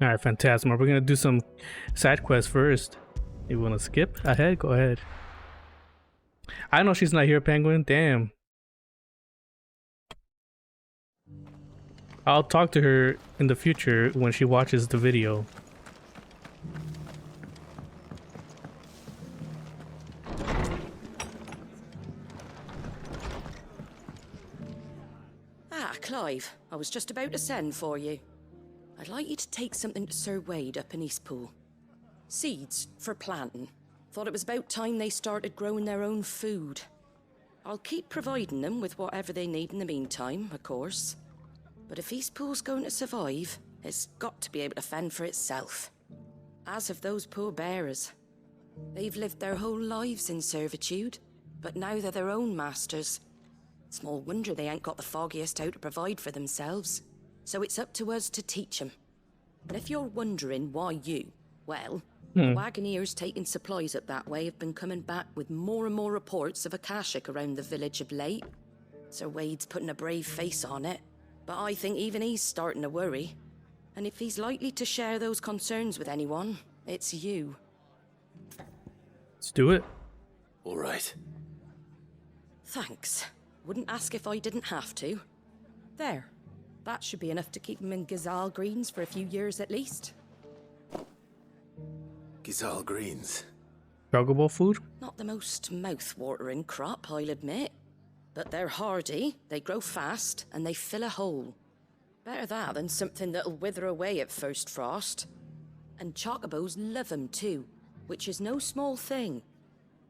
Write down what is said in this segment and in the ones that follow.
All right, Phantasma. We're gonna do some side quests first. You wanna skip ahead? Go ahead. I know she's not here, Penguin. Damn. I'll talk to her in the future when she watches the video. Ah, Clive, I was just about to send for you. I'd like you to take something to Sir Wade up in Eastpool. Seeds for planting. Thought it was about time they started growing their own food. I'll keep providing them with whatever they need in the meantime, of course. But if Eastpool's going to survive, it's got to be able to fend for itself. As have those poor bearers. They've lived their whole lives in servitude, but now they're their own masters. Small wonder they ain't got the foggiest how to provide for themselves. So it's up to us to teach them. And if you're wondering why you, well, the wagoneers taking supplies up that way have been coming back with more and more reports of Akashic around the village of late. Sir Wade's putting a brave face on it, but I think even he's starting to worry. And if he's likely to share those concerns with anyone, it's you. Let's do it. All right. Thanks. Wouldn't ask if I didn't have to. There. That should be enough to keep him in Gazal Greens for a few years at least. Gizal Greens. Druggable food? Not the most mouth-watering crop, I'll admit. But they're hardy, they grow fast, and they fill a hole. Better that than something that'll wither away at first frost. And chocobos love them too, which is no small thing.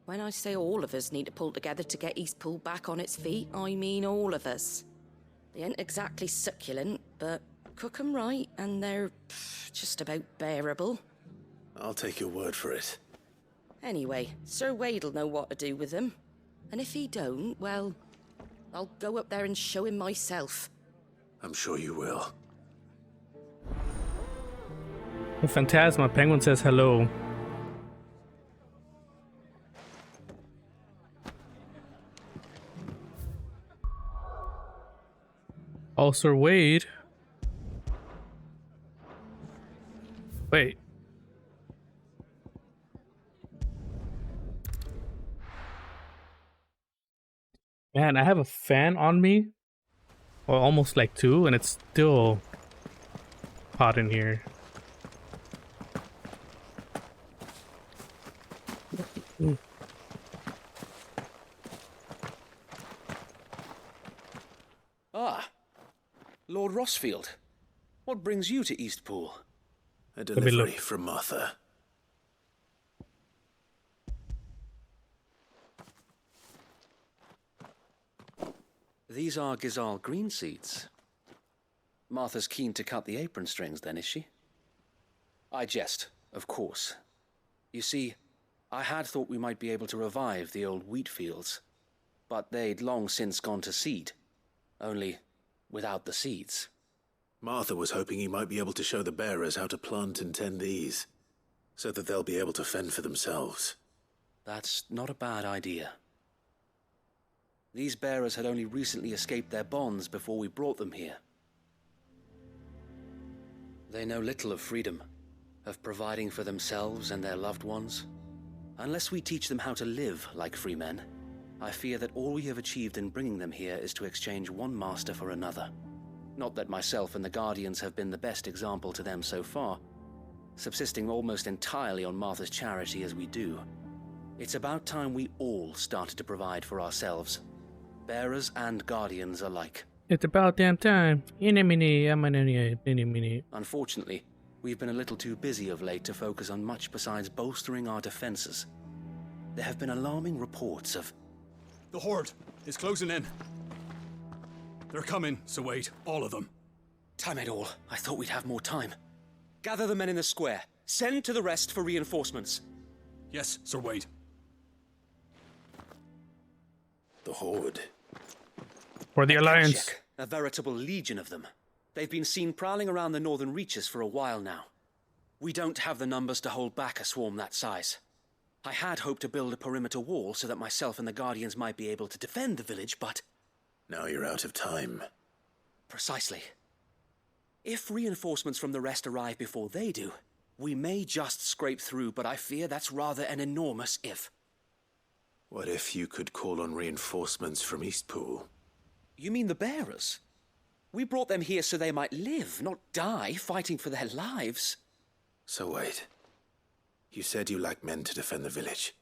When I say all of us need to pull together to get Eastpool back on its feet, I mean all of us. They ain't exactly succulent, but cook 'em right, and they're just about bearable. I'll take your word for it. Anyway, Sir Wade'll know what to do with them. And if he don't, well, I'll go up there and show him myself. I'm sure you will. The Phantasma. Penguin says hello. Oh, Sir Wade. Wait. Man, I have a fan on me. Or almost like two, and it's still hot in here. Ah, Lord Rossfield. What brings you to Eastpool? A delivery from Martha. These are Gazal green seeds. Martha's keen to cut the apron strings then, is she? I jest, of course. You see, I had thought we might be able to revive the old wheat fields, but they'd long since gone to seed, only without the seeds. Martha was hoping he might be able to show the bearers how to plant and tend these, so that they'll be able to fend for themselves. That's not a bad idea. These bearers had only recently escaped their bonds before we brought them here. They know little of freedom, of providing for themselves and their loved ones. Unless we teach them how to live like free men, I fear that all we have achieved in bringing them here is to exchange one master for another. Not that myself and the Guardians have been the best example to them so far, subsisting almost entirely on Martha's charity as we do. It's about time we all started to provide for ourselves, bearers and Guardians alike. It's about damn time. Unfortunately, we've been a little too busy of late to focus on much besides bolstering our defenses. There have been alarming reports of... The Horde is closing in. They're coming, so wait, all of them. Damn it all, I thought we'd have more time. Gather the men in the square. Send to the rest for reinforcements. Yes, Sir Wade. The Horde. For the Alliance. Check. A veritable legion of them. They've been seen prowling around the northern reaches for a while now. We don't have the numbers to hold back a swarm that size. I had hoped to build a perimeter wall so that myself and the Guardians might be able to defend the village, but... Now you're out of time. Precisely. If reinforcements from the rest arrive before they do, we may just scrape through, but I fear that's rather an enormous if. What if you could call on reinforcements from Eastpool? You mean the bearers? We brought them here so they might live, not die fighting for their lives. So wait. You said you lack men to defend the village.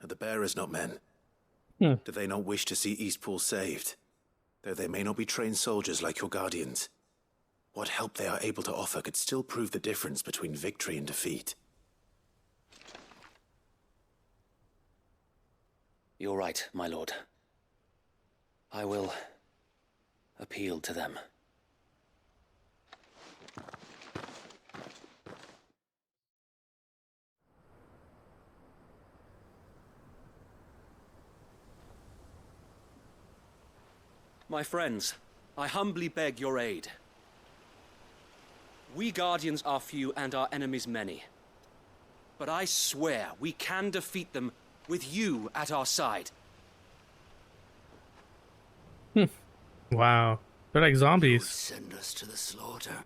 Are the bearers not men? Do they not wish to see Eastpool saved? Though they may not be trained soldiers like your guardians. What help they are able to offer could still prove the difference between victory and defeat. You're right, my lord. I will appeal to them. My friends, I humbly beg your aid. We Guardians are few and our enemies many. But I swear we can defeat them with you at our side. Wow. They're like zombies. Send us to the slaughter.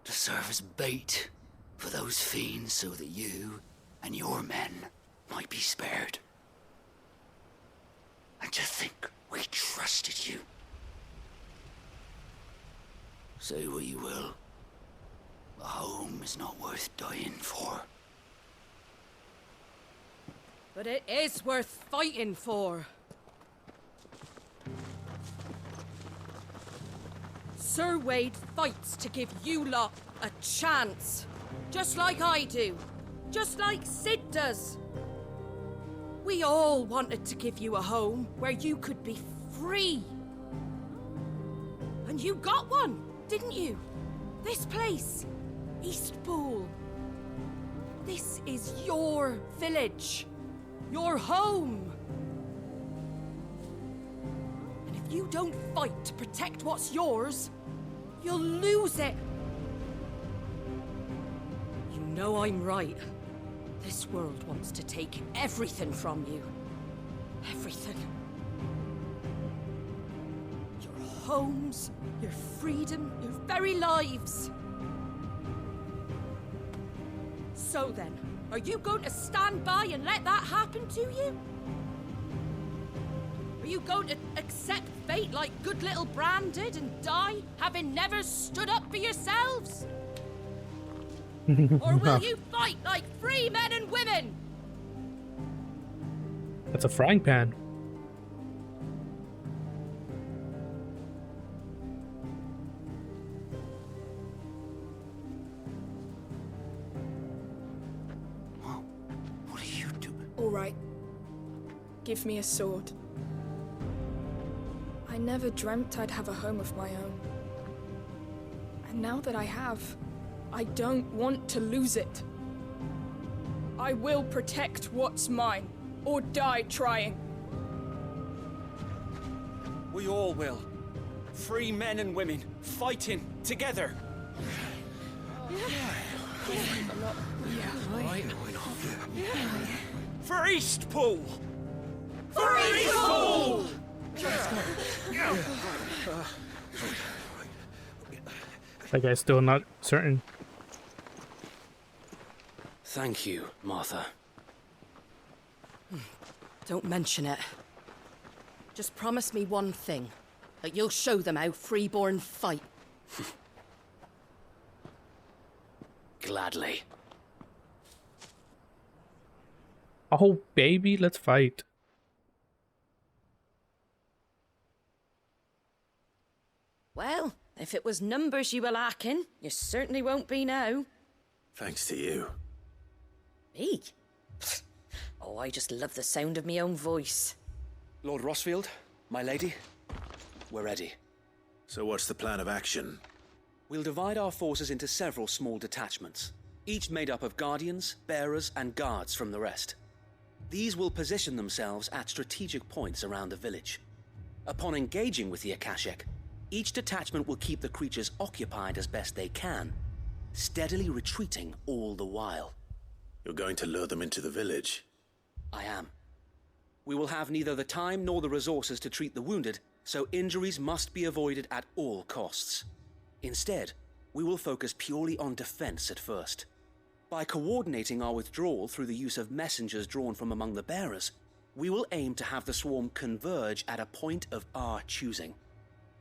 To serve as bait for those fiends so that you and your men might be spared. And to think we trusted you. Say what you will. A home is not worth dying for. But it is worth fighting for. Sir Wade fights to give you lot a chance. Just like I do. Just like Sid does. We all wanted to give you a home where you could be free. And you got one, didn't you? This place, Eastpool. This is your village. Your home. And if you don't fight to protect what's yours, you'll lose it. You know I'm right. This world wants to take everything from you. Everything. Your homes, your freedom, your very lives. So then, are you going to stand by and let that happen to you? Are you going to accept fate like good little Bran did and die, having never stood up for yourselves? Or will you fight like free men and women? That's a frying pan. What are you doing? All right. Give me a sword. I never dreamt I'd have a home of my own. And now that I have, I don't want to lose it. I will protect what's mine, or die trying. We all will. Free men and women, fighting together. For Eastpool! For Eastpool! That guy's still not certain. Thank you, Martha. Don't mention it. Just promise me one thing. That you'll show them how freeborn fight. Gladly. Oh, baby, let's fight. Well, if it was numbers you were lacking, you certainly won't be now. Thanks to you. Me? Oh, I just love the sound of my own voice. Lord Rossfield, my lady, we're ready. So what's the plan of action? We'll divide our forces into several small detachments, each made up of guardians, bearers, and guards from the rest. These will position themselves at strategic points around the village. Upon engaging with the Akashic, each detachment will keep the creatures occupied as best they can, steadily retreating all the while. You're going to lure them into the village? I am. We will have neither the time nor the resources to treat the wounded, so injuries must be avoided at all costs. Instead, we will focus purely on defense at first. By coordinating our withdrawal through the use of messengers drawn from among the bearers, we will aim to have the swarm converge at a point of our choosing.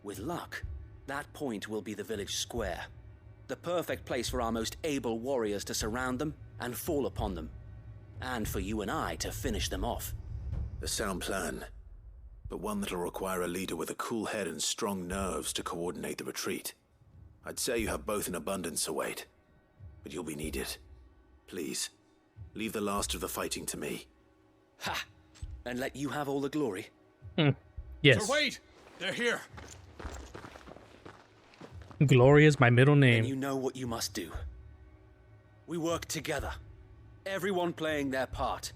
With luck, that point will be the village square, the perfect place for our most able warriors to surround them and fall upon them, and for you and I to finish them off. A sound plan, but one that'll require a leader with a cool head and strong nerves to coordinate the retreat. I'd say you have both in abundance, Sir Wade, but you'll be needed. Please, leave the last of the fighting to me. Ha! And let you have all the glory? Yes. Sir Wade! They're here! Glory is my middle name. Then you know what you must do. We work together, everyone playing their part,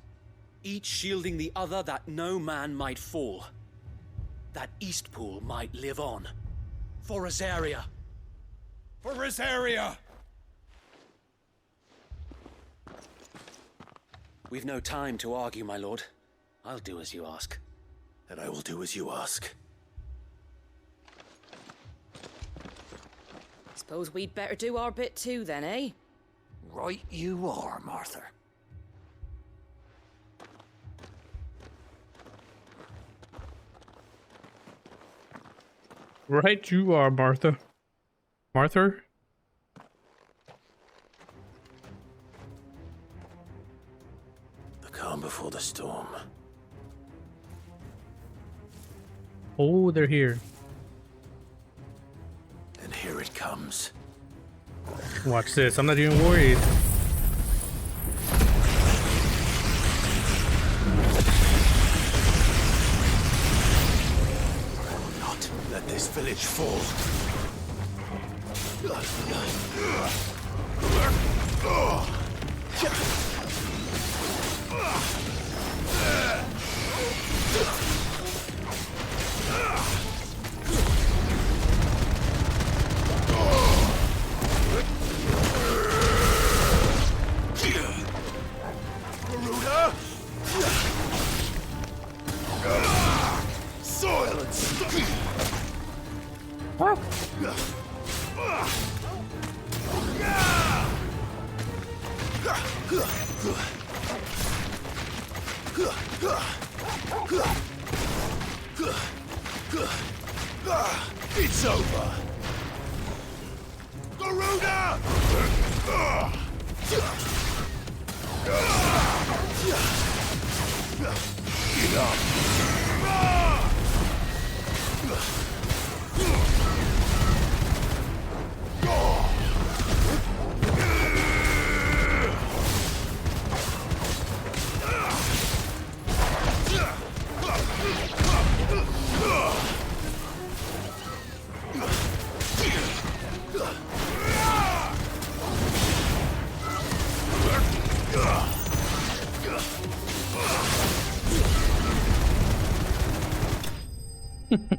each shielding the other that no man might fall, that Eastpool might live on. For Rosaria! For Rosaria! We've no time to argue, my lord. I'll do as you ask. And I will do as you ask. Suppose we'd better do our bit too then, eh? Right you are, Martha. Right you are, Martha. Martha? The calm before the storm. Oh, they're here. And here it comes. Watch this. I'm not even worried. I will not let this village fall. It's over. Garuda! Get up.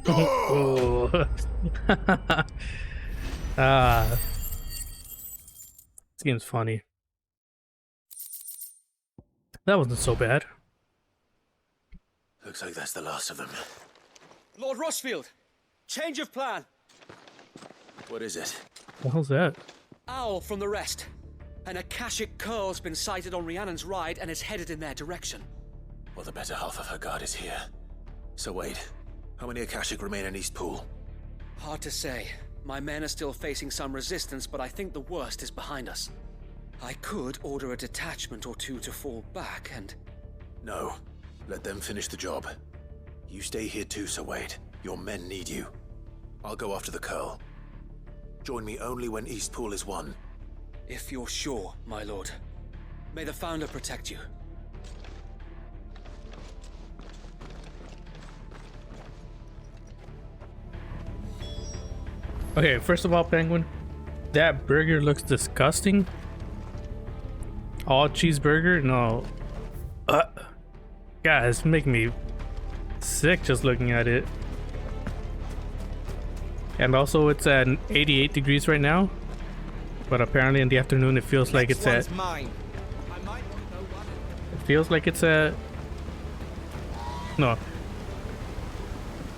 Oh. Ah. This game's funny. That wasn't so bad. Looks like that's the last of them. Lord Rossfield! Change of plan! What is it? What the hell's that? Owl from the rest. An Akashic curl's been sighted on Rhiannon's ride and is headed in their direction. Well, the better half of her guard is here. So wait, how many Akashic remain in Eastpool? Hard to say. My men are still facing some resistance, but I think the worst is behind us. I could order a detachment or two to fall back and... No, let them finish the job. You stay here too, Sir Wade. Your men need you. I'll go after the curl. Join me only when Eastpool is won. If you're sure, my lord. May the Founder protect you. Okay, first of all, Penguin, that burger looks disgusting. All cheeseburger? No. God, it's making me sick just looking at it. And also, it's at 88 degrees right now. But apparently in the afternoon, it feels like it's at... Mine. It feels like it's at... No.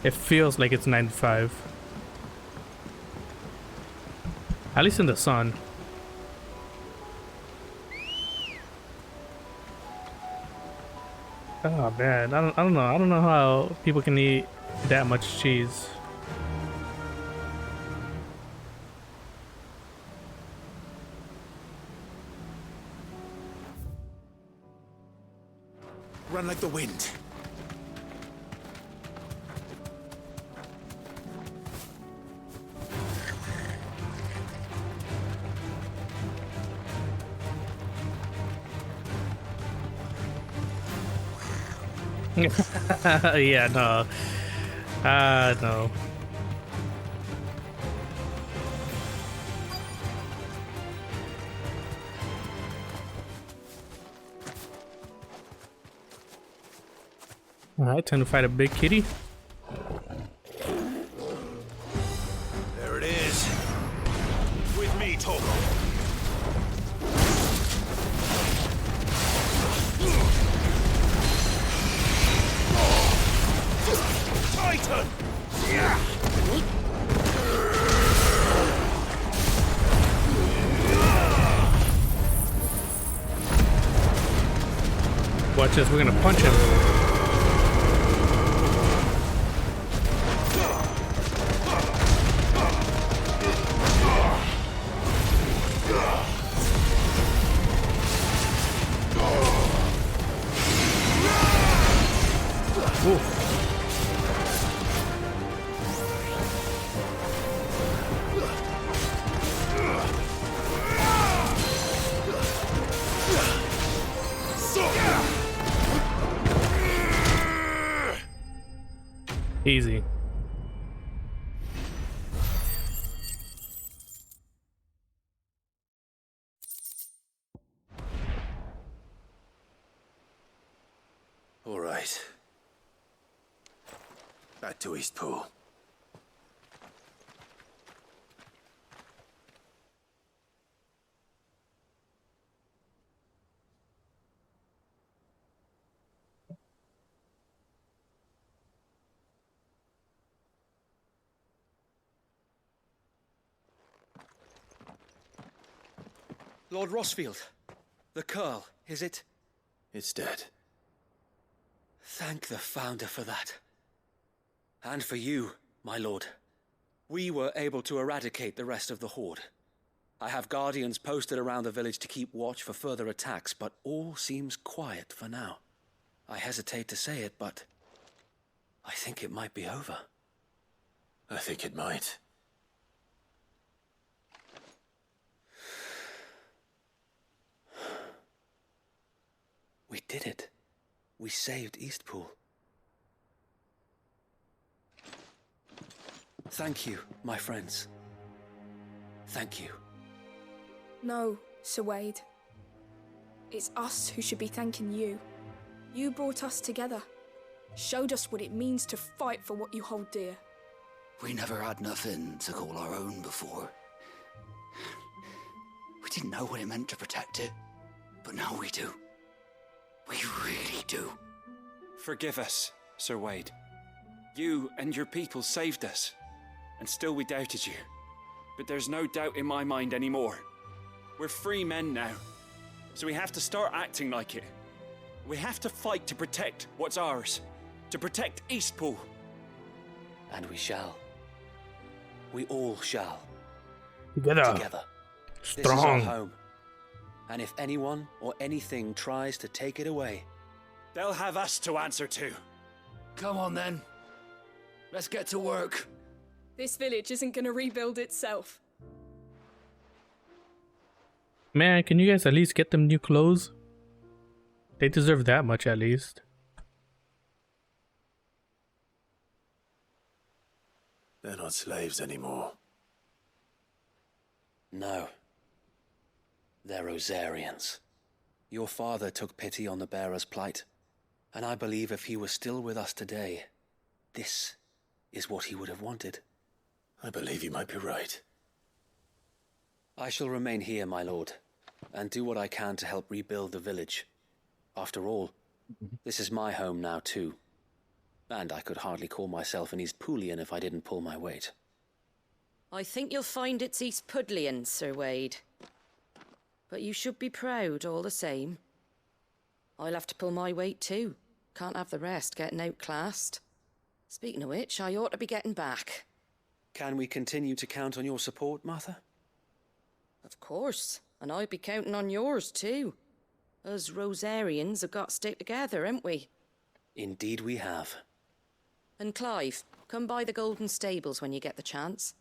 It feels like it's 95. At least in the sun. Oh man, I don't know. I don't know how people can eat that much cheese. Run like the wind. Yeah, no. No. Alright, time to fight a big kitty. There it is. With me, Togo. Titan! Yeah! Watch this, we're gonna punch him. Ooh. Easy. All right. Back to Eastpool. Lord Rossfield, the Curl, is it? It's dead. Thank the Founder for that. And for you, my lord. We were able to eradicate the rest of the Horde. I have guardians posted around the village to keep watch for further attacks, but all seems quiet for now. I hesitate to say it, but I think it might be over. I think it might. We did it. We saved Eastpool. Thank you, my friends. Thank you. No, Sir Wade. It's us who should be thanking you. You brought us together. Showed us what it means to fight for what you hold dear. We never had nothing to call our own before. We didn't know what it meant to protect it, but now we do. We really do. Forgive us, Sir Wade. You and your people saved us, and still we doubted you. But there's no doubt in my mind anymore. We're free men now, so we have to start acting like it. We have to fight to protect what's ours, to protect Eastpool. And we shall. We all shall. Together. Together. This is our Strong. home. And if anyone or anything tries to take it away, They'll have us to answer to. Come on then. Let's get to work. This village isn't gonna rebuild itself. Man, can you guys at least get them new clothes? They deserve that much at least. They're not slaves anymore. no. They're Rosarians. Your father took pity on the bearer's plight, and I believe if he was still with us today, this is what he would have wanted. I believe you might be right. I shall remain here, my lord, and do what I can to help rebuild the village. After all, this is my home now too. And I could hardly call myself an Eastpoolian if I didn't pull my weight. I think you'll find it's East Pudlian, Sir Wade. But you should be proud all the same. I'll have to pull my weight too. Can't have the rest getting outclassed. Speaking of which, I ought to be getting back. Can we continue to count on your support, Martha? Of course, and I'd be counting on yours too. Us Rosarians have got to stick together, haven't we? Indeed we have. And Clive, come by the Golden Stables when you get the chance.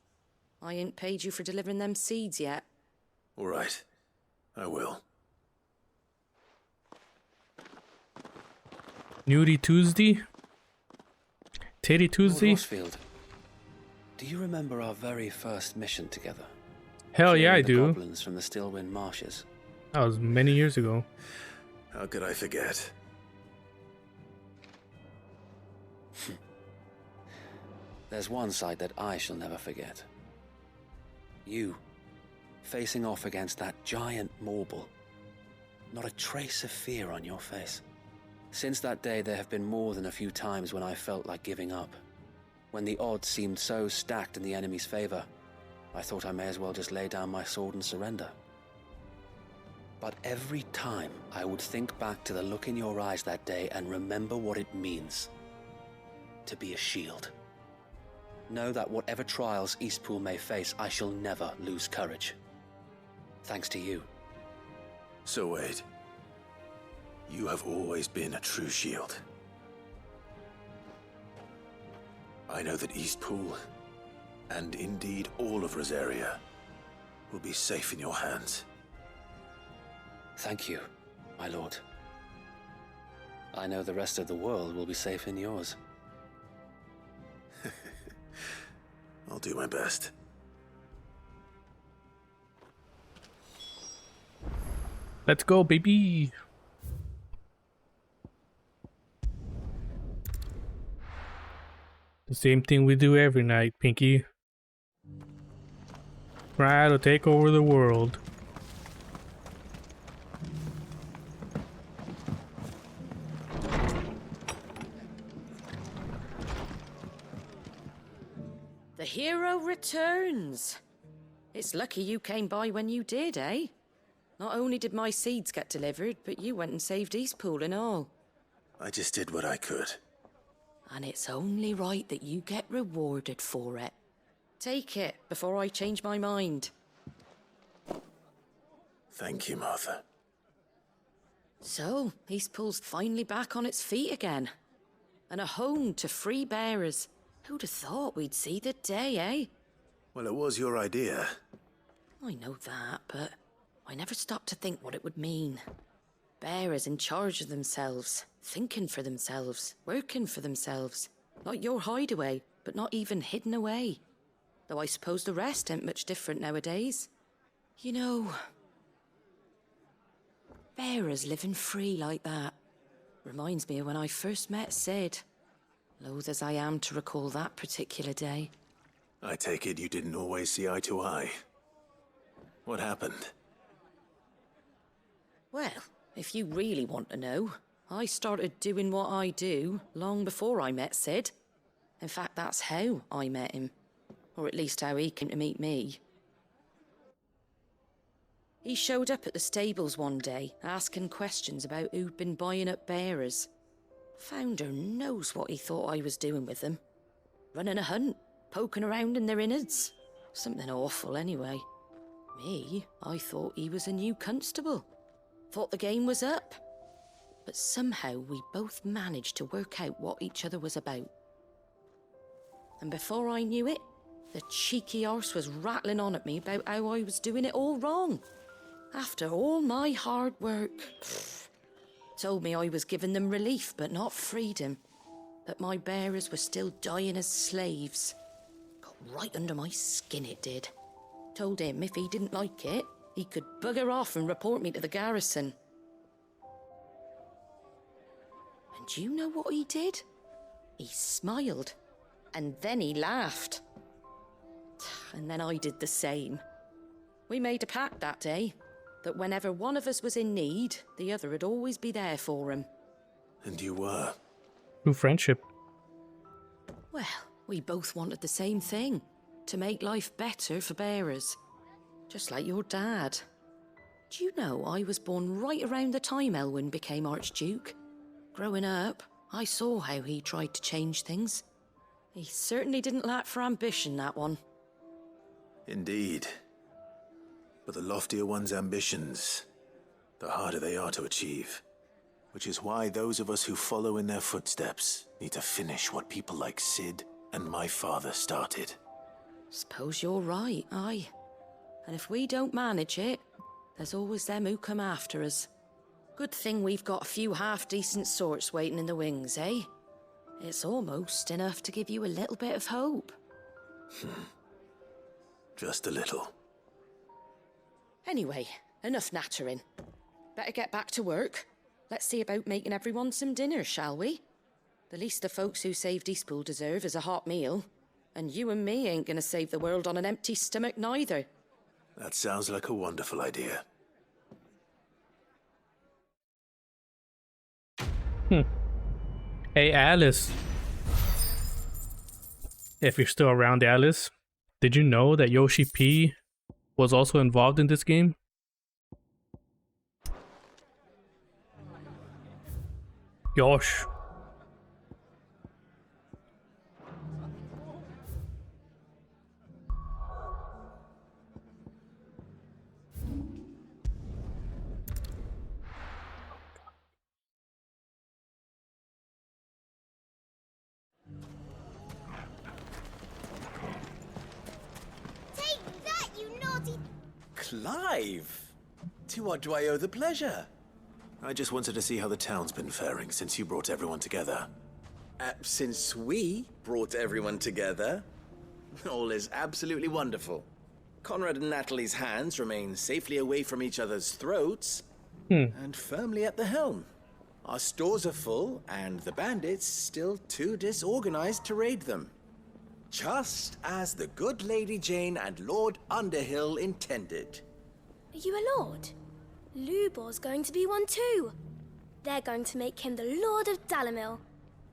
I ain't paid you for delivering them seeds yet. All right. I will. Nudie Tuesday? Titty Tuesday? Lord Rossfield, do you remember our very first mission together? Hell yeah, I Clearing the do. goblins from the Stillwind marshes. That was many years ago. How could I forget? There's one sight that I shall never forget. You, facing off against that giant Morble. Not a trace of fear on your face. Since that day, there have been more than a few times when I felt like giving up. When the odds seemed so stacked in the enemy's favor, I thought I may as well just lay down my sword and surrender. But every time I would think back to the look in your eyes that day and remember what it means to be a shield. Know that whatever trials Eastpool may face, I shall never lose courage. Thanks to you. So Wade, you have always been a true shield. I know that Eastpool, and indeed all of Rosaria, will be safe in your hands. Thank you, my lord. I know the rest of the world will be safe in yours. I'll do my best. Let's go, baby. The same thing we do every night, Pinky. Try to take over the world. The hero returns. It's lucky you came by when you did, eh? Not only did my seeds get delivered, but you went and saved Eastpool and all. I just did what I could. And it's only right that you get rewarded for it. Take it before I change my mind. Thank you, Martha. So, Eastpool's finally back on its feet again. And a home to free bearers. Who'd have thought we'd see the day, eh? Well, it was your idea. I know that, but I never stopped to think what it would mean. Bearers in charge of themselves, thinking for themselves, working for themselves. Not your hideaway, but not even hidden away. Though I suppose the rest ain't much different nowadays. You know, bearers living free like that reminds me of when I first met Sid. Loath as I am to recall that particular day. I take it you didn't always see eye to eye. What happened? Well, if you really want to know, I started doing what I do long before I met Sid. In fact, that's how I met him. Or at least how he came to meet me. He showed up at the stables one day, asking questions about who'd been buying up bearers. Founder knows what he thought I was doing with them. Running a hunt, poking around in their innards. Something awful anyway. Me, I thought he was a new constable. Thought the game was up. But somehow we both managed to work out what each other was about. And before I knew it, the cheeky arse was rattling on at me about how I was doing it all wrong. After all my hard work. Told me I was giving them relief, but not freedom. That my bearers were still dying as slaves. Got right under my skin, it did. Told him if he didn't like it, he could bugger off and report me to the garrison. And do you know what he did? He smiled. And then he laughed. And then I did the same. We made a pact that day. That whenever one of us was in need, the other would always be there for him. And you were? True friendship. Well, we both wanted the same thing. To make life better for bearers. Just like your dad. Do you know I was born right around the time Elwyn became Archduke? Growing up, I saw how he tried to change things. He certainly didn't lack for ambition, that one. Indeed. But the loftier one's ambitions, the harder they are to achieve. Which is why those of us who follow in their footsteps need to finish what people like Sid and my father started. Suppose you're right, aye. And if we don't manage it, there's always them who come after us. Good thing we've got a few half-decent sorts waiting in the wings, eh? It's almost enough to give you a little bit of hope. Just a little. Anyway, enough nattering. Better get back to work. Let's see about making everyone some dinner, shall we? The least the folks who saved Eastpool deserve is a hot meal. And you and me ain't gonna save the world on an empty stomach neither. That sounds like a wonderful idea. Hey, Alice. If you're still around, Alice, did you know that Yoshi P was also involved in this game? Yosh. Clive! To what do I owe the pleasure? I just wanted to see how the town's been faring since you brought everyone together. Since we brought everyone together, all is absolutely wonderful. Conrad and Natalie's hands remain safely away from each other's throats and firmly at the helm. Our stores are full, and the bandits still too disorganized to raid them. Just as the good Lady Jane and Lord Underhill intended. Are you a lord? Lubor's going to be one too. They're going to make him the Lord of Dalimil,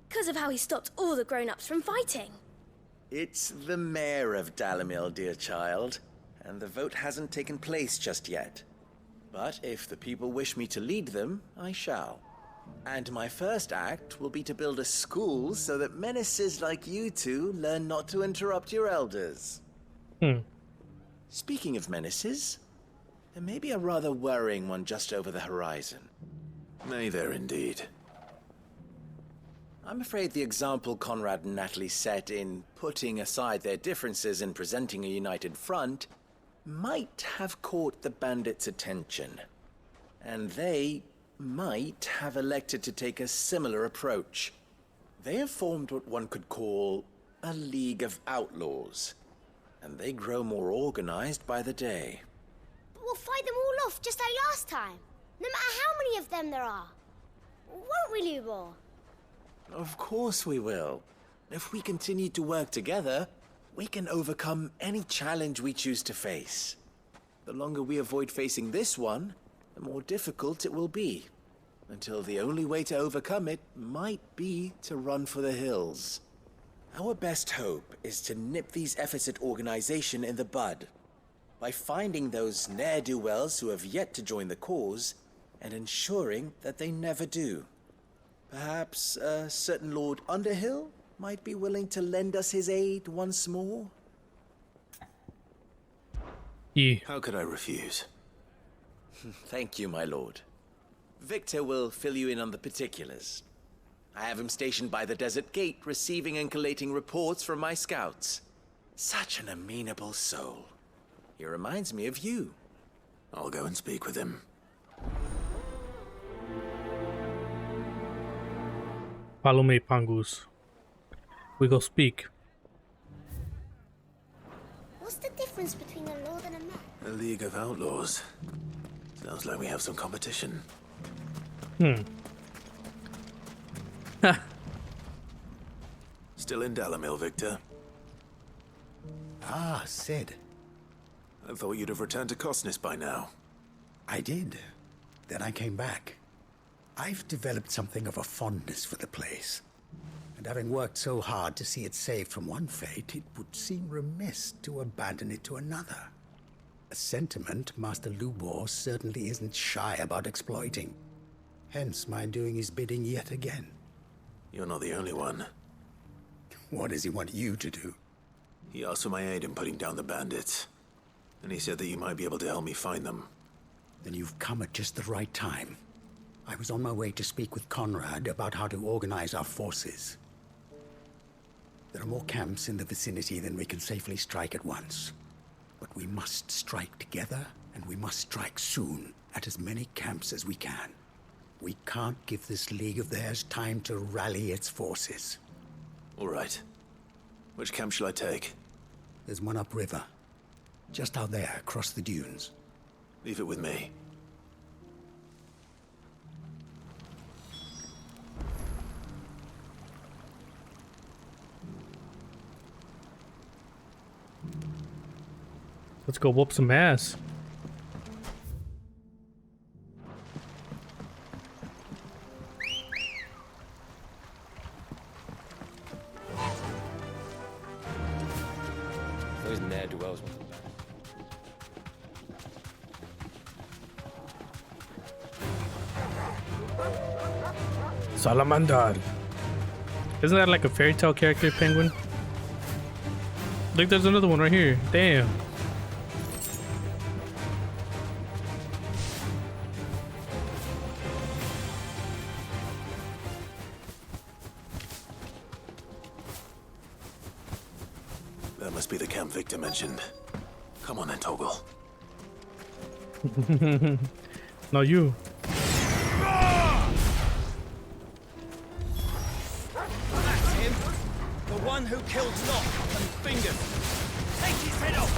because of how he stopped all the grown-ups from fighting. It's the mayor of Dalimil, dear child, and the vote hasn't taken place just yet. But if the people wish me to lead them, I shall. And my first act will be to build a school so that menaces like you two learn not to interrupt your elders. Speaking of menaces, there may be a rather worrying one just over the horizon. May there indeed. I'm afraid the example Conrad and Natalie set in putting aside their differences and presenting a united front might have caught the bandits' attention. And they might have elected to take a similar approach. They have formed what one could call a League of Outlaws, and they grow more organized by the day. But we'll fight them all off just like last time, no matter how many of them there are. Won't we, Lubor? Of course we will. If we continue to work together, we can overcome any challenge we choose to face. The longer we avoid facing this one, the more difficult it will be, until the only way to overcome it might be to run for the hills. Our best hope is to nip these efforts at organization in the bud, by finding those ne'er-do-wells who have yet to join the cause, and ensuring that they never do. Perhaps a certain Lord Underhill might be willing to lend us his aid once more? Yeah. How could I refuse? Thank you, my lord. Victor will fill you in on the particulars. I have him stationed by the Desert Gate, receiving and collating reports from my scouts. Such an amenable soul. He reminds me of you. I'll go and speak with him. Follow me, Pangus. We go speak. What's the difference between a lord and a man? A League of Outlaws. Sounds like we have some competition. Still in Dalimil, Victor? Ah, Sid. I thought you'd have returned to Cosnes by now. I did. Then I came back. I've developed something of a fondness for the place. And having worked so hard to see it saved from one fate, it would seem remiss to abandon it to another. A sentiment Master Lubor certainly isn't shy about exploiting. Hence my doing his bidding yet again. You're not the only one. What does he want you to do? He asked for my aid in putting down the bandits. And he said that you might be able to help me find them. Then you've come at just the right time. I was on my way to speak with Conrad about how to organize our forces. There are more camps in the vicinity than we can safely strike at once. But we must strike together, and we must strike soon at as many camps as we can. We can't give this league of theirs time to rally its forces. All right. Which camp shall I take? There's one upriver. Just out there, across the dunes. Leave it with me. Let's go whoop some ass. Those ne'er-do-wells wasn't bad. Salamander. Isn't that like a fairy tale character, penguin? Look, there's another one right here. Damn. That must be the camp Victor mentioned. Come on then, Toggle. No, you. That's him. The one who killed Locke and Fingers. Take his head off.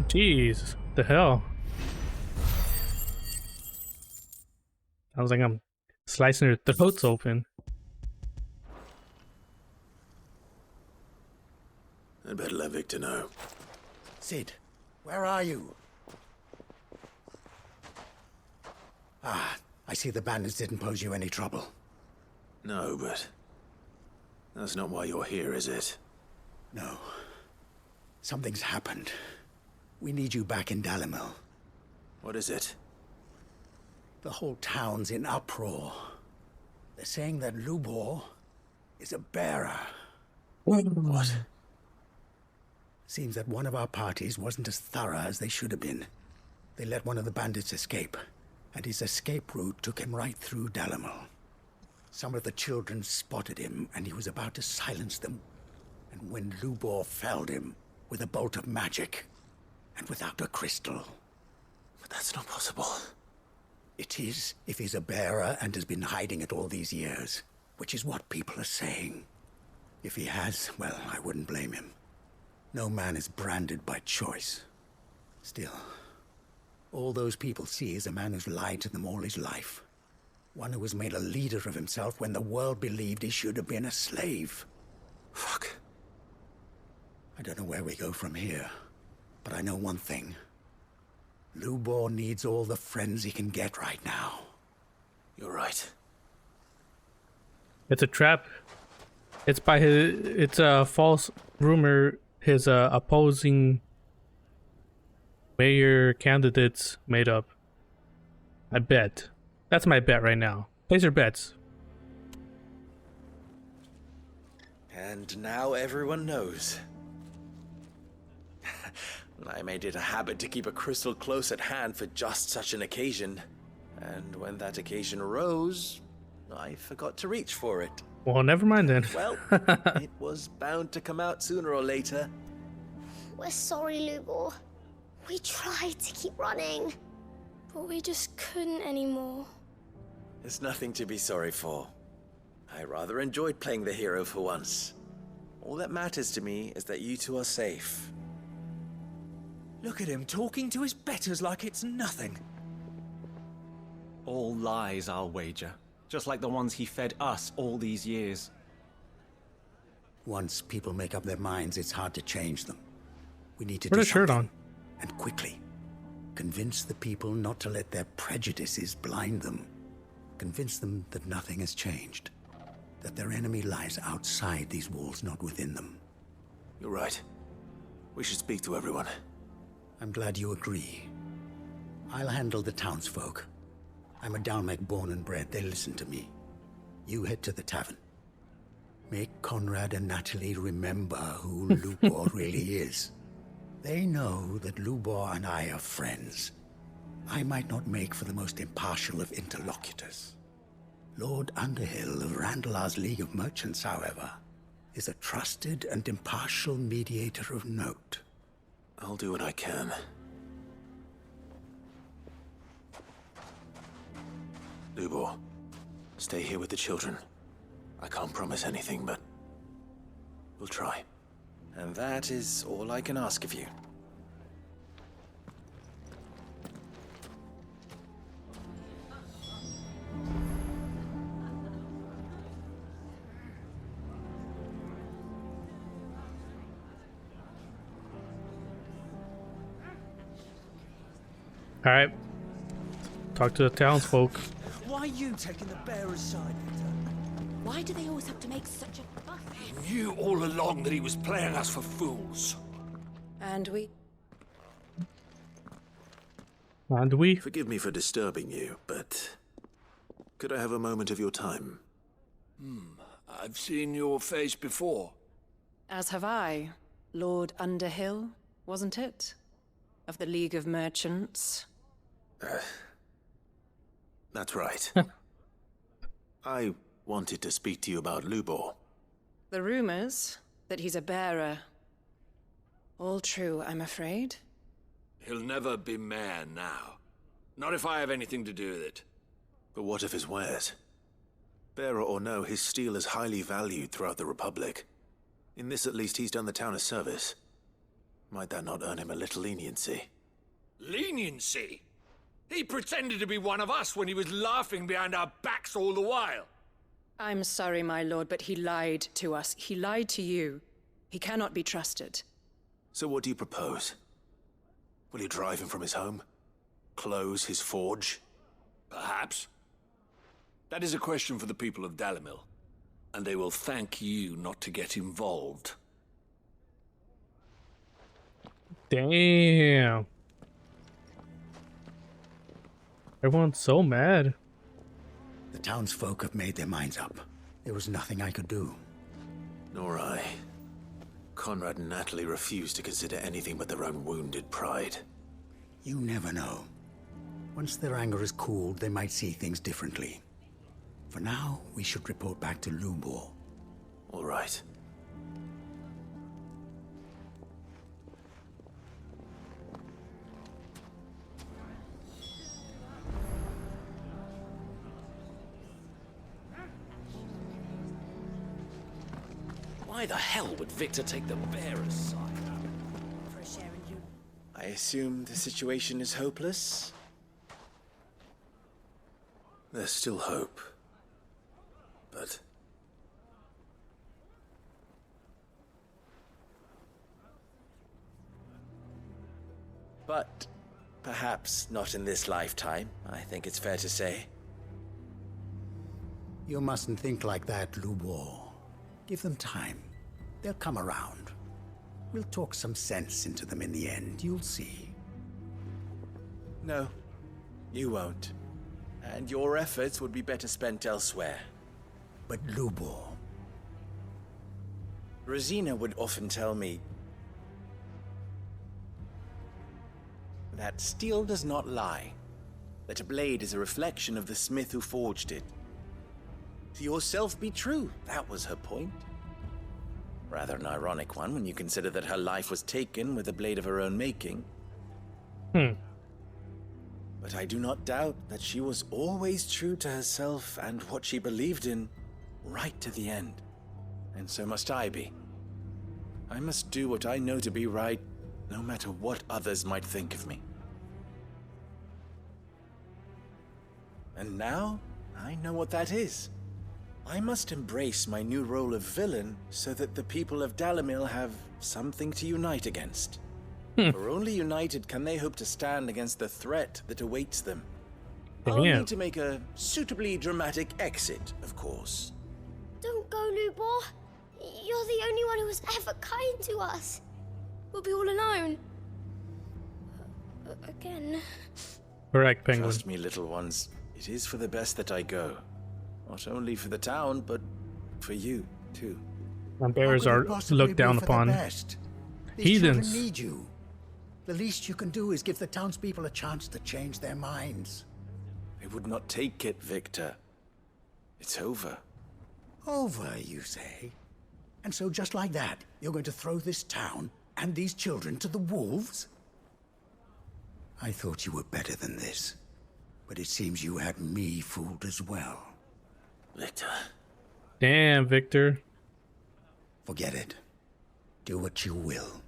Jeez, the hell? I was like, I'm slicing their throats open. I'd better let Victor know. Sid, where are you? Ah, I see the bandits didn't pose you any trouble. No, but that's not why you're here, is it? No. Something's happened. We need you back in Dalimil. What is it? The whole town's in uproar. They're saying that Lubor is a bearer. What? Seems that one of our parties wasn't as thorough as they should have been. They let one of the bandits escape, and his escape route took him right through Dalimil. Some of the children spotted him, and he was about to silence them. And when Lubor felled him with a bolt of magic, and without a crystal. But that's not possible. It is, if he's a bearer and has been hiding it all these years, which is what people are saying. If he has, well, I wouldn't blame him. No man is branded by choice. Still, all those people see is a man who's lied to them all his life. One who was made a leader of himself when the world believed he should have been a slave. Fuck. I don't know where we go from here. But I know one thing. Lubor needs all the friends he can get right now. You're right. It's a trap. It's by his. It's a false rumor. His opposing mayor candidates made up. I bet. That's my bet right now. Place your bets. And now everyone knows. I made it a habit to keep a crystal close at hand for just such an occasion. And when that occasion arose, I forgot to reach for it. Well, never mind then. Well, it was bound to come out sooner or later. We're sorry, Lubor. We tried to keep running, but we just couldn't anymore. There's nothing to be sorry for. I rather enjoyed playing the hero for once. All that matters to me is that you two are safe. Look at him talking to his betters like it's nothing. All lies, I'll wager. Just like the ones he fed us all these years. Once people make up their minds, it's hard to change them. We need to Put do a shirt something, on. and quickly. Convince the people not to let their prejudices blind them. Convince them that nothing has changed. That their enemy lies outside these walls, not within them. You're right. We should speak to everyone. I'm glad you agree. I'll handle the townsfolk. I'm a Dalmec born and bred. They listen to me. You head to the tavern. Make Conrad and Natalie remember who Lubor really is. They know that Lubor and I are friends. I might not make for the most impartial of interlocutors. Lord Underhill of Randalar's League of Merchants, however, is a trusted and impartial mediator of note. I'll do what I can. Lubor, stay here with the children. I can't promise anything, but we'll try. And that is all I can ask of you. All right. Talk to the townsfolk. Why are you taking the bearer's side, Victor? Why do they always have to make such a fuss? He knew all along that he was playing us for fools. And we... And we? Forgive me for disturbing you, but could I have a moment of your time? I've seen your face before. As have I. Lord Underhill, wasn't it? Of the League of Merchants. That's right. I wanted to speak to you about Lubor. The rumors that he's a bearer. All true, I'm afraid. He'll never be mayor now. Not if I have anything to do with it. But what of his wares? Bearer or no, his steel is highly valued throughout the Republic. In this at least, he's done the town a service. Might that not earn him a little leniency? Leniency? He pretended to be one of us when he was laughing behind our backs all the while. I'm sorry, my lord, but he lied to us. He lied to you. He cannot be trusted. So what do you propose? Will you drive him from his home? Close his forge? Perhaps. That is a question for the people of Dalimil, and they will thank you not to get involved. Damn. Everyone's so mad. The townsfolk have made their minds up. There was nothing I could do. Nor I. Conrad and Natalie refused to consider anything but their own wounded pride. You never know. Once their anger is cooled, they might see things differently. For now, we should report back to Lubor. All right. Why the hell would Victor take the bearer's side? I assume the situation is hopeless? There's still hope. But... But perhaps not in this lifetime, I think it's fair to say. You mustn't think like that, Lubor. Give them time. They'll come around. We'll talk some sense into them in the end, you'll see. No, you won't. And your efforts would be better spent elsewhere. But Lubor... Rosina would often tell me that steel does not lie, that a blade is a reflection of the smith who forged it. To yourself be true, that was her point. Rather an ironic one when you consider that her life was taken with a blade of her own making. But I do not doubt that she was always true to herself and what she believed in. right to the end. And so must I be. I must do what I know to be right, no matter what others might think of me. And now, I know what that is. I must embrace my new role of villain so that the people of Dalimil have something to unite against. For only united can they hope to stand against the threat that awaits them. I'll need to make a suitably dramatic exit, of course. Don't go, Lubor. You're the only one who was ever kind to us. We'll be all alone. Again. Correct, Penguin. Trust me, little ones. It is for the best that I go. Not only for the town, but for you, too. And bears are looked down upon. Heathens. Children need you. The least you can do is give the townspeople a chance to change their minds. I would not take it, Victor. It's over. Over, you say? And so just like that, you're going to throw this town and these children to the wolves? I thought you were better than this. But it seems you had me fooled as well. Victor. Damn, Victor. Forget it. Do what you will.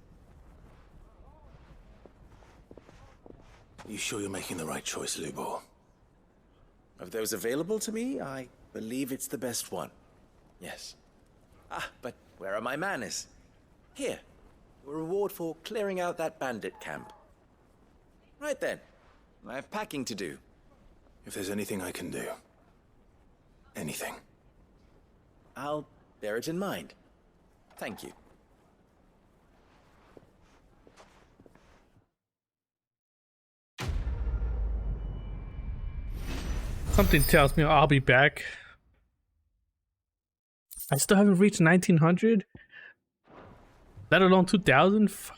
You sure you're making the right choice, Lubor? Of those available to me, I believe it's the best one. Yes. Ah, but where are my manners? Here. A reward for clearing out that bandit camp. Right then. I have packing to do. If there's anything I can do. Anything. I'll bear it in mind. Thank you. Something tells me I'll be back. I still haven't reached 1900? Let alone 2000? Fuck.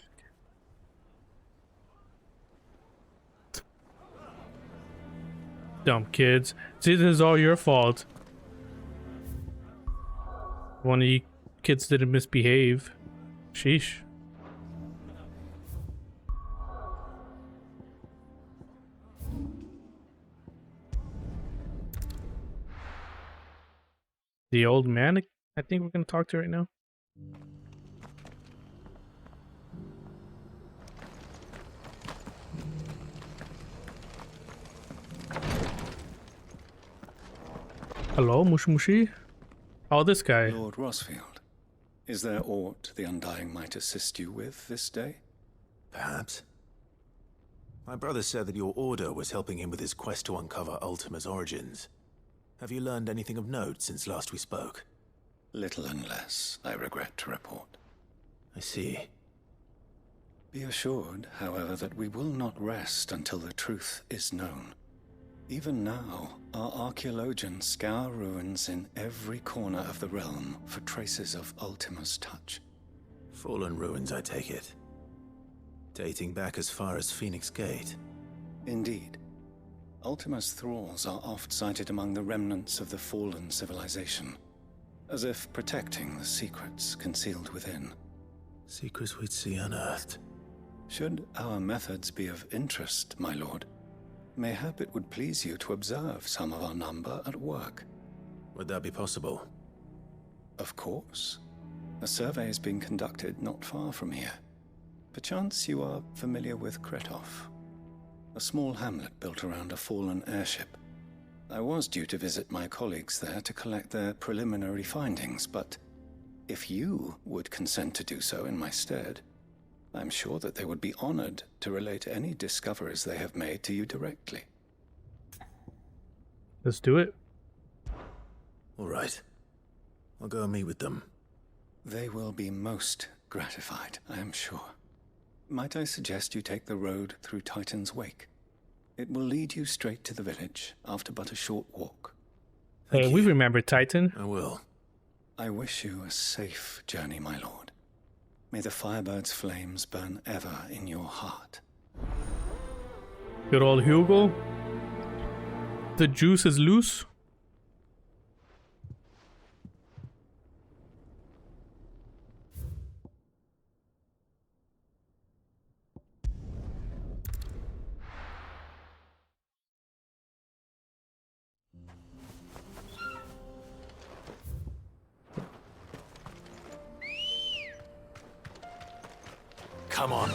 Dumb kids. See, this is all your fault. One of you kids didn't misbehave. Sheesh. The old man, I think we're gonna talk to right now. Hello, Mushi Mushi? Oh, this guy. Lord Rosfield, is there aught the Undying might assist you with this day? Perhaps. My brother said that your order was helping him with his quest to uncover Ultima's origins. Have you learned anything of note since last we spoke? Little and less, I regret to report. I see. Be assured, however, that we will not rest until the truth is known. Even now, our archaeologians scour ruins in every corner of the realm for traces of Ultima's touch. Fallen ruins, I take it. Dating back as far as Phoenix Gate. Indeed. Ultima's thralls are oft sighted among the remnants of the fallen civilization, as if protecting the secrets concealed within. Secrets we'd see unearthed. Should our methods be of interest, my lord, mayhap it would please you to observe some of our number at work. Would that be possible? Of course. A survey is being conducted not far from here. Perchance you are familiar with Kretov, a small hamlet built around a fallen airship. I was due to visit my colleagues there to collect their preliminary findings, but if you would consent to do so in my stead, I'm sure that they would be honored to relate any discoveries they have made to you directly. Let's do it. All right. I'll go and meet with them. They will be most gratified, I am sure. Might I suggest you take the road through Titan's Wake? It will lead you straight to the village after but a short walk. Hey, we remember Titan. I will. I wish you a safe journey, my lord. May the Firebird's flames burn ever in your heart. Good old Hugo. The juice is loose. Come on.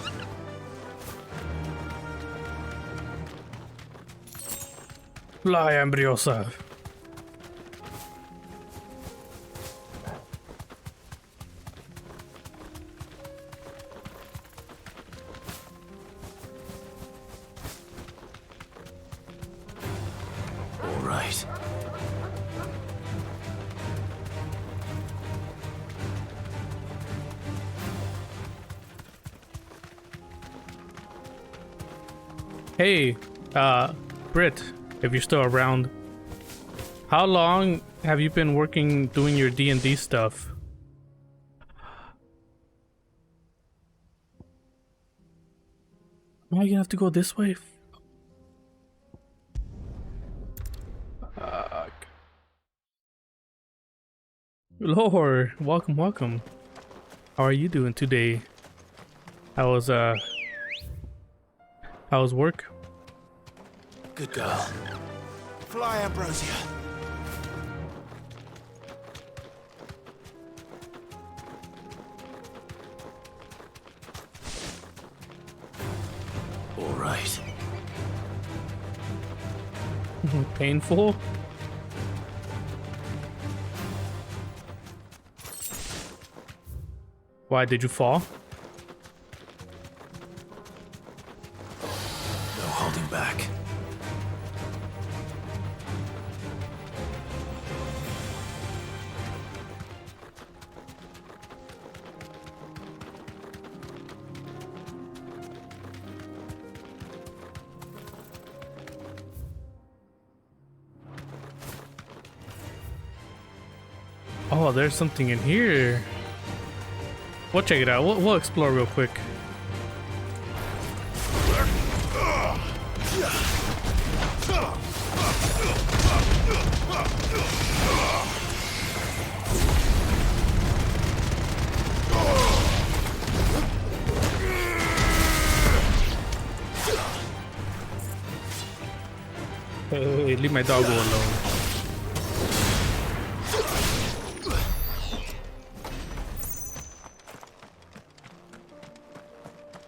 Fly, Ambriosa. All right. Hey, Britt, if you're still around, how long have you been working doing your D&D stuff? Am I gonna have to go this way? Fuck. Lord, welcome, welcome. How are you doing today? How's work? Good girl. Fly, Ambrosia. All right. Painful? Why did you fall? No holding back. Oh, there's something in here. We'll check it out. We'll explore real quick. Hey, leave my doggo alone.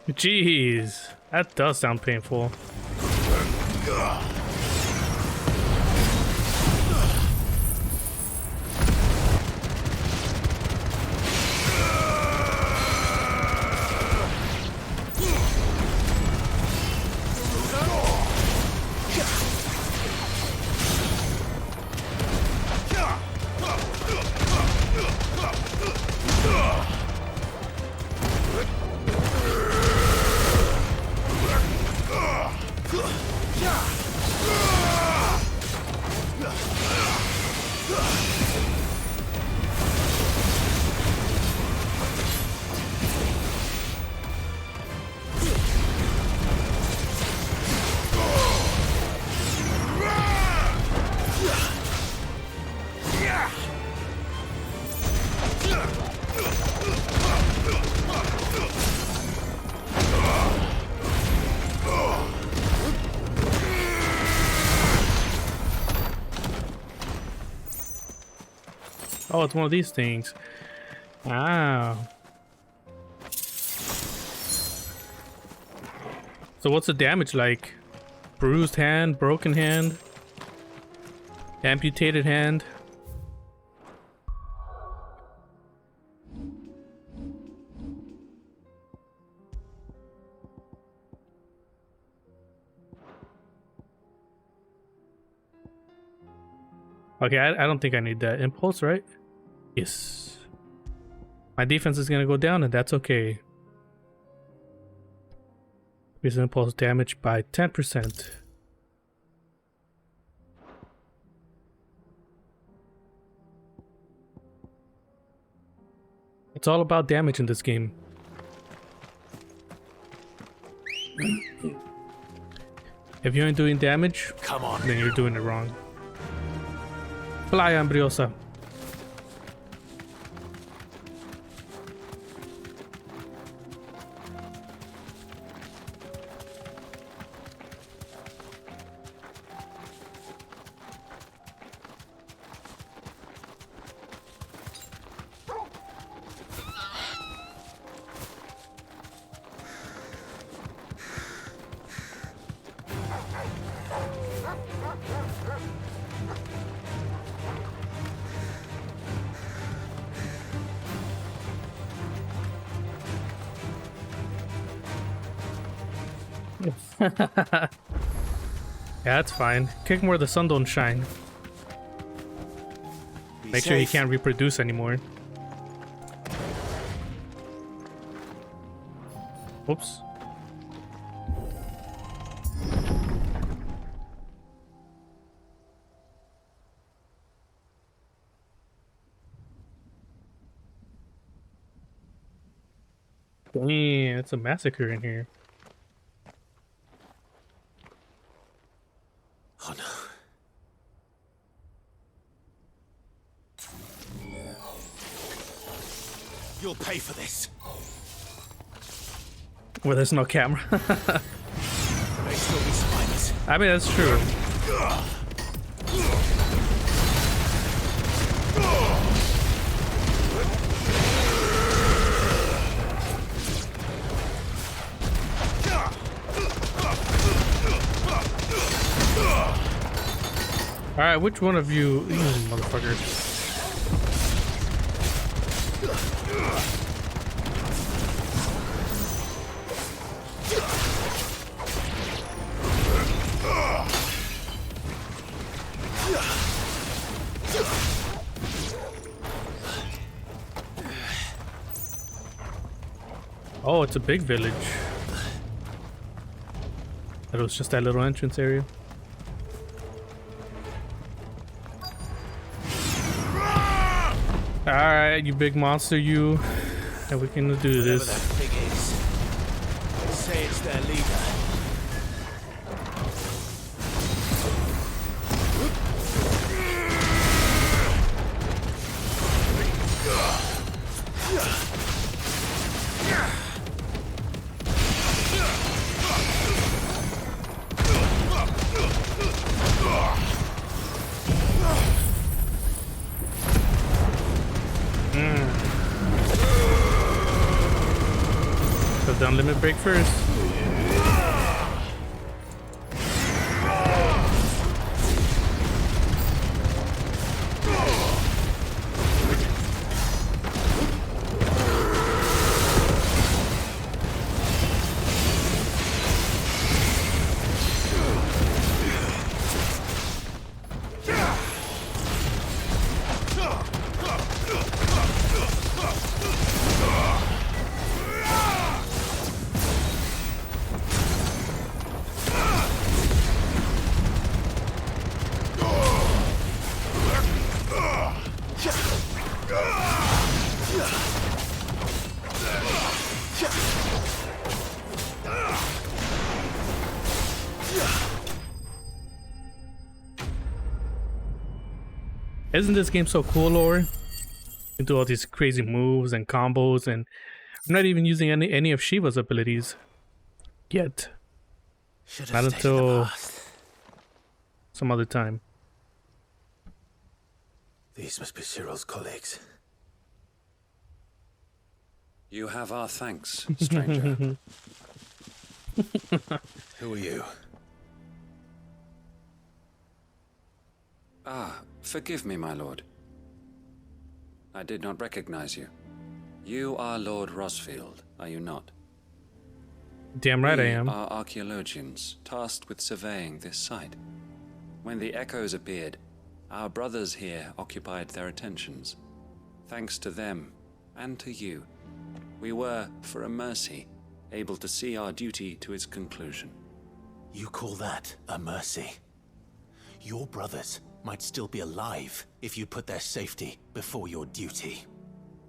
Jeez, that does sound painful. Oh, it's one of these things. Ah. So what's the damage like? Bruised hand, broken hand, amputated hand. Okay, I don't think I need that. Impulse, right? Yes. My defense is gonna go down, and that's okay. Increase impulse damage by 10%. It's all about damage in this game. If you ain't doing damage, come on, then you're doing it wrong. Fly, Ambriosa. Yeah, that's fine. Kick him where the sun don't shine. Make sure he can't reproduce anymore. Oops. Damn, it's a massacre in here. Oh no. You'll pay for this. Well, there's no camera. May still be spiders. I mean, that's true. Alright, which one of you motherfuckers? Oh, it's a big village. It was just that little entrance area. Alright, you big monster, you. And we can do this. Whatever that thing is, they say it's their leader. Done limit break first. Isn't this game so cool, Lore? You can do all these crazy moves and combos, and I'm not even using any of Shiva's abilities yet. Not until some other time. These must be Cyril's colleagues. You have our thanks, stranger. Who are you? Ah, forgive me, my lord. I did not recognize you. You are Lord Rosfield, are you not? Damn right I am. We are archaeologians tasked with surveying this site. When the echoes appeared, our brothers here occupied their attentions. Thanks to them, and to you, we were, for a mercy, able to see our duty to its conclusion. You call that a mercy? Your brothers might still be alive if you put their safety before your duty.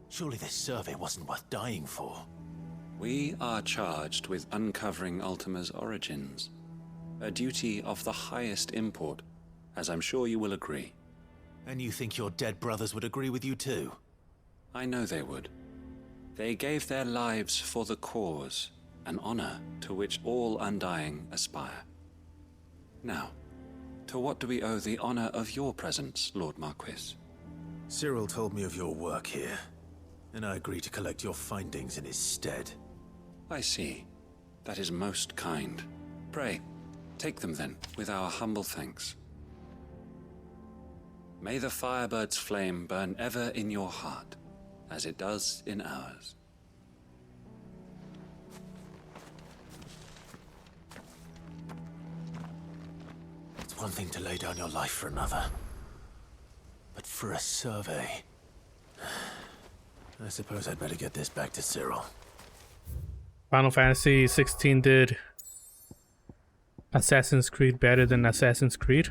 Surely this survey wasn't worth dying for. We are charged with uncovering Ultima's origins. A duty of the highest import, as I'm sure you will agree. And you think your dead brothers would agree with you too? I know they would. They gave their lives for the cause, an honor to which all Undying aspire. Now, to what do we owe the honor of your presence, Lord Marquis? Cyril told me of your work here, and I agree to collect your findings in his stead. I see. That is most kind. Pray, Take them then, with our humble thanks. May the Firebird's flame burn ever in your heart, as it does in ours. It's one thing to lay down your life for another, but for a survey... I suppose I'd better get this back to Cyril. Final Fantasy 16 did Assassin's Creed better than Assassin's Creed?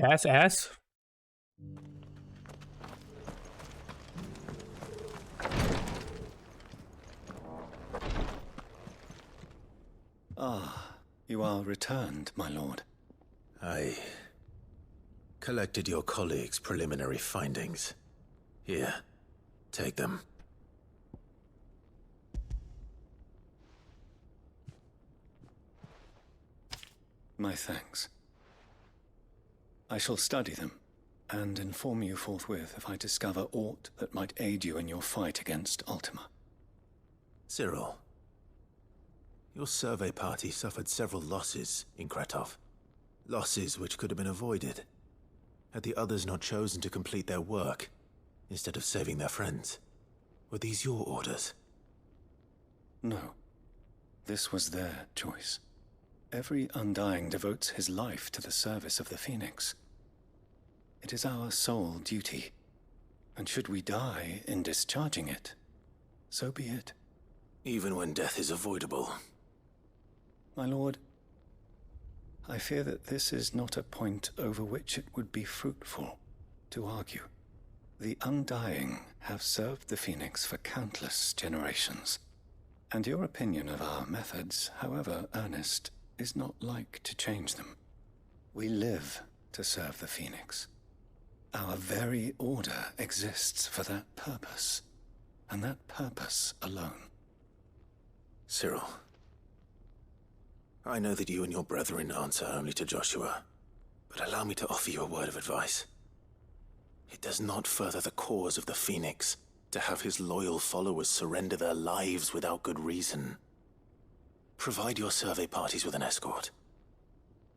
Ass? Ah, you are returned, my lord. I collected your colleagues' preliminary findings. Here, take them. My thanks. I shall study them, and inform you forthwith if I discover aught that might aid you in your fight against Ultima. Cyril, your survey party suffered several losses in Kretov. Losses which could have been avoided, had the others not chosen to complete their work, instead of saving their friends. Were these your orders? No. This was their choice. Every Undying devotes his life to the service of the Phoenix. It is our sole duty, and should we die in discharging it, so be it. Even when death is avoidable. My lord, I fear that this is not a point over which it would be fruitful to argue. The Undying have served the Phoenix for countless generations, and your opinion of our methods, however earnest, is not like to change them. We live to serve the Phoenix. Our very order exists for that purpose, and that purpose alone. Cyril, I know that you and your brethren answer only to Joshua, but allow me to offer you a word of advice. It does not further the cause of the Phoenix to have his loyal followers surrender their lives without good reason. Provide your survey parties with an escort,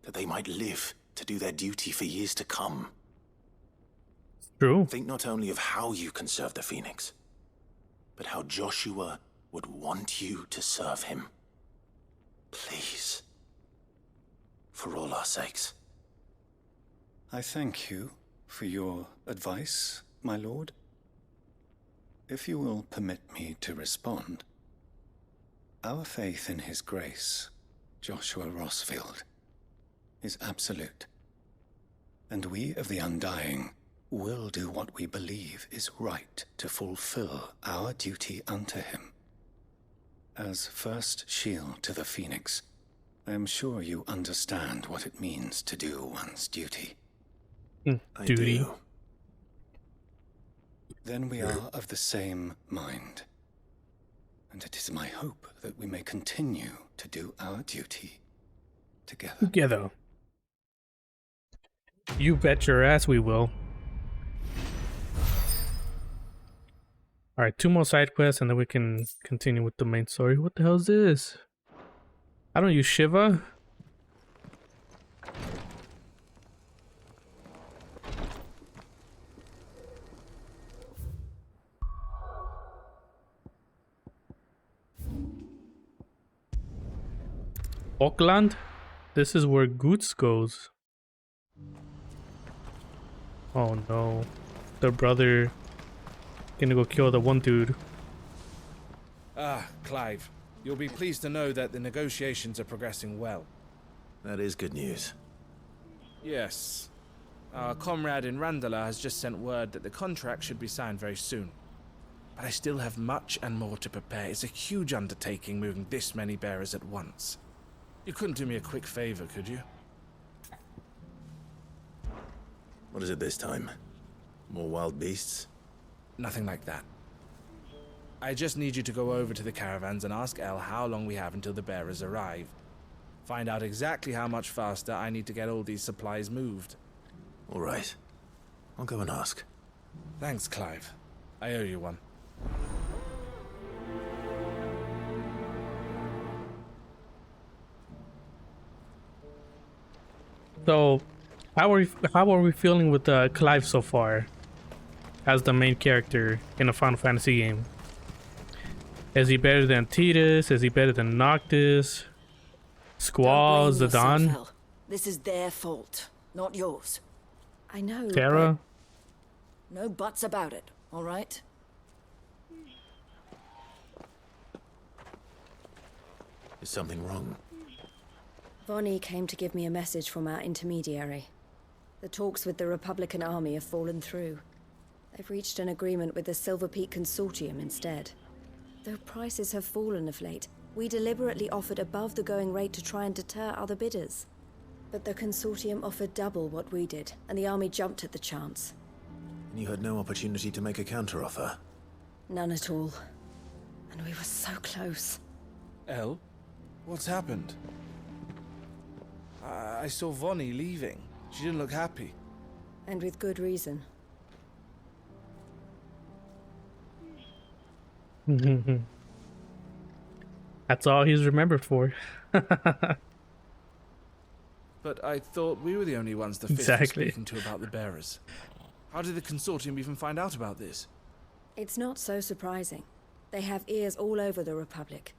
that they might live to do their duty for years to come. True. Think not only of how you can serve the Phoenix, but how Joshua would want you to serve him. Please. For all our sakes. I thank you for your advice, my lord. If you will permit me to respond, our faith in his grace, Joshua Rossfield, is absolute. And we of the Undying will do what we believe is right to fulfill our duty unto him. As first shield to the Phoenix, I am sure you understand what it means to do one's duty. Duty. Do. Then we are of the same mind. And it is my hope that we may continue to do our duty together. You bet your ass we will. Alright, 2 more side quests and then we can continue with the main story. What the hell is this? I don't use Shiva. Auckland? This is where Goots goes. Oh no. The brother gonna go kill the one dude. Ah, Clive. You'll be pleased to know that the negotiations are progressing well. That is good news. Yes. Our comrade in Randala has just sent word that the contract should be signed very soon. But I still have much and more to prepare. It's a huge undertaking moving this many bearers at once. You couldn't do me a quick favor, could you? What is it this time? More wild beasts? Nothing like that. I just need you to go over to the caravans and ask El how long we have until the bearers arrive. Find out exactly how much faster I need to get all these supplies moved. All right. I'll go and ask. Thanks, Clive. I owe you one. So, how are we feeling with Clive so far, as the main character in a Final Fantasy game? Is he better than Tidus? Is he better than Noctis? Squall, Don't blame yourself, Zidane, Elle. This is their fault, not yours. I know. Terra? But no buts about it, all right? Is something wrong? Vonnie came to give me a message from our intermediary. The talks with the Republican army have fallen through. They've reached an agreement with the Silver Peak Consortium instead. Though prices have fallen of late, we deliberately offered above the going rate to try and deter other bidders. But the Consortium offered double what we did, and the army jumped at the chance. And you had no opportunity to make a counteroffer? None at all. And we were so close. Elle? What's happened? I saw Vonnie leaving. She didn't look happy. And with good reason. That's all he's remembered for. But I thought we were the only ones the Fifth was speaking to about the bearers. How did the Consortium even find out about this? It's not so surprising. They have ears all over the Republic.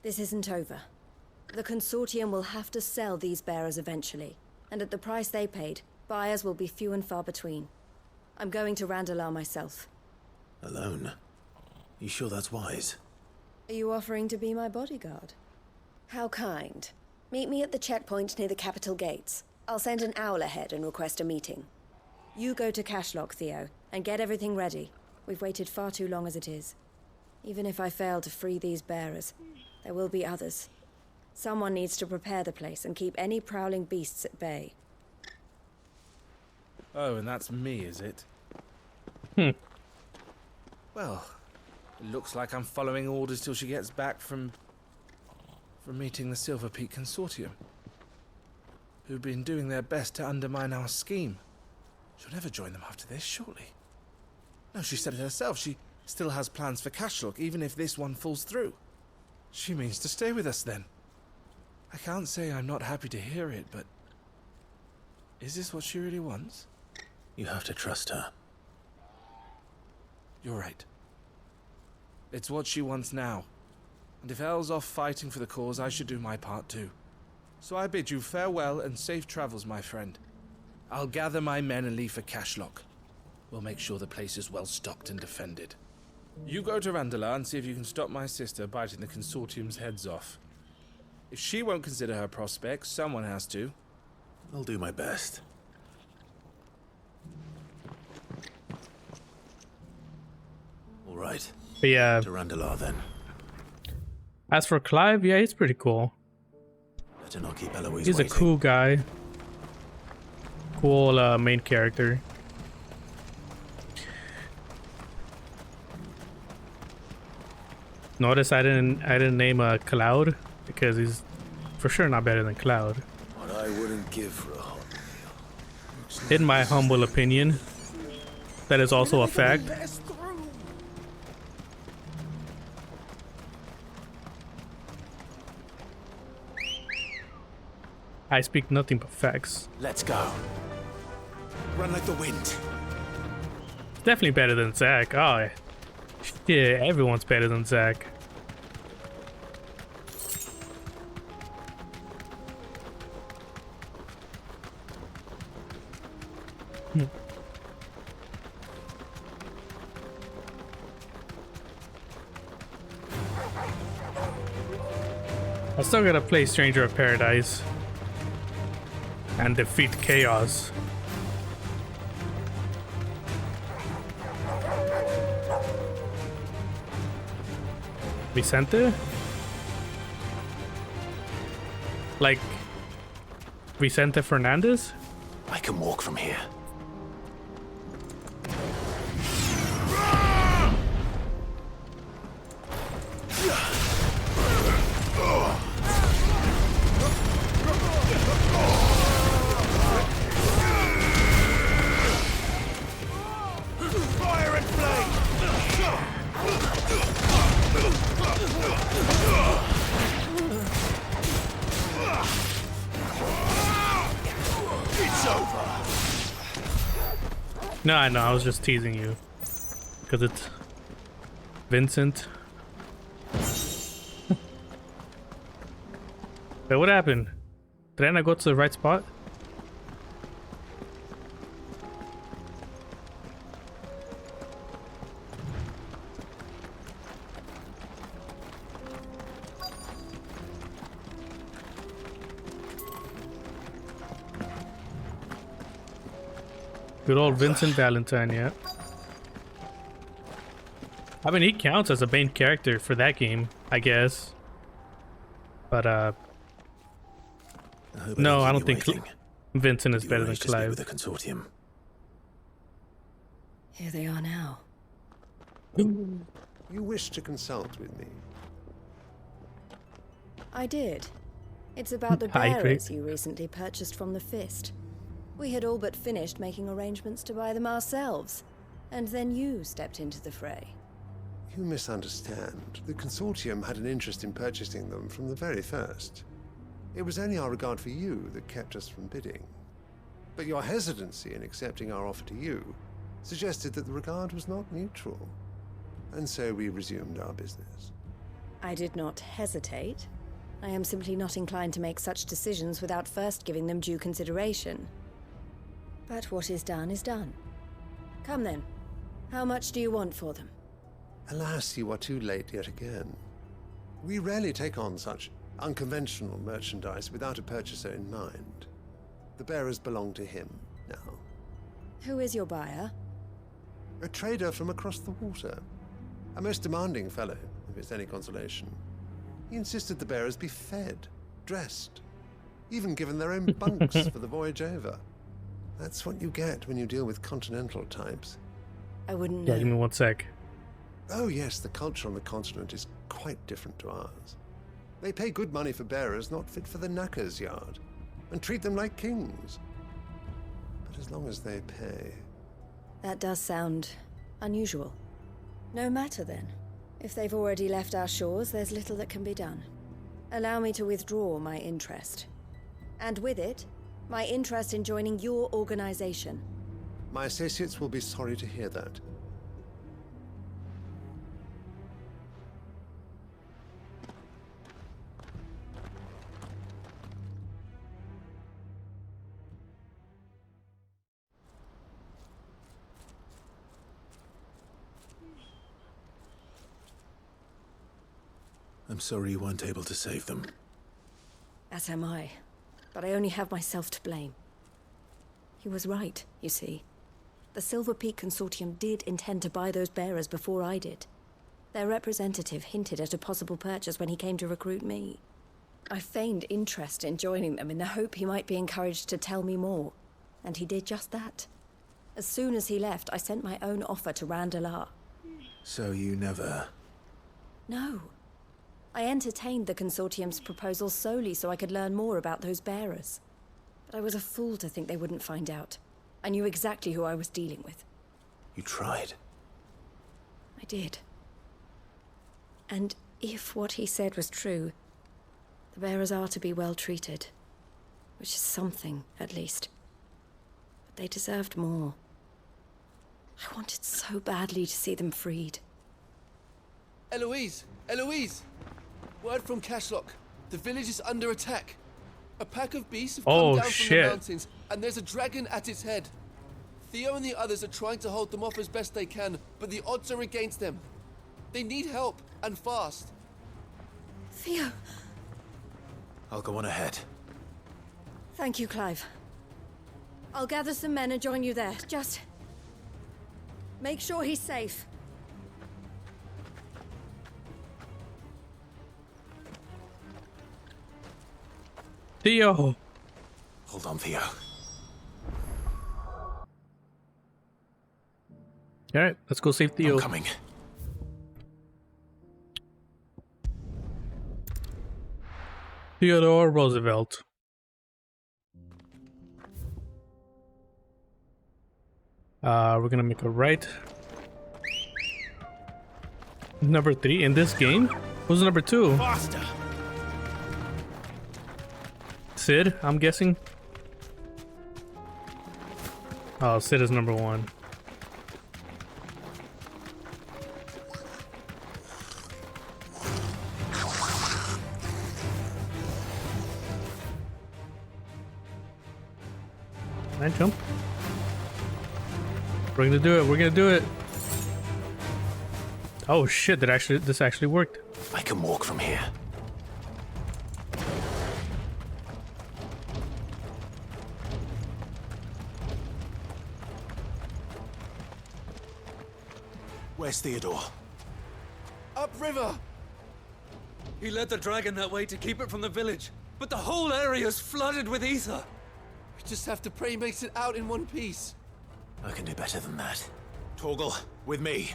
This isn't over. The Consortium will have to sell these bearers eventually, and at the price they paid, buyers will be few and far between. I'm going to Randalar myself. Alone? You sure that's wise? Are you offering to be my bodyguard? How kind. Meet me at the checkpoint near the capital gates. I'll send an owl ahead and request a meeting. You go to Cashlock, Theo, and get everything ready. We've waited far too long as it is. Even if I fail to free these bearers, there will be others. Someone needs to prepare the place and keep any prowling beasts at bay. Oh, and that's me, is it? Well, it looks like I'm following orders till she gets back from meeting the Silver Peak Consortium, who've been doing their best to undermine our scheme. She'll never join them after this, surely. No, she said it herself. She still has plans for Cashlock, even if this one falls through. She means to stay with us, then. I can't say I'm not happy to hear it, but... is this what she really wants? You have to trust her. You're right. It's what she wants now. And if Elle's off fighting for the cause, I should do my part too. So I bid you farewell and safe travels, my friend. I'll gather my men and leave for Cashlock. We'll make sure the place is well stocked and defended. You go to Randalar and see if you can stop my sister biting the Consortium's heads off. If she won't consider her prospects, someone has to. I'll do my best. All right. But yeah. To Randalar then. As for Clive, yeah, he's pretty cool. Better not keep Eloise He's waiting. a cool guy. Cool main character. Notice I didn't name Cloud because he's for sure not better than Cloud. What I wouldn't give for a hot meal. In my humble opinion, that is also a fact. I speak nothing but facts. Let's go. Run like the wind. Definitely better than Zack. Oh, yeah, everyone's better than Zack. I still gotta play Stranger of Paradise and defeat Chaos. Vicente? Like Vicente Fernandez? I can walk from here. Fire and flame! No, I know. I was just teasing you because it's Vincent. But what happened? Did I not go to the right spot? Good old Vincent Valentine, yeah. I mean, he counts as a main character for that game, I guess. But, no, I don't think Vincent is better than Clive. With the consortium. Here they are now. You wish to consult with me? I did. It's about the bearers you recently purchased from the Fist. We had all but finished making arrangements to buy them ourselves, and then you stepped into the fray. You misunderstand. The consortium had an interest in purchasing them from the very first. It was only our regard for you that kept us from bidding. But your hesitancy in accepting our offer to you suggested that the regard was not mutual. And so we resumed our business. I did not hesitate. I am simply not inclined to make such decisions without first giving them due consideration. But what is done is done. Come then. How much do you want for them? Alas, you are too late yet again. We rarely take on such unconventional merchandise without a purchaser in mind. The bearers belong to him now. Who is your buyer? A trader from across the water. A most demanding fellow, if it's any consolation. He insisted the bearers be fed, dressed, even given their own bunks for the voyage over. That's what you get when you deal with continental types. I wouldn't know. Yeah, give me 1 sec. Oh yes, the culture on the continent is quite different to ours. They pay good money for bearers not fit for the knacker's yard, and treat them like kings. But as long as they pay... That does sound unusual. No matter then. If they've already left our shores, there's little that can be done. Allow me to withdraw my interest. And with it, my interest in joining your organization. My associates will be sorry to hear that. I'm sorry you weren't able to save them. As am I. But I only have myself to blame. He was right, you see. The Silver Peak Consortium did intend to buy those bearers before I did. Their representative hinted at a possible purchase when he came to recruit me. I feigned interest in joining them in the hope he might be encouraged to tell me more. And he did just that. As soon as he left, I sent my own offer to Randalar. So you never... No. I entertained the Consortium's proposal solely so I could learn more about those bearers. But I was a fool to think they wouldn't find out. I knew exactly who I was dealing with. You tried. I did. And if what he said was true, the bearers are to be well treated. Which is something, at least. But they deserved more. I wanted so badly to see them freed. Eloise! Eloise! Word from Cashlock. The village is under attack. A pack of beasts have come down from the mountains, and there's a dragon at its head. Theo and the others are trying to hold them off as best they can, but the odds are against them. They need help, and fast. Theo! I'll go on ahead. Thank you, Clive. I'll gather some men and join you there. Just... make sure he's safe. Theo! Hold on, Theo. Alright, let's go save Theo. I'm coming. Theodore Roosevelt. We're gonna make a right. Number 3 in this game? Who's number 2? Faster! Sid, I'm guessing. Oh, Sid is number 1. Can I jump? We're gonna do it. We're gonna do it. Oh shit! This actually worked. I can walk from here. Where's Theodore? Upriver! He led the dragon that way to keep it from the village, but the whole area's flooded with ether. We just have to pray he makes it out in one piece. I can do better than that. Torgal, with me.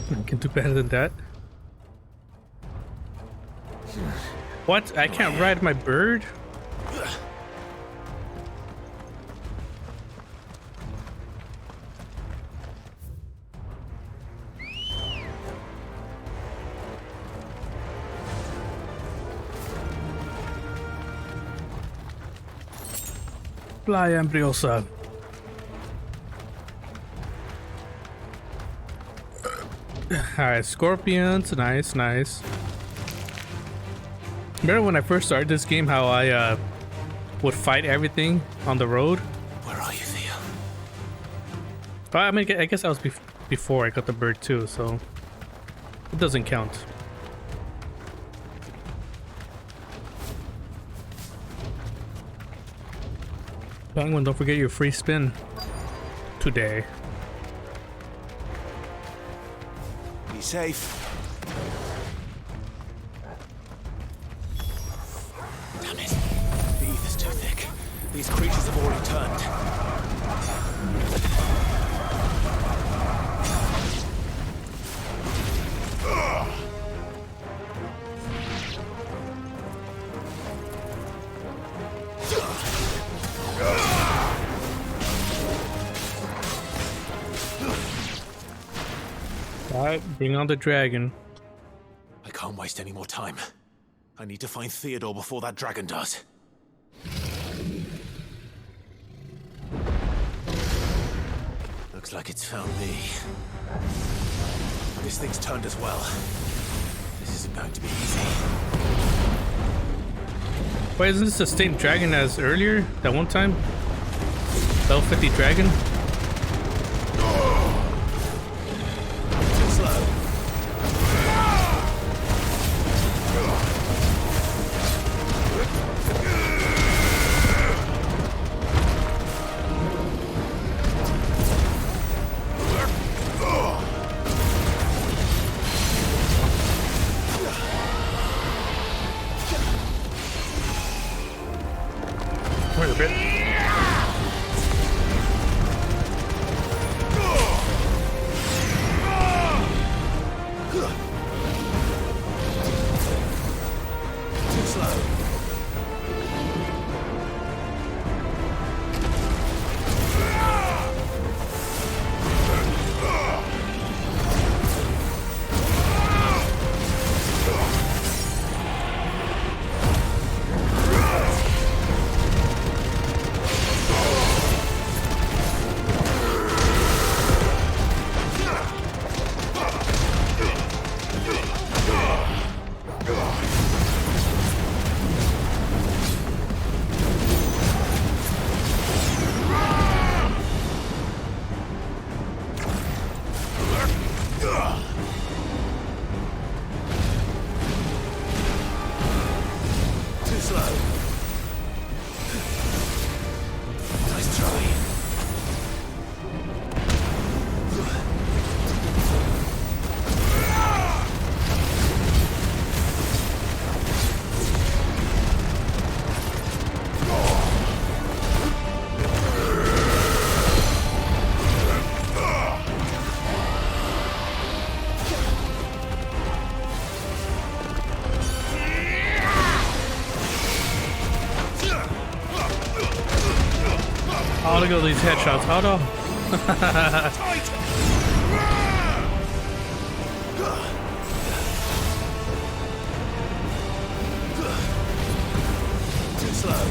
I can do better than that. What? I can't ride my bird? Fly, Ambriosa. Alright, scorpions. Nice, nice. Remember when I first started this game how I would fight everything on the road? Where are you, Theo? But I mean, I guess that was before I got the bird too, so it doesn't count. Penguin, don't forget your free spin today. Be safe. Damn it. The ether's too thick. These creatures have already turned. Alright, bring on the dragon. I can't waste any more time. I need to find Theodore before that dragon does. Looks like it's found me. This thing's turned as well. This isn't going to be easy. Wait, isn't this the same dragon as earlier? That one time? Level 50 dragon? Wait a bit. Too slow. Too slow. Nice try. Oh, look at all these headshots. Hold on. Too slow.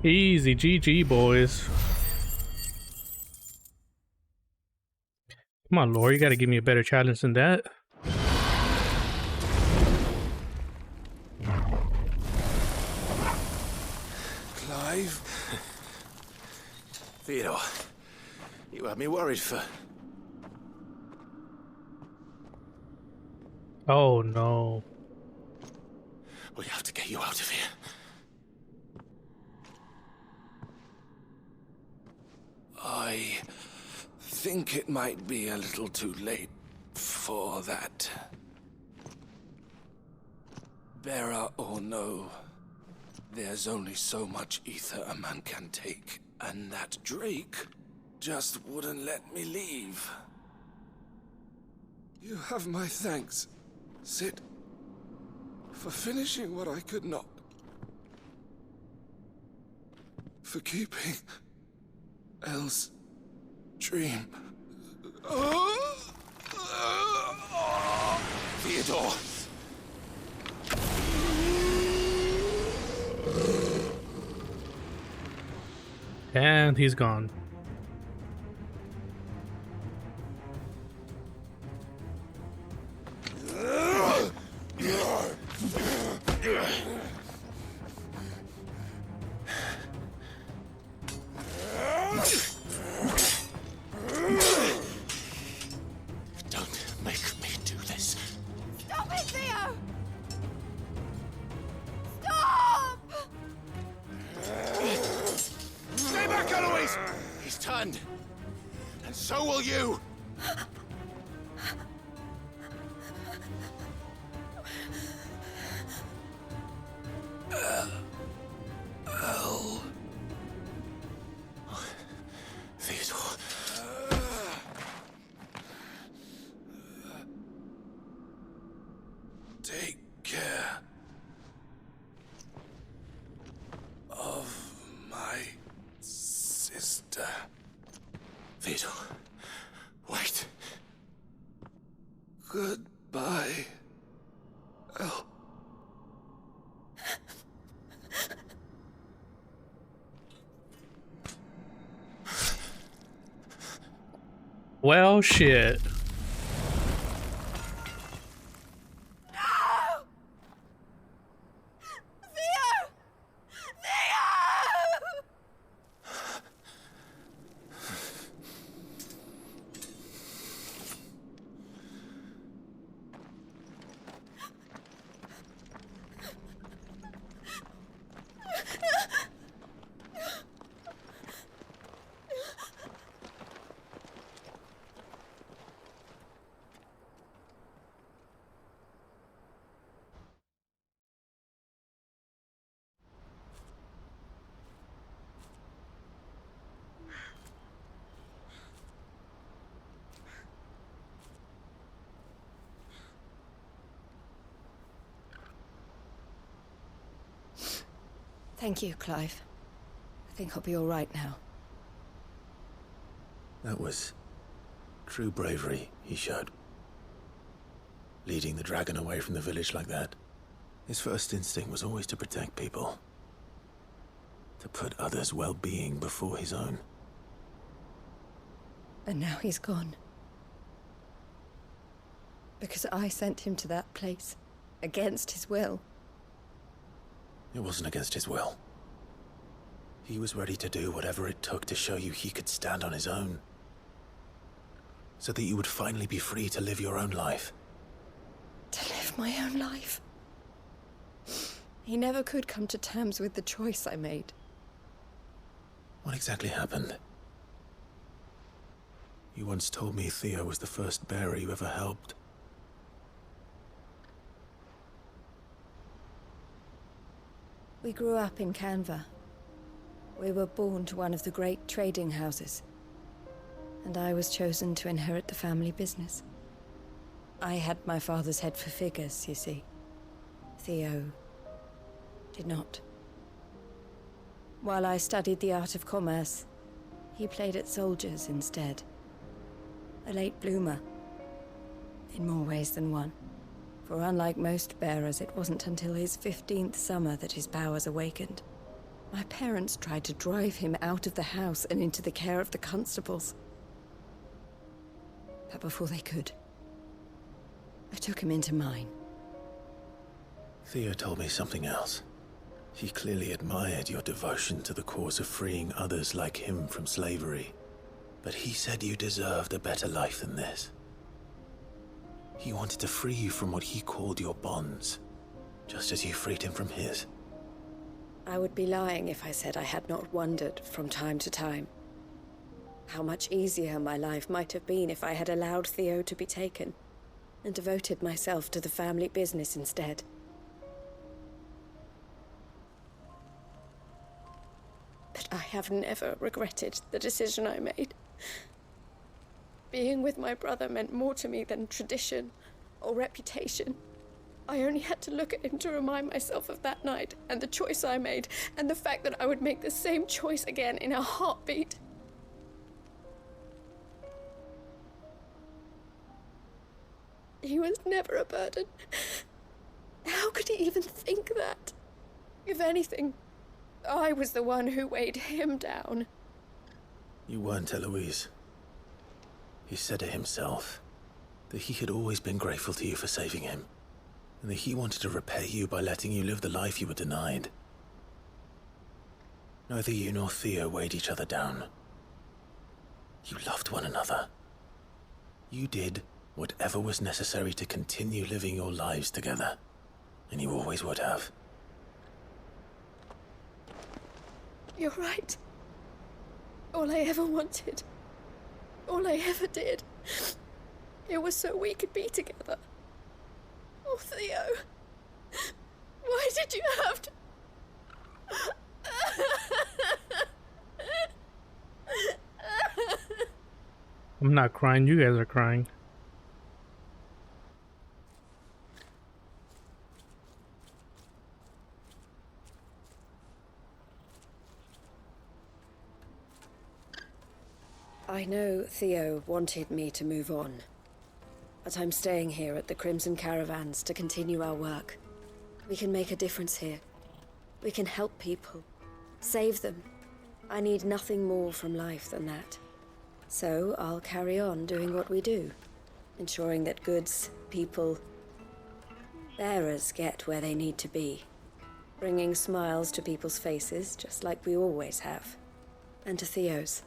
Easy, GG, boys. Come on, Lore, you gotta give me a better challenge than that. Clive? Theodore, you had me worried for... Oh, no. We have to get you out of here. I think it might be a little too late for that. Bearer or no, there's only so much ether a man can take, and that Drake just wouldn't let me leave. You have my thanks, Sid, for finishing what I could not. For keeping Elle's dream. Theodore! And he's gone. Don't make me do this. Stop it, Theo! Stop! Stay back, Eloise! He's turned. And so will you! Elle. Theodore. Take care of my sister. Theodore, wait. Goodbye, Elle. Well, shit. Thank you, Clive. I think I'll be all right now. That was true bravery he showed. Leading the dragon away from the village like that. His first instinct was always to protect people. To put others' well-being before his own. And now he's gone. Because I sent him to that place. Against his will. It wasn't against his will. He was ready to do whatever it took to show you he could stand on his own. So that you would finally be free to live your own life. To live my own life? He never could come to terms with the choice I made. What exactly happened? You once told me Theo was the first bearer you ever helped. We grew up in Canva. We were born to one of the great trading houses. And I was chosen to inherit the family business. I had my father's head for figures, you see. Theo did not. While I studied the art of commerce, he played at soldiers instead. A late bloomer. In more ways than one. For unlike most bearers, it wasn't until his 15th summer that his powers awakened. My parents tried to drive him out of the house and into the care of the constables. But before they could, I took him into mine. Theo told me something else. He clearly admired your devotion to the cause of freeing others like him from slavery. But he said you deserved a better life than this. He wanted to free you from what he called your bonds, just as you freed him from his. I would be lying if I said I had not wondered from time to time how much easier my life might have been if I had allowed Theo to be taken and devoted myself to the family business instead. But I have never regretted the decision I made. Being with my brother meant more to me than tradition or reputation. I only had to look at him to remind myself of that night and the choice I made, and the fact that I would make the same choice again in a heartbeat. He was never a burden. How could he even think that? If anything, I was the one who weighed him down. You weren't, Eloise. He said it himself, that he had always been grateful to you for saving him, and that he wanted to repay you by letting you live the life you were denied. Neither you nor Theo weighed each other down. You loved one another. You did whatever was necessary to continue living your lives together, and you always would have. You're right. All I ever wanted, all I ever did, it was so we could be together. Oh, Theo, why did you have to... I'm not crying, you guys are crying. I know Theo wanted me to move on, but I'm staying here at the Crimson Caravans to continue our work. We can make a difference here. We can help people, save them. I need nothing more from life than that. So I'll carry on doing what we do, ensuring that goods, people, bearers get where they need to be, bringing smiles to people's faces just like we always have, and to Theo's.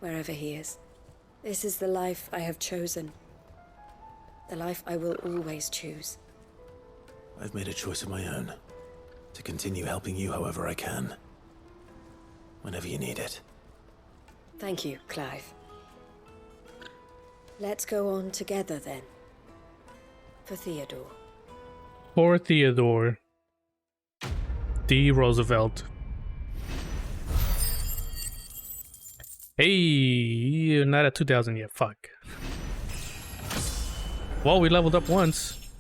Wherever he is. This is the life I have chosen. The life I will always choose. I've made a choice of my own, to continue helping you however I can. Whenever you need it. Thank you, Clive. Let's go on together then. For Theodore. For Theodore. D. Roosevelt. Hey, you're not at 2000 yet, fuck. Well, we leveled up once.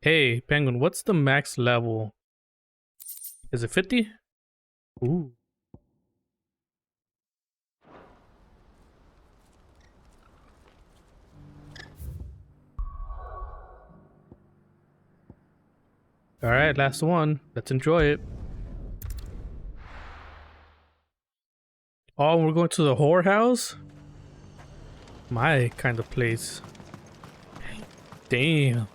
Hey, Penguin, what's the max level? Is it 50? Ooh. Alright, last one. Let's enjoy it. Oh, we're going to the whorehouse? My kind of place. Damn.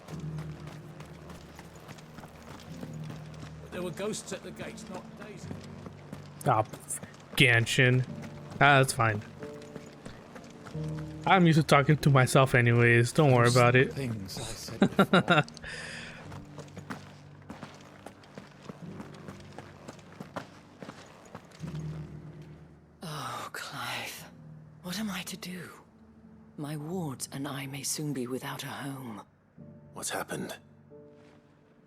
There were ghosts at the gates, not Daisy. Ah, Ganshin. Ah, that's fine. I'm used to talking to myself anyways. Don't worry about it. Things I said before. Oh, Clive. What am I to do? My wards and I may soon be without a home. What's happened?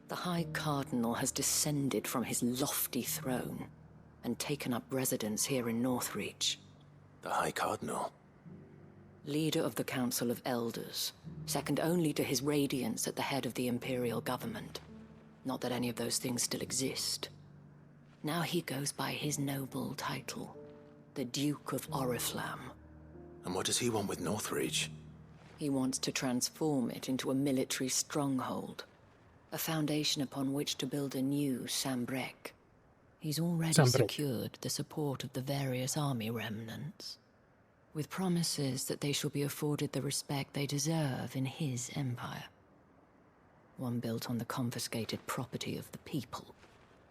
The High Cardinal has descended from his lofty throne and taken up residence here in Northreach. The High Cardinal? Leader of the Council of Elders, second only to his Radiance at the head of the Imperial government. Not that any of those things still exist. Now he goes by his noble title, the Duke of Oriflamme. And what does he want with Northreach? He wants to transform it into a military stronghold, a foundation upon which to build a new Sambrek. He's already secured the support of the various army remnants, with promises that they shall be afforded the respect they deserve in his empire. One built on the confiscated property of the people.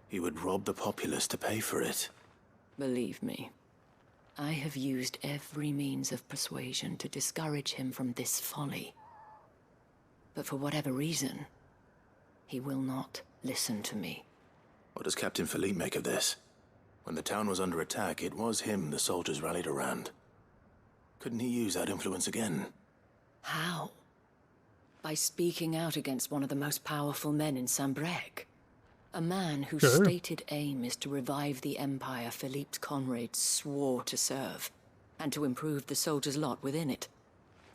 He would rob the populace to pay for it. Believe me, I have used every means of persuasion to discourage him from this folly. But for whatever reason, he will not listen to me. What does Captain Philippe make of this? When the town was under attack, it was him the soldiers rallied around. Couldn't he use that influence again? How? By speaking out against one of the most powerful men in Sambrec. A man whose stated aim is to revive the empire Philippe's comrades swore to serve, and to improve the soldiers' lot within it.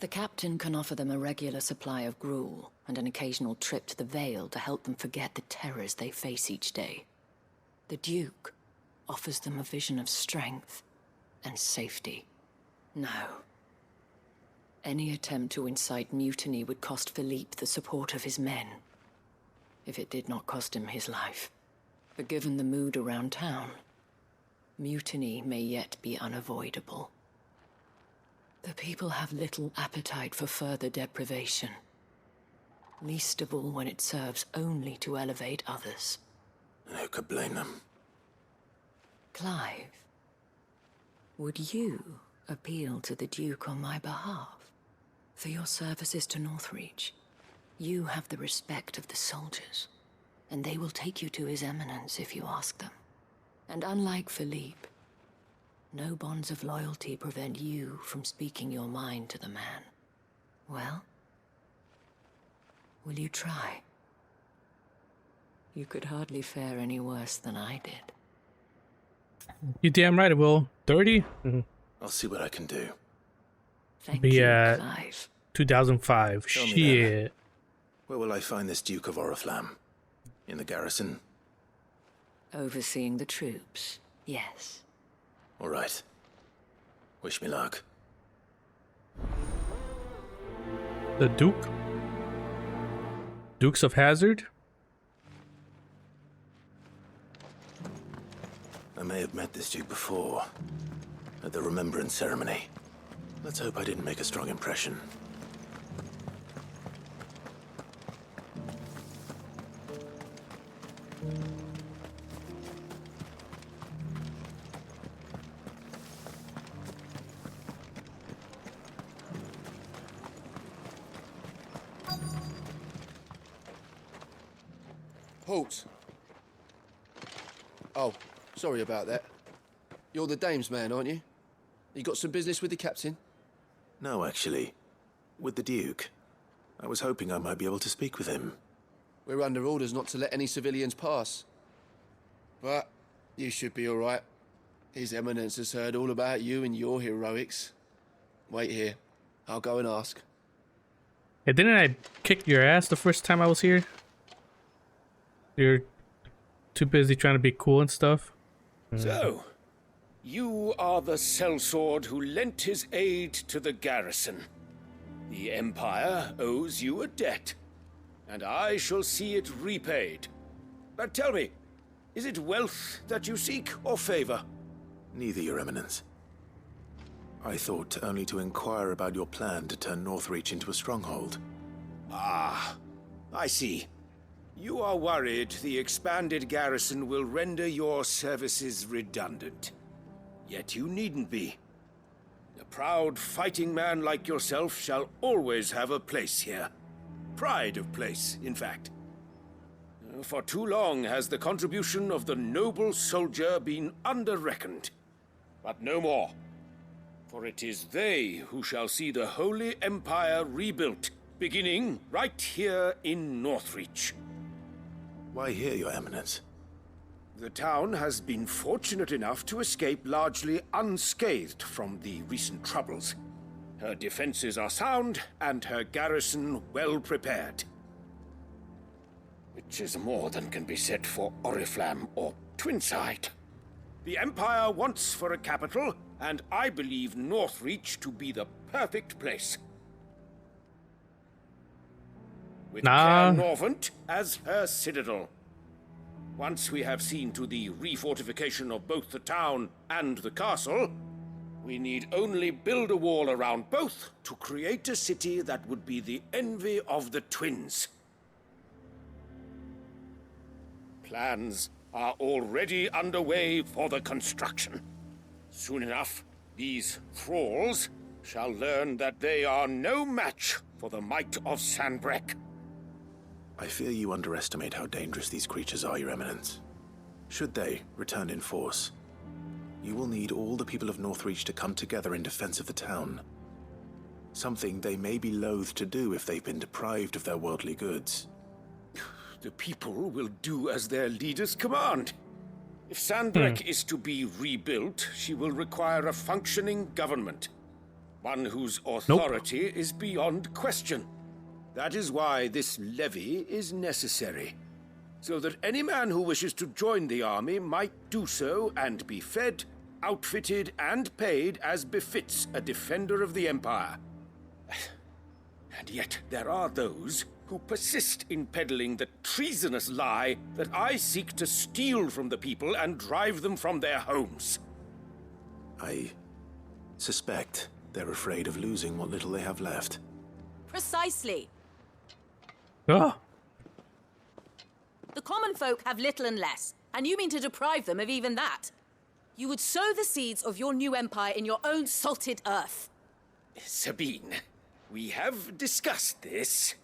The captain can offer them a regular supply of gruel, and an occasional trip to the Vale to help them forget the terrors they face each day. The Duke offers them a vision of strength and safety. No. Any attempt to incite mutiny would cost Philippe the support of his men, if it did not cost him his life. But given the mood around town, mutiny may yet be unavoidable. The people have little appetite for further deprivation, least of all when it serves only to elevate others. And who could blame them? Clive, would you appeal to the Duke on my behalf? For your services to Northreach, you have the respect of the soldiers, and they will take you to His Eminence if you ask them. And unlike Philippe, no bonds of loyalty prevent you from speaking your mind to the man. Well, will you try? You could hardly fare any worse than I did. You damn right it will. 30? I'll see what I can do. Thank Be you, at Clive. 2005. Tell me then, Shit. where will I find this Duke of Oriflamme? In the garrison? Overseeing the troops, yes. All right. Wish me luck. The Duke? Dukes of Hazzard? I may have met this Duke before, at the Remembrance Ceremony. Let's hope I didn't make a strong impression. Halt! Oh, sorry about that. You're the dame's man, aren't you? You got some business with the captain? No, actually. With the Duke. I was hoping I might be able to speak with him. We're under orders not to let any civilians pass. But you should be all right. His Eminence has heard all about you and your heroics. Wait here. I'll go and ask. Hey, didn't I kick your ass the first time I was here? You're too busy trying to be cool and stuff. So, you are the sellsword who lent his aid to the garrison. The Empire owes you a debt, and I shall see it repaid. But tell me, is it wealth that you seek, or favor? Neither, Your Eminence. I thought only to inquire about your plan to turn Northreach into a stronghold. Ah, I see. You are worried the expanded garrison will render your services redundant. Yet you needn't be. A proud fighting man like yourself shall always have a place here. Pride of place, in fact. For too long has the contribution of the noble soldier been under-reckoned. But no more. For it is they who shall see the Holy Empire rebuilt, beginning right here in Northreach. Why here, Your Eminence? The town has been fortunate enough to escape largely unscathed from the recent troubles. Her defenses are sound, and her garrison well prepared. Which is more than can be said for Oriflamme or Twinside. The Empire wants for a capital, and I believe Northreach to be the perfect place. With Caer Norvent as her citadel. Once we have seen to the refortification of both the town and the castle, we need only build a wall around both to create a city that would be the envy of the twins. Plans are already underway for the construction. Soon enough, these thralls shall learn that they are no match for the might of Sanbreque. I fear you underestimate how dangerous these creatures are, Your Eminence. Should they return in force, you will need all the people of Northreach to come together in defense of the town. Something they may be loath to do if they've been deprived of their worldly goods. The people will do as their leaders command. If Sanbreque is to be rebuilt, she will require a functioning government. One whose authority is beyond question. That is why this levy is necessary. So that any man who wishes to join the army might do so and be fed, outfitted, and paid as befits a defender of the Empire. And yet there are those who persist in peddling the treasonous lie that I seek to steal from the people and drive them from their homes. I suspect they're afraid of losing what little they have left. Precisely. Ah. The common folk have little and less, and you mean to deprive them of even that. You would sow the seeds of your new empire in your own salted earth. Sabine, we have discussed this.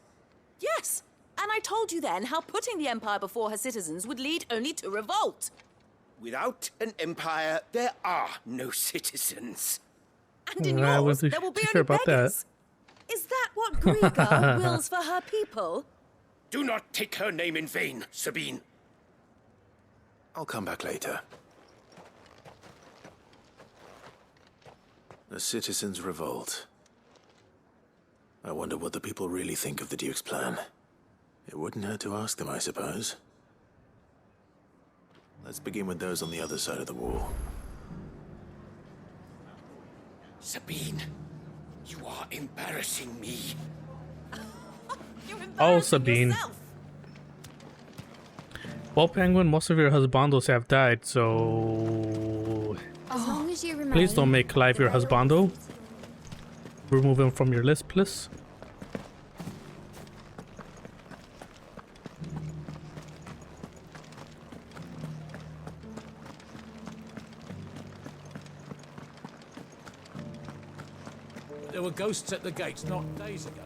Yes, and I told you then how putting the empire before her citizens would lead only to revolt. Without an empire, there are no citizens. And in yours, there will be only beggars. Is that what Griga wills for her people? Do not take her name in vain, Sabine. I'll come back later. The citizens revolt. I wonder what the people really think of the Duke's plan. It wouldn't hurt to ask them, I suppose. Let's begin with those on the other side of the wall. Sabine, you are embarrassing me. Oh, Sabine. Well, Penguin, most of your husbandos have died, so... As long as you remain... Please don't make Clive your husbando. Remove him from your list, please. There were ghosts at the gates not days ago.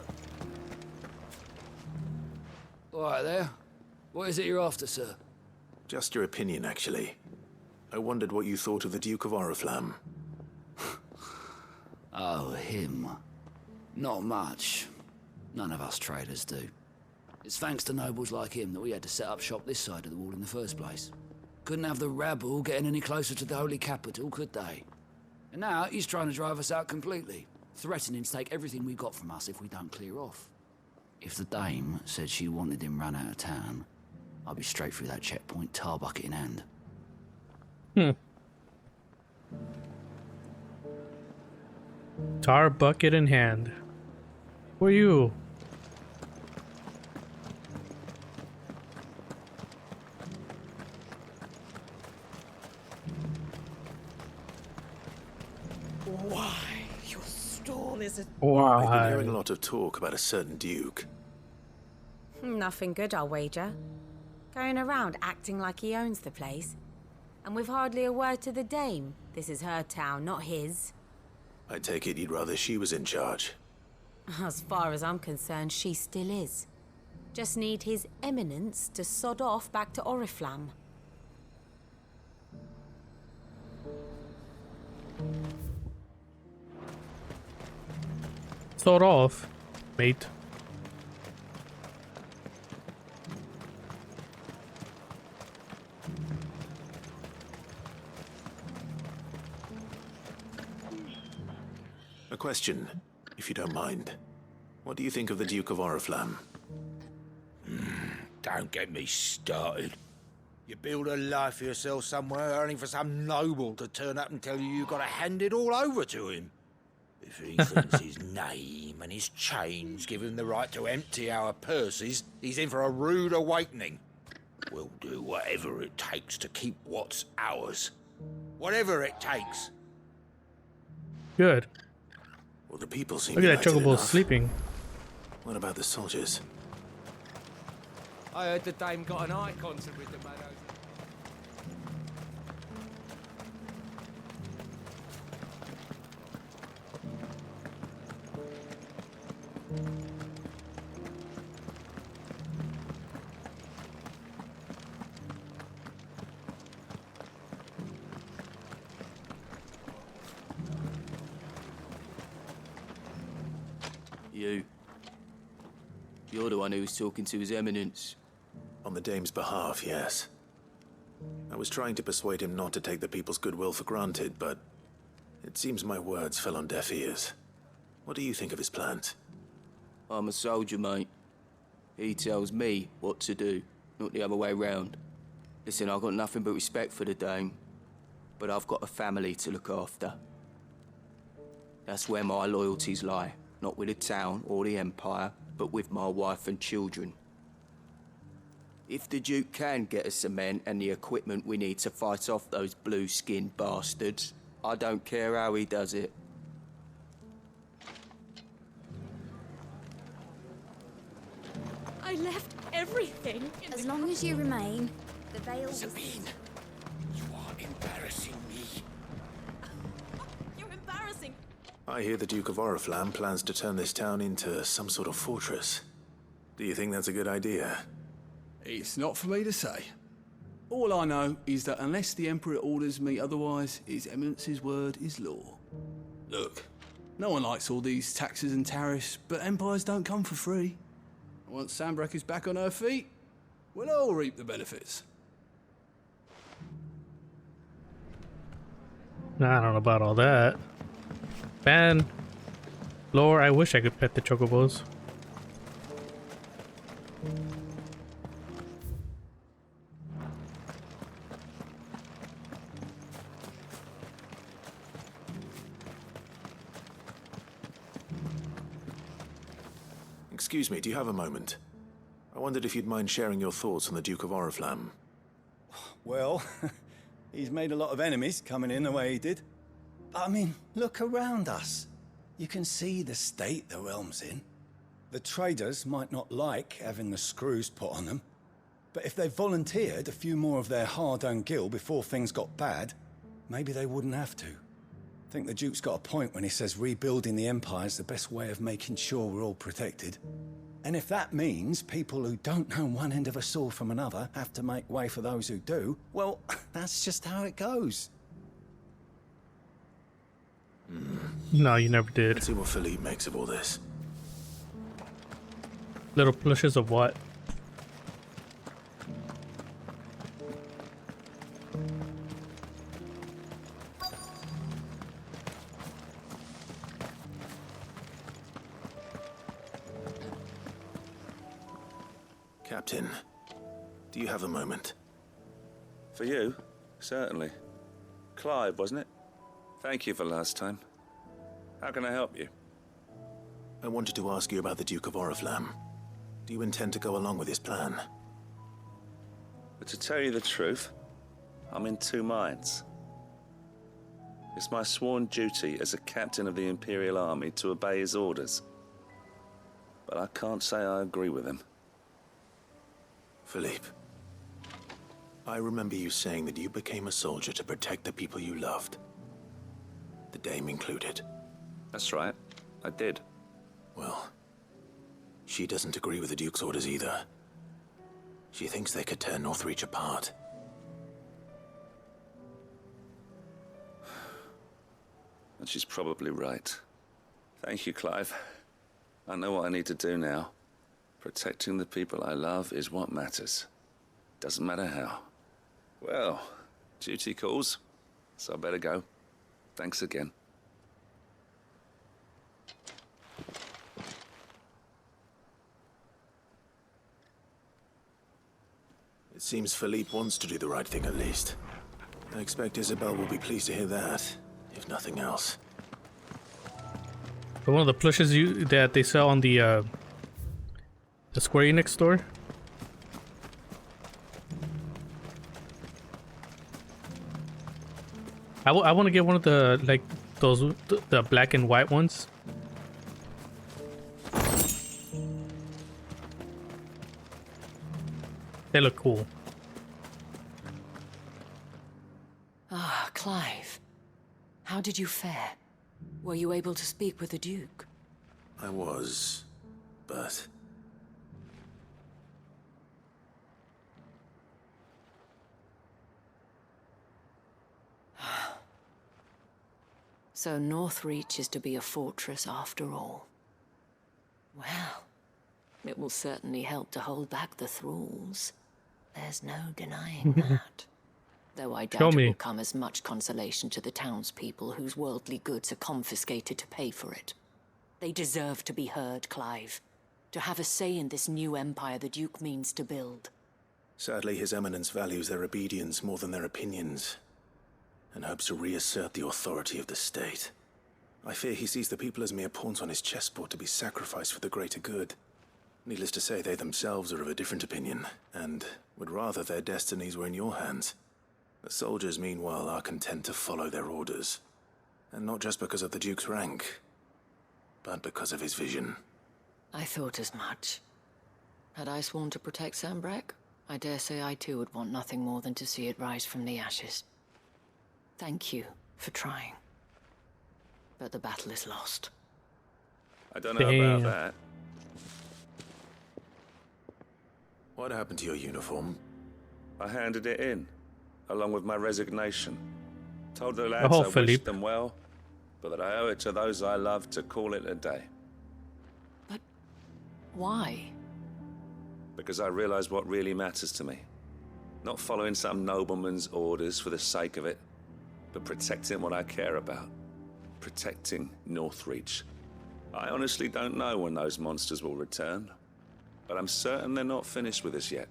All right there. What is it you're after, sir? Just your opinion, actually. I wondered what you thought of the Duke of Oriflamme. Oh, him. Not much. None of us traders do. It's thanks to nobles like him that we had to set up shop this side of the wall in the first place. Couldn't have the rabble getting any closer to the holy capital, could they? And now he's trying to drive us out completely, threatening to take everything we've got from us if we don't clear off. If the dame said she wanted him run out of town, I'd be straight through that checkpoint, tar bucket in hand. Tar bucket in hand. Who are you? Why? Your stall is a... Why? I've been hearing a lot of talk about a certain Duke. Nothing good, I'll wager. Going around acting like he owns the place. And with hardly a word to the dame. This is her town, not his. I take it you'd rather she was in charge. As far as I'm concerned, she still is. Just need his eminence to sod off back to Oriflamme. Sod off, mate. A question, if you don't mind. What do you think of the Duke of Oriflamme? Don't get me started. You build a life for yourself somewhere, only for some noble to turn up and tell you got to hand it all over to him. If he thinks his name and his chains give him the right to empty our purses, he's in for a rude awakening. We'll do whatever it takes to keep what's ours. Whatever it takes. Good. Well, the people seem Look at that united chocobo enough. sleeping. What about the soldiers? I heard the dame got an eye concert with the meadows. You're the one who was talking to His Eminence. On the dame's behalf, yes. I was trying to persuade him not to take the people's goodwill for granted, but it seems my words fell on deaf ears. What do you think of his plans? I'm a soldier, mate. He tells me what to do, not the other way round. Listen, I've got nothing but respect for the dame, but I've got a family to look after. That's where my loyalties lie, not with the town or the Empire, but with my wife and children. If the Duke can get us the men and the equipment we need to fight off those blue-skinned bastards, I don't care how he does it. I left everything. As long as you remain, the veil was... Sabine, you are embarrassing me. You're embarrassing. I hear the Duke of Oriflamme plans to turn this town into some sort of fortress. Do you think that's a good idea? It's not for me to say. All I know is that unless the Emperor orders me otherwise, His Eminence's word is law. Look, no one likes all these taxes and tariffs, but empires don't come for free. Once Sandbreck is back on her feet, we'll all reap the benefits. I don't know about all that. Man, Lord, I wish I could pet the chocobos. Excuse me, do you have a moment? I wondered if you'd mind sharing your thoughts on the Duke of Oriflamme. Well, he's made a lot of enemies coming in the way he did. But I mean, look around us. You can see the state the realm's in. The traders might not like having the screws put on them, but if they volunteered a few more of their hard-earned gil before things got bad, maybe they wouldn't have to. I think the Duke's got a point when he says rebuilding the Empire's the best way of making sure we're all protected. And if that means people who don't know one end of a sword from another have to make way for those who do, well, that's just how it goes. No, you never did. Let's see what Philippe makes of all this. Little plushes of what? Captain, do you have a moment? For you? Certainly. Clive, wasn't it? Thank you for last time. How can I help you? I wanted to ask you about the Duke of Oriflamme. Do you intend to go along with his plan? But to tell you the truth, I'm in two minds. It's my sworn duty as a captain of the Imperial Army to obey his orders. But I can't say I agree with him. Philippe, I remember you saying that you became a soldier to protect the people you loved. The Dame included. That's right, I did. Well, she doesn't agree with the Duke's orders either. She thinks they could tear Northreach apart. And she's probably right. Thank you, Clive. I know what I need to do now. Protecting the people I love is what matters. Doesn't matter how. Well, duty calls, so I better go. Thanks again. It seems Philippe wants to do the right thing at least. I expect Isabel will be pleased to hear that, if nothing else. But one of the plushes that they sell on the Square Enix store. I want to get one of the, like, those, the black and white ones. They look cool. Ah, Clive. How did you fare? Were you able to speak with the Duke? I was, but... So Northreach is to be a fortress after all. Well, it will certainly help to hold back the thralls. There's no denying that. Though I doubt it will come as much consolation to the townspeople whose worldly goods are confiscated to pay for it. They deserve to be heard, Clive. To have a say in this new empire the Duke means to build. Sadly, His Eminence values their obedience more than their opinions, and hopes to reassert the authority of the state. I fear he sees the people as mere pawns on his chessboard to be sacrificed for the greater good. Needless to say, they themselves are of a different opinion, and would rather their destinies were in your hands. The soldiers, meanwhile, are content to follow their orders. And not just because of the Duke's rank, but because of his vision. I thought as much. Had I sworn to protect Sambrek, I dare say I too would want nothing more than to see it rise from the ashes. Thank you for trying. But the battle is lost. I don't know about that. What happened to your uniform? I handed it in, along with my resignation. Told the lads I wished them well, but that I owe it to those I love to call it a day. But why? Because I realized what really matters to me. Not following some nobleman's orders for the sake of it, but protecting what I care about. Protecting Northreach. I honestly don't know when those monsters will return, but I'm certain they're not finished with us yet.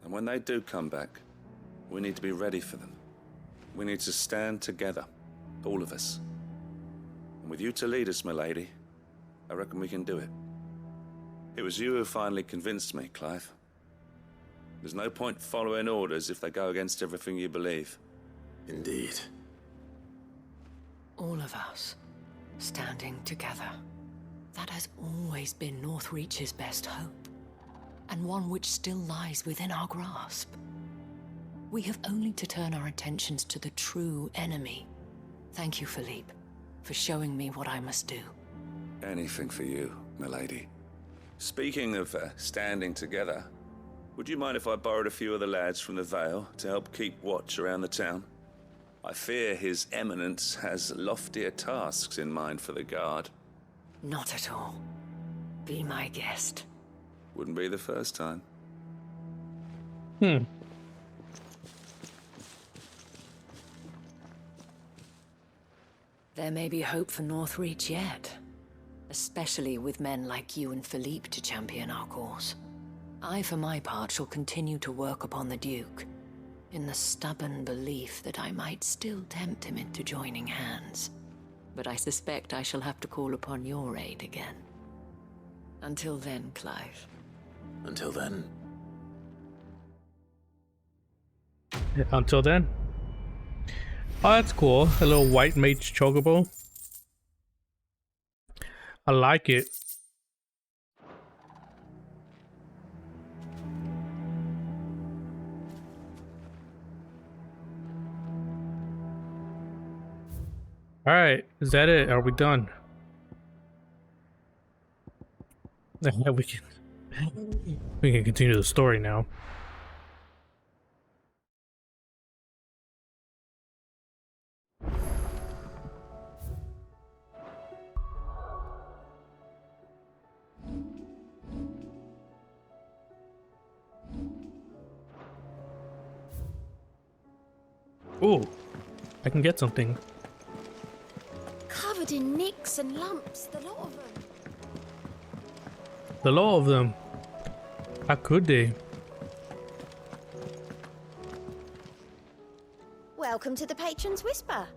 And when they do come back, we need to be ready for them. We need to stand together, all of us. And with you to lead us, milady, I reckon we can do it. It was you who finally convinced me, Clive. There's no point following orders if they go against everything you believe. Indeed. All of us, standing together. That has always been Northreach's best hope, and one which still lies within our grasp. We have only to turn our attentions to the true enemy. Thank you, Philippe, for showing me what I must do. Anything for you, milady. Speaking of standing together, would you mind if I borrowed a few of the lads from the Vale to help keep watch around the town? I fear His Eminence has loftier tasks in mind for the guard. Not at all. Be my guest. Wouldn't be the first time. There may be hope for Northreach yet. Especially with men like you and Philippe to champion our cause. I, for my part, shall continue to work upon the Duke, in the stubborn belief that I might still tempt him into joining hands. But I suspect I shall have to call upon your aid again. Until then, Clive. Until then. Until then. Oh, that's cool. A little white mage chocobo. I like it. All right, is that it? Are we done? we can continue the story now. Ooh, I can get something. Covered in nicks and lumps, the lot of them. The lot of them. How could they? Welcome to the Patron's Whisper.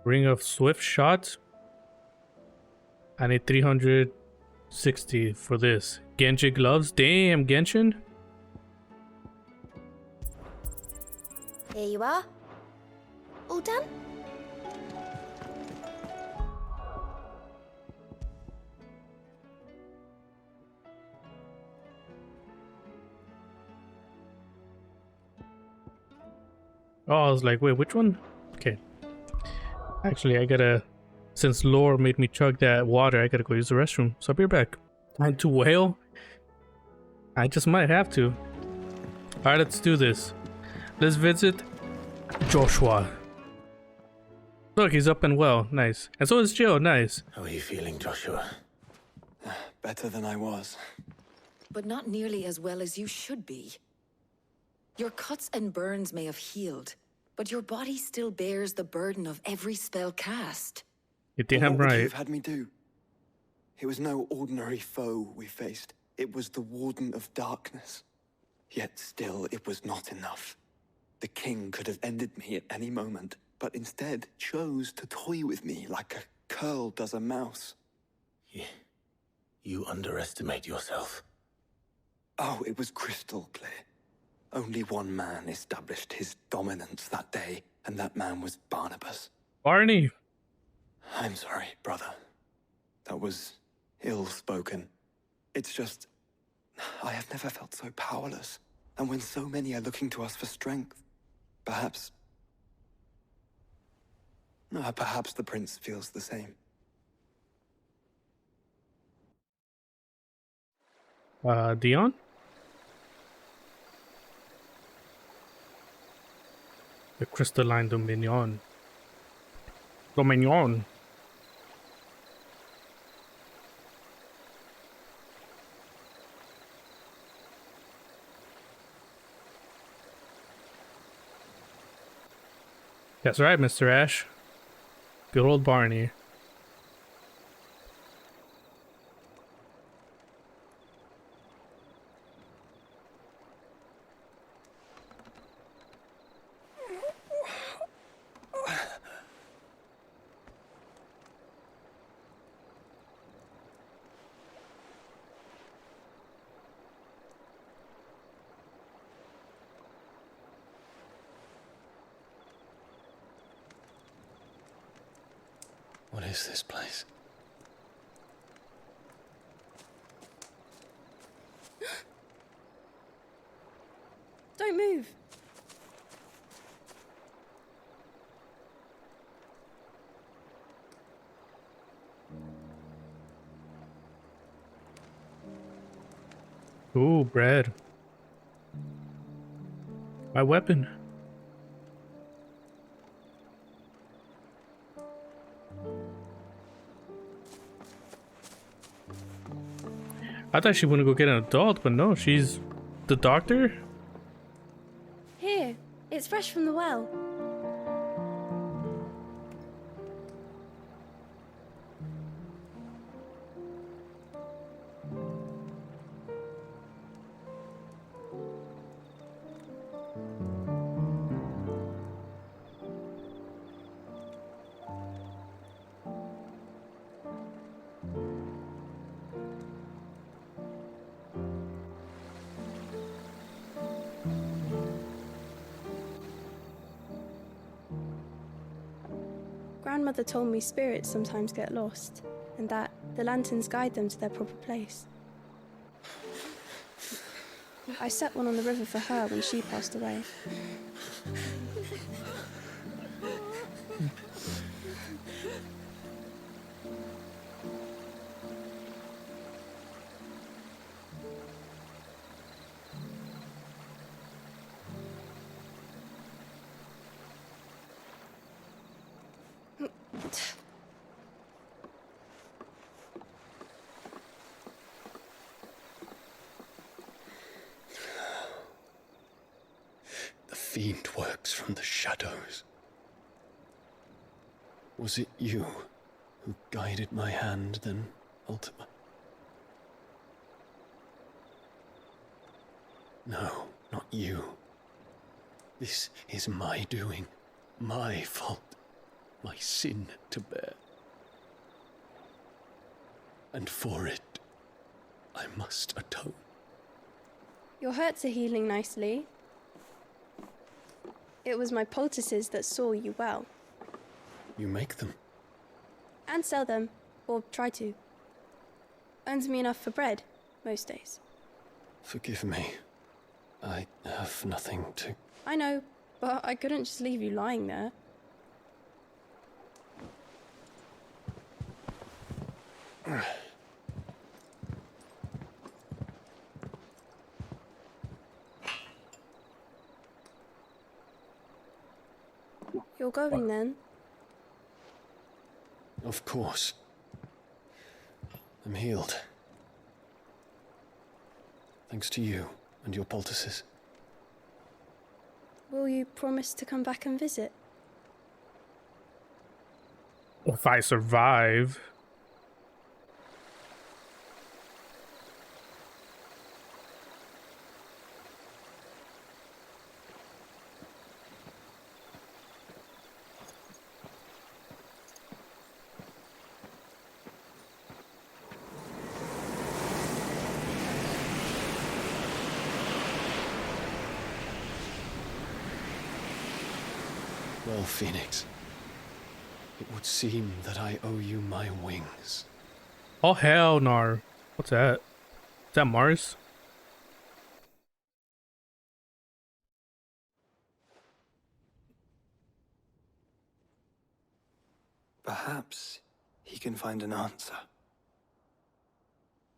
Ring of Swift Shot. I need 360 for this. Genshin gloves. Damn, Genshin. Here you are. All done? Oh, I was like, wait, which one? Okay. Actually, I gotta, since Lore made me chug that water, I gotta go use the restroom. So I'll be right back. And to whale? I just might have to. Alright, let's do this. Let's visit Joshua. Look, he's up and well. Nice. And so is Jill. Nice. How are you feeling, Joshua? Better than I was. But not nearly as well as you should be. Your cuts and burns may have healed, but your body still bears the burden of every spell cast. You think I'm right? What would you have had me do? It was no ordinary foe we faced. It was the Warden of Darkness. Yet still, it was not enough. The king could have ended me at any moment, but instead chose to toy with me like a curl does a mouse. You underestimate yourself. Oh, it was crystal clear. Only one man established his dominance that day, and that man was Barnabas. Barney! I'm sorry, brother. That was ill-spoken. It's just, I have never felt so powerless. And when so many are looking to us for strength, perhaps the prince feels the same. Dion? The crystalline Dominion. Dominion. That's right, Mr. Ash. Good old Barney. What is this place? Don't move. Ooh, bread. My weapon. I thought she wouldn't go get an adult, but no, she's the doctor? Here, it's fresh from the well. Grandmother told me spirits sometimes get lost, and that the lanterns guide them to their proper place. I set one on the river for her when she passed away. The fiend works from the shadows. Was it you who guided my hand, then ultimately? No, not you. This is my doing, my fault, my sin to bear. And for it, I must atone. Your hurts are healing nicely. It was my poultices that saw you well. You make them? And sell them, or try to. Earns me enough for bread, most days. Forgive me. I have nothing to... I know, but I couldn't just leave you lying there. You're going then? Of course. I'm healed. Thanks to you and your poultices. Will you promise to come back and visit? If I survive. Well, Phoenix, it would seem that I owe you my wings. Oh hell no. What's that? Is that Mars? Perhaps he can find an answer.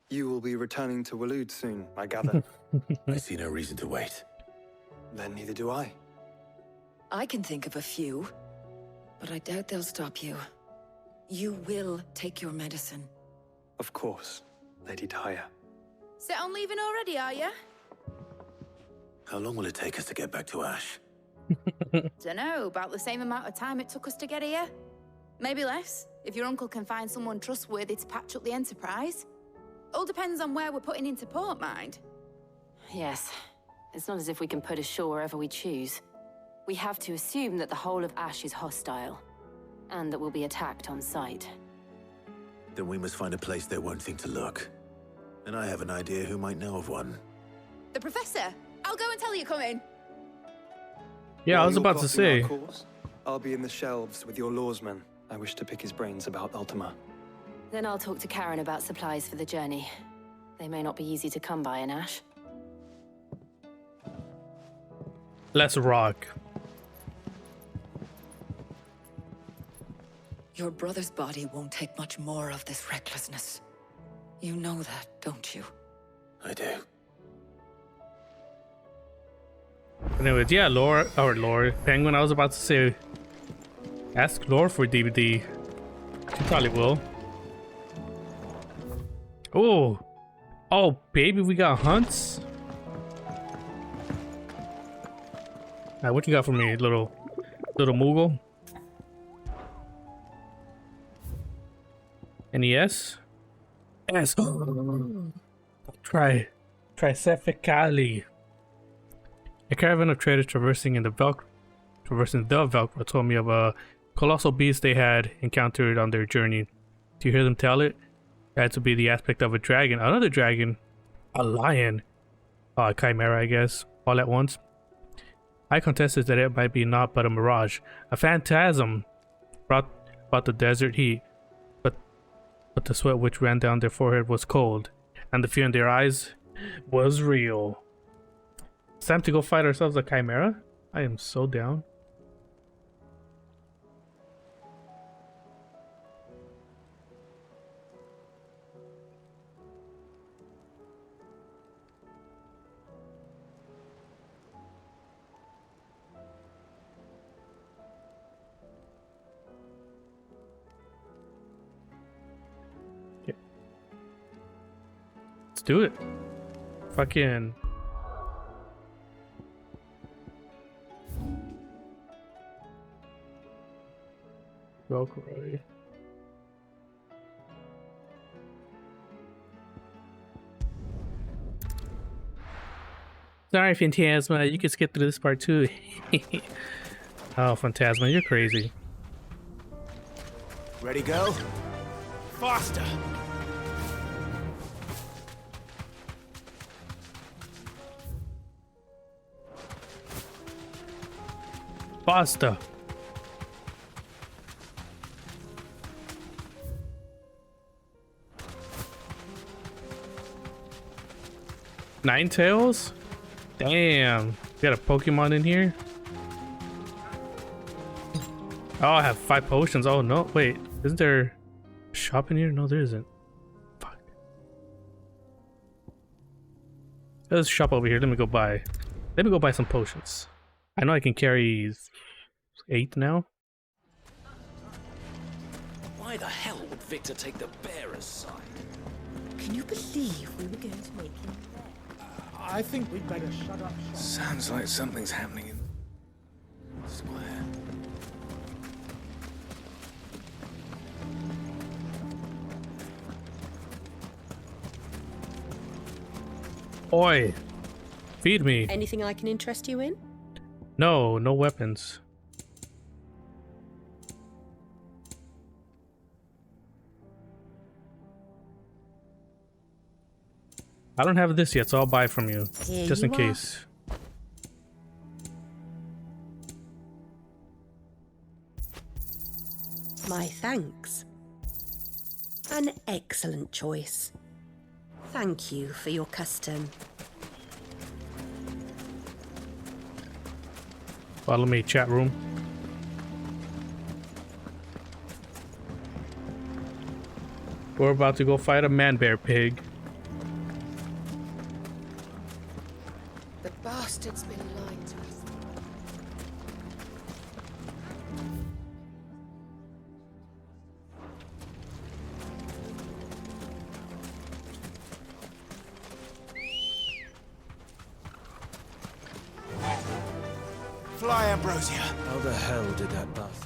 You will be returning to Waloed soon, I gather. I see no reason to wait. Then neither do I. I can think of a few, but I doubt they'll stop you. You will take your medicine. Of course, Lady Tyre. Set on leaving already, are you? How long will it take us to get back to Ash? Dunno, about the same amount of time it took us to get here. Maybe less, if your uncle can find someone trustworthy to patch up the Enterprise. All depends on where we're putting into port, mind. Yes. It's not as if we can put ashore wherever we choose. We have to assume that the whole of Ash is hostile, and that we'll be attacked on sight. Then we must find a place they won't think to look. And I have an idea who might know of one. The Professor! I'll go and tell you come in. Yeah, I was While about you're to say. plotting our course, I'll be in the shelves with your lawsman. I wish to pick his brains about Ultima. Then I'll talk to Karen about supplies for the journey. They may not be easy to come by in Ash. Let's rock. Your brother's body won't take much more of this recklessness. You know that, don't you? I do. Anyways, yeah, Lore, Penguin, I was about to say, ask Lore for DVD. She probably will. Oh, baby, we got hunts. Alright, what you got for me, little Moogle? NES? Yes. Tricephalicali. A caravan of traders traversing the Velcro told me of a colossal beast they had encountered on their journey. Do you hear them tell it? It had to be the aspect of a dragon, another dragon, a lion, a chimera, I guess, all at once. I contested that it might be naught but a mirage, a phantasm brought about the desert heat, but the sweat which ran down their forehead was cold, and the fear in their eyes was real. It's time to go fight ourselves a chimera? I am so down. Let's do it. Fucking Velcro. Sorry, Phantasma, you can skip through this part too. Oh, Phantasma, you're crazy. Ready, go? Faster! Pasta. Nine tails? Damn. Got a Pokemon in here? Oh, I have 5 potions. Oh, no. Wait. Isn't there a shop in here? No, there isn't. Fuck. There's a shop over here. Let me go buy some potions. I know I can carry 8 now. Why the hell would Victor take the bearer's side? Can you believe we were going to make him? I think we'd better shut up. Sounds like something's happening in the square. Oi! Feed me. Anything I can interest you in? No, no weapons. I don't have this yet, so I'll buy from you. Here just in you case. My thanks. An excellent choice. Thank you for your custom. Follow me, chat room. We're about to go fight a man-bear pig. The bastard's been lying to us. Fly, Ambrosia. How the hell did that bust?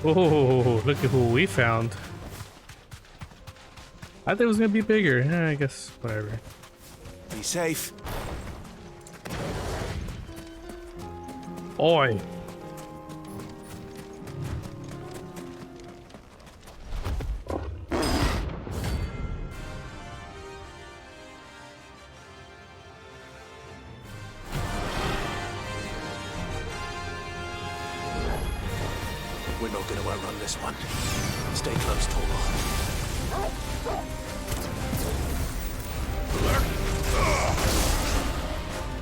Oh, look at who we found. I thought it was gonna be bigger. I guess, whatever. Be safe. Oi. We're not going to outrun this one. Stay close, Torvald.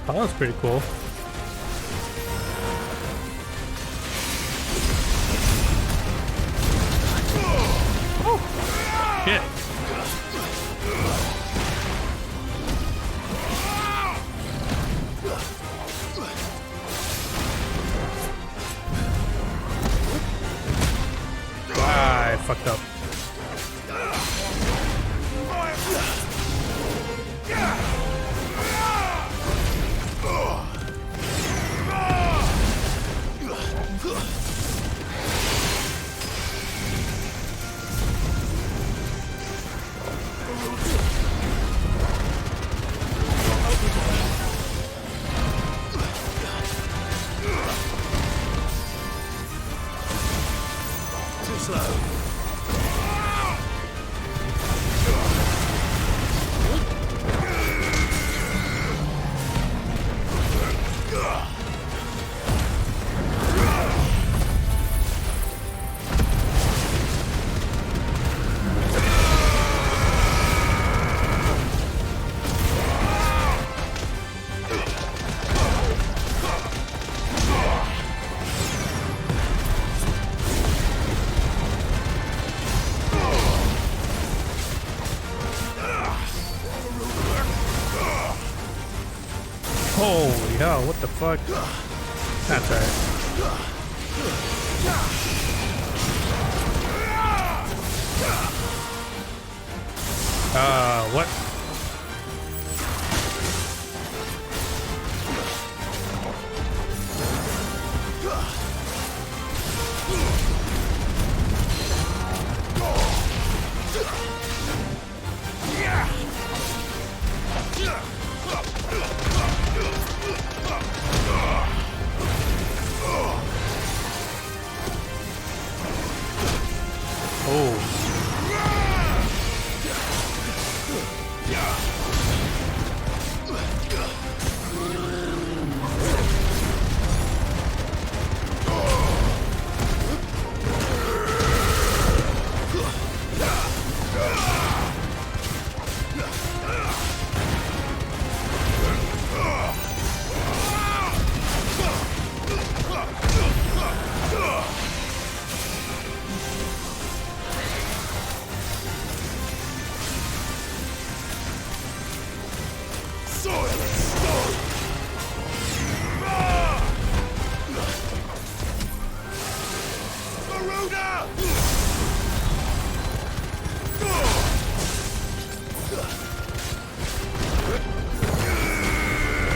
Oh, that was pretty cool. Shit. Ah, I fucked up. Too slow. Holy hell, what the fuck? That's alright. What?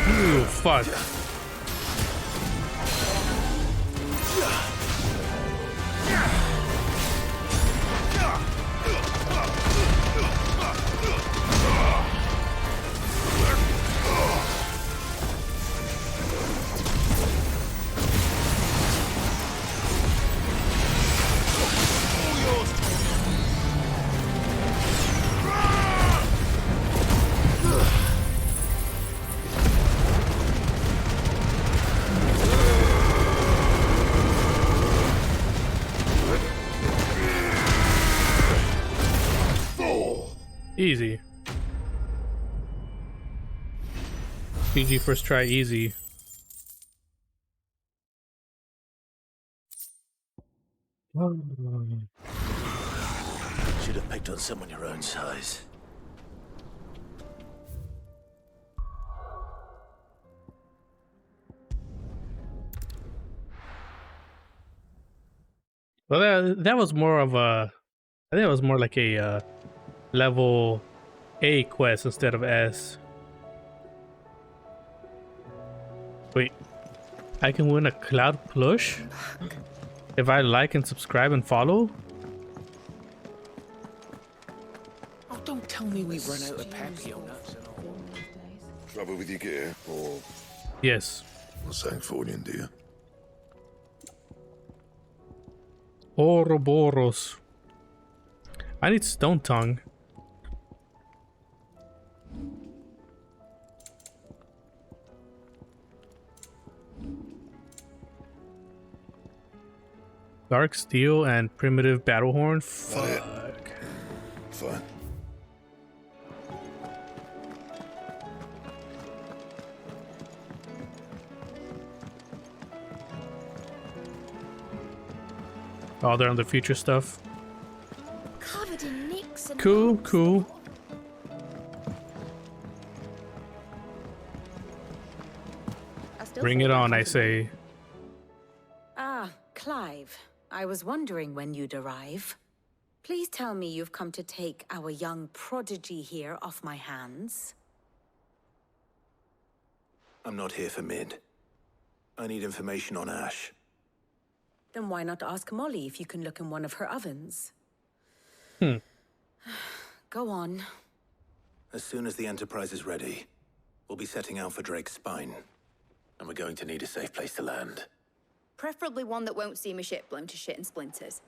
Ooh, fuck. Easy. PG first try, easy. Should have picked on someone your own size. Well, that was more of a, I think it was more like a level A quest instead of S. Wait, I can win a cloud plush if I like and subscribe and follow? Oh, don't tell me we've run out of papio nuts and all. Trouble with your gear, or Yes. what's Sancfordian, dear? Ouroboros. I need stone tongue. Dark steel and primitive battle horn. Fuck. Fine. Oh, they're on the future stuff. Covered in nicks and Cool, cool. Bring it on, I say. Ah, Clive. I was wondering when you'd arrive. Please tell me you've come to take our young prodigy here off my hands. I'm not here for Mid. I need information on Ash. Then why not ask Molly if you can look in one of her ovens? Go on. As soon as the Enterprise is ready, we'll be setting out for Drake's Spine. And we're going to need a safe place to land. Preferably one that won't see my ship blown to shit and splinters.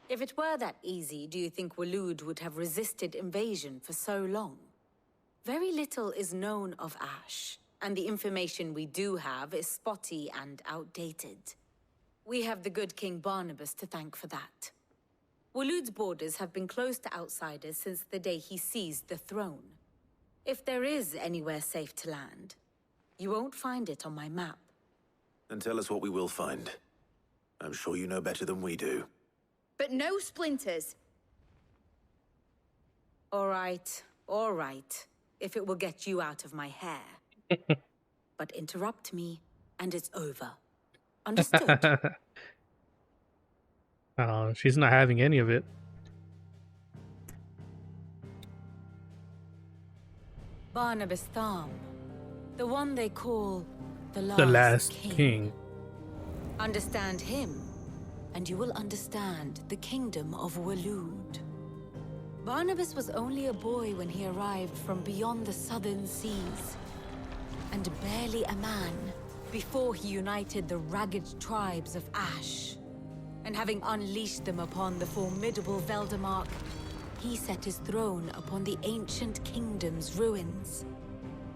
If it were that easy, do you think Waloed would have resisted invasion for so long? Very little is known of Ash, and the information we do have is spotty and outdated. We have the good King Barnabas to thank for that. Waloed's borders have been closed to outsiders since the day he seized the throne. If there is anywhere safe to land, you won't find it on my map. Then tell us what we will find. I'm sure you know better than we do. But no splinters. All right. If it will get you out of my hair. But interrupt me, and it's over. Understood? Oh, she's not having any of it. Barnabas Thom. The one they call the Last King. Understand him, and you will understand the kingdom of Waloed. Barnabas was only a boy when he arrived from beyond the southern seas, and barely a man before he united the ragged tribes of Ash. And having unleashed them upon the formidable Veldamark, he set his throne upon the ancient kingdom's ruins.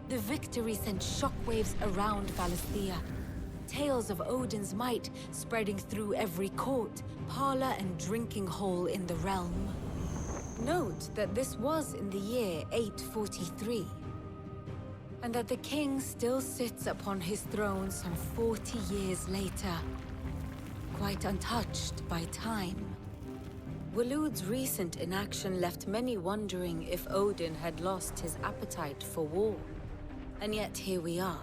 The victory sent shockwaves around Valisthea, tales of Odin's might spreading through every court, parlor, and drinking hole in the realm. Note that this was in the year 843, and that the king still sits upon his throne some 40 years later, quite untouched by time. Waloed's recent inaction left many wondering if Odin had lost his appetite for war. And yet here we are.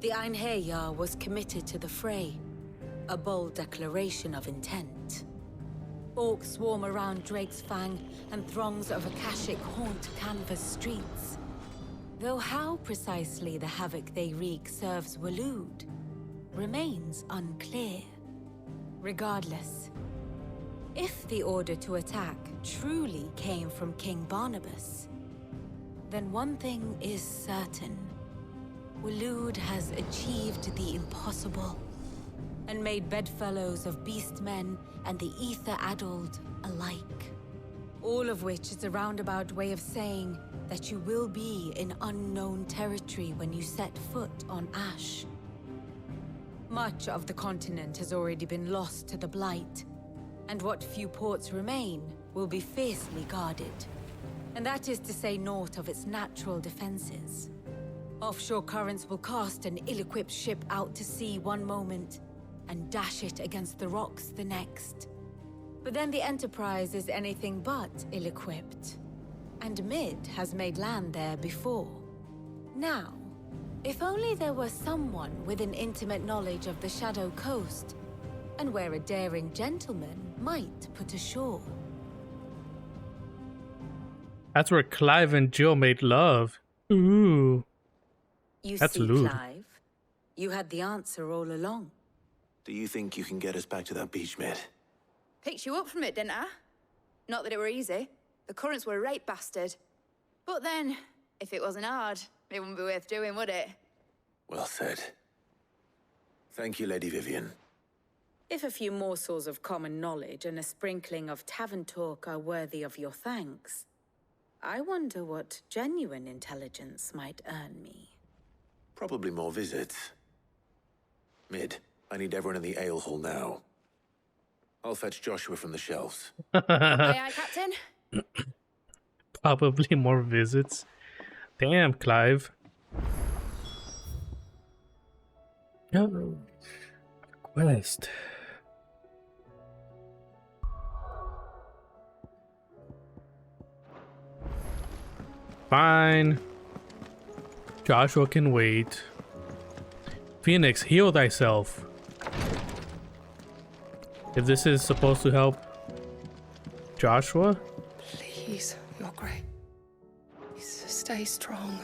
The Einherjar was committed to the fray, a bold declaration of intent. Orcs swarm around Drake's Fang, and throngs of Akashic haunt Canvas streets. Though how precisely the havoc they wreak serves Waloed remains unclear. Regardless, if the order to attack truly came from King Barnabas, then one thing is certain. Waloed has achieved the impossible, and made bedfellows of beastmen and the ether-addled alike. All of which is a roundabout way of saying that you will be in unknown territory when you set foot on Ash. Much of the continent has already been lost to the Blight, and what few ports remain will be fiercely guarded. And that is to say naught of its natural defenses. Offshore currents will cast an ill-equipped ship out to sea one moment, and dash it against the rocks the next. But then the Enterprise is anything but ill-equipped. And Mid has made land there before. Now, if only there were someone with an intimate knowledge of the Shadow Coast, and where a daring gentleman might put ashore. That's where Clive and Jill made love. Ooh. You That's see, lewd. Clive, you had the answer all along. Do you think you can get us back to that beach, Mid? Picked you up from it, didn't I? Not that it were easy. The currents were a right bastard. But then, if it wasn't hard, it wouldn't be worth doing, would it? Well said. Thank you, Lady Vivian. If a few morsels of common knowledge and a sprinkling of tavern talk are worthy of your thanks, I wonder what genuine intelligence might earn me. Probably more visits. Mid, I need everyone in the ale hall now. I'll fetch Joshua from the shelves. Aye, aye, Captain. Probably more visits. Damn, Clive. Oh. Quest. Fine. Joshua can wait. Phoenix, heal thyself. If this is supposed to help Joshua? Please, Your Grace. Stay strong.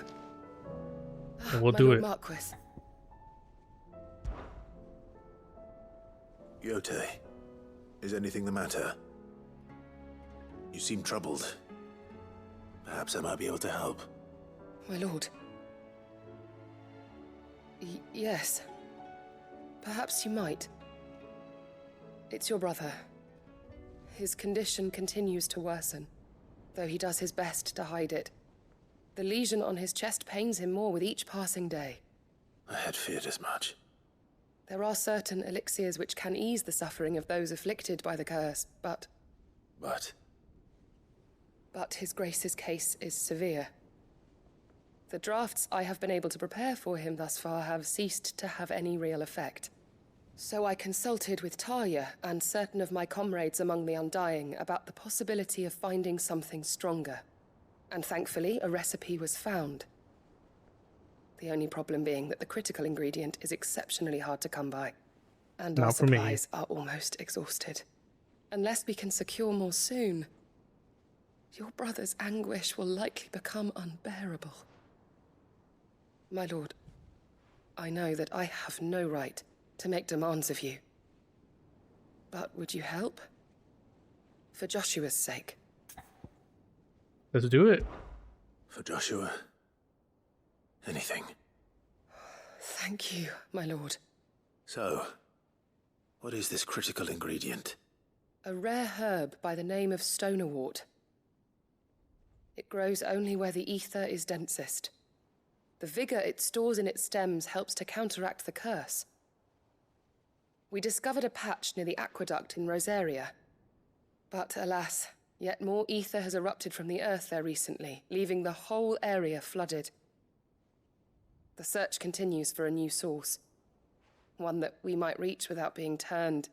We'll do it. Marquis. Yote, is anything the matter? You seem troubled. Perhaps I might be able to help. My lord. Yes. Perhaps you might. It's your brother. His condition continues to worsen, though he does his best to hide it. The lesion on his chest pains him more with each passing day. I had feared as much. There are certain elixirs which can ease the suffering of those afflicted by the curse, but... But His Grace's case is severe. The drafts I have been able to prepare for him thus far have ceased to have any real effect. So I consulted with Talia and certain of my comrades among the Undying about the possibility of finding something stronger. And thankfully, a recipe was found. The only problem being that the critical ingredient is exceptionally hard to come by. And our supplies are almost exhausted. Unless we can secure more soon, your brother's anguish will likely become unbearable. My lord, I know that I have no right to make demands of you. But would you help? For Joshua's sake. Let's do it. For Joshua. Anything. Thank you, my lord. So, what is this critical ingredient? A rare herb by the name of stonerwort. It grows only where the ether is densest. The vigor it stores in its stems helps to counteract the curse. We discovered a patch near the aqueduct in Rosaria. But alas, yet more ether has erupted from the earth there recently, leaving the whole area flooded. The search continues for a new source. One that we might reach without being turned.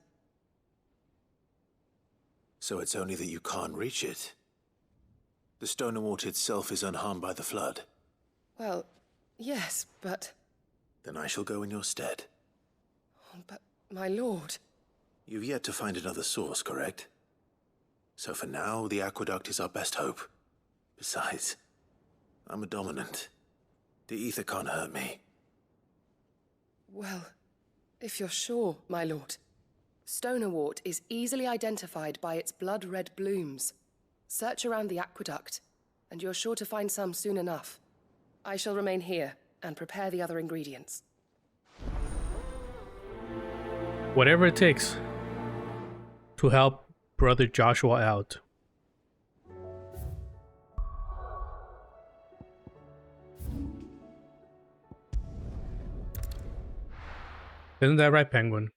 So it's only that you can't reach it. The stonerwort itself is unharmed by the flood. Well, yes, but... Then I shall go in your stead. Oh, but, my lord... You've yet to find another source, correct? So for now, the aqueduct is our best hope. Besides, I'm a dominant. The ether can't hurt me. Well, if you're sure, my lord. Stonerwort is easily identified by its blood-red blooms. Search around the aqueduct, and you're sure to find some soon enough. I shall remain here and prepare the other ingredients. Whatever it takes to help Brother Joshua out. Isn't that right, Penguin?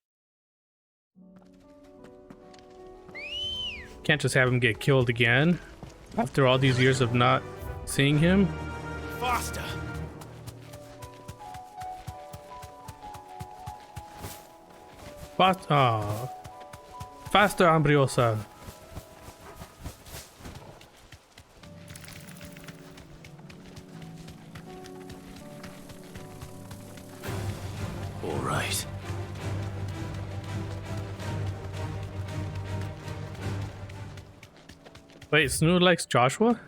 Can't just have him get killed again after all these years of not seeing him. Faster! Faster, Ambriosa. All right. Wait, Snood likes Joshua?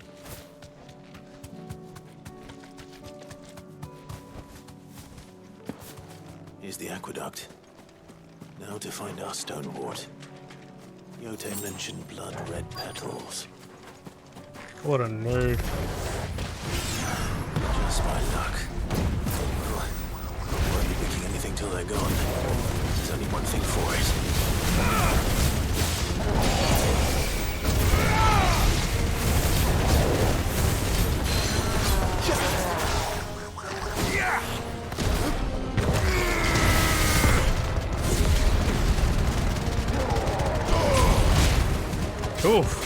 Here's the aqueduct. Now to find our Stonewort. Yote mentioned blood-red petals. What a nerd. Just my luck. Well, I won't be picking anything till they're gone. There's only one thing for it. Oof.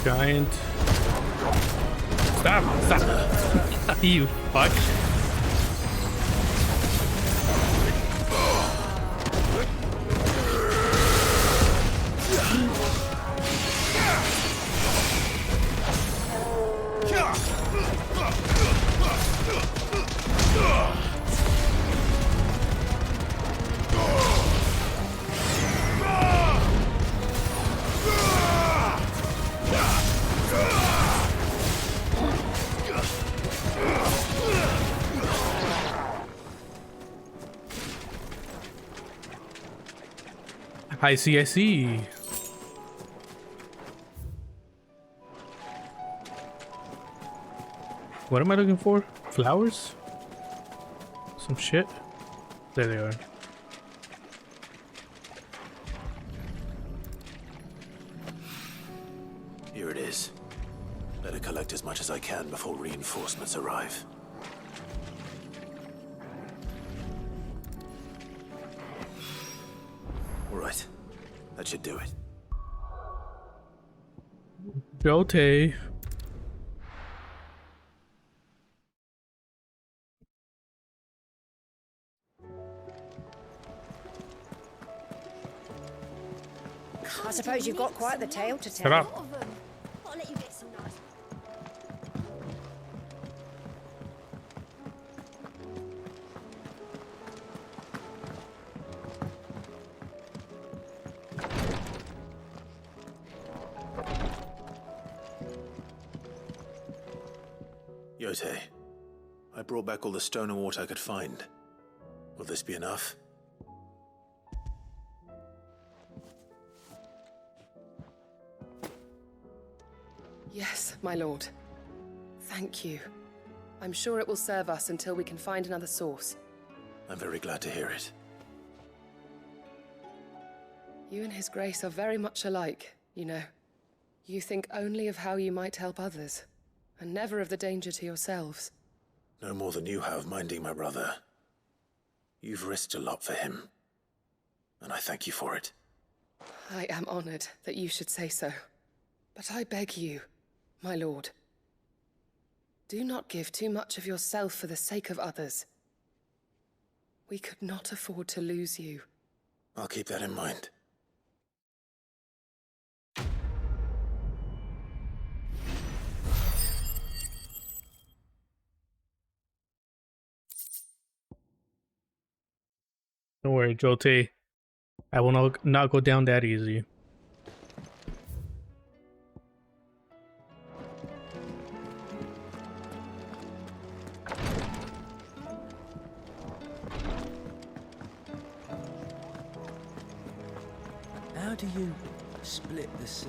Giant. Stop! You fuck. I see. What am I looking for? Flowers? Some shit? There they are. Here it is. Better collect as much as I can before reinforcements arrive. All right. That should do it. Yote. I suppose you've got quite the tale to tell. Shut up. I'll let you get some nice. Yote, I brought back all the stone and water I could find. Will this be enough? Yes, my lord. Thank you. I'm sure it will serve us until we can find another source. I'm very glad to hear it. You and His Grace are very much alike, you know. You think only of how you might help others, and never of the danger to yourselves. No more than you have minding my brother. You've risked a lot for him, and I thank you for it. I am honored that you should say so. But I beg you, my lord, Do not give too much of yourself for the sake of others. We could not afford to lose you. I'll keep that in mind. Don't worry, Jote. I will not go down that easy. How do you split the sea?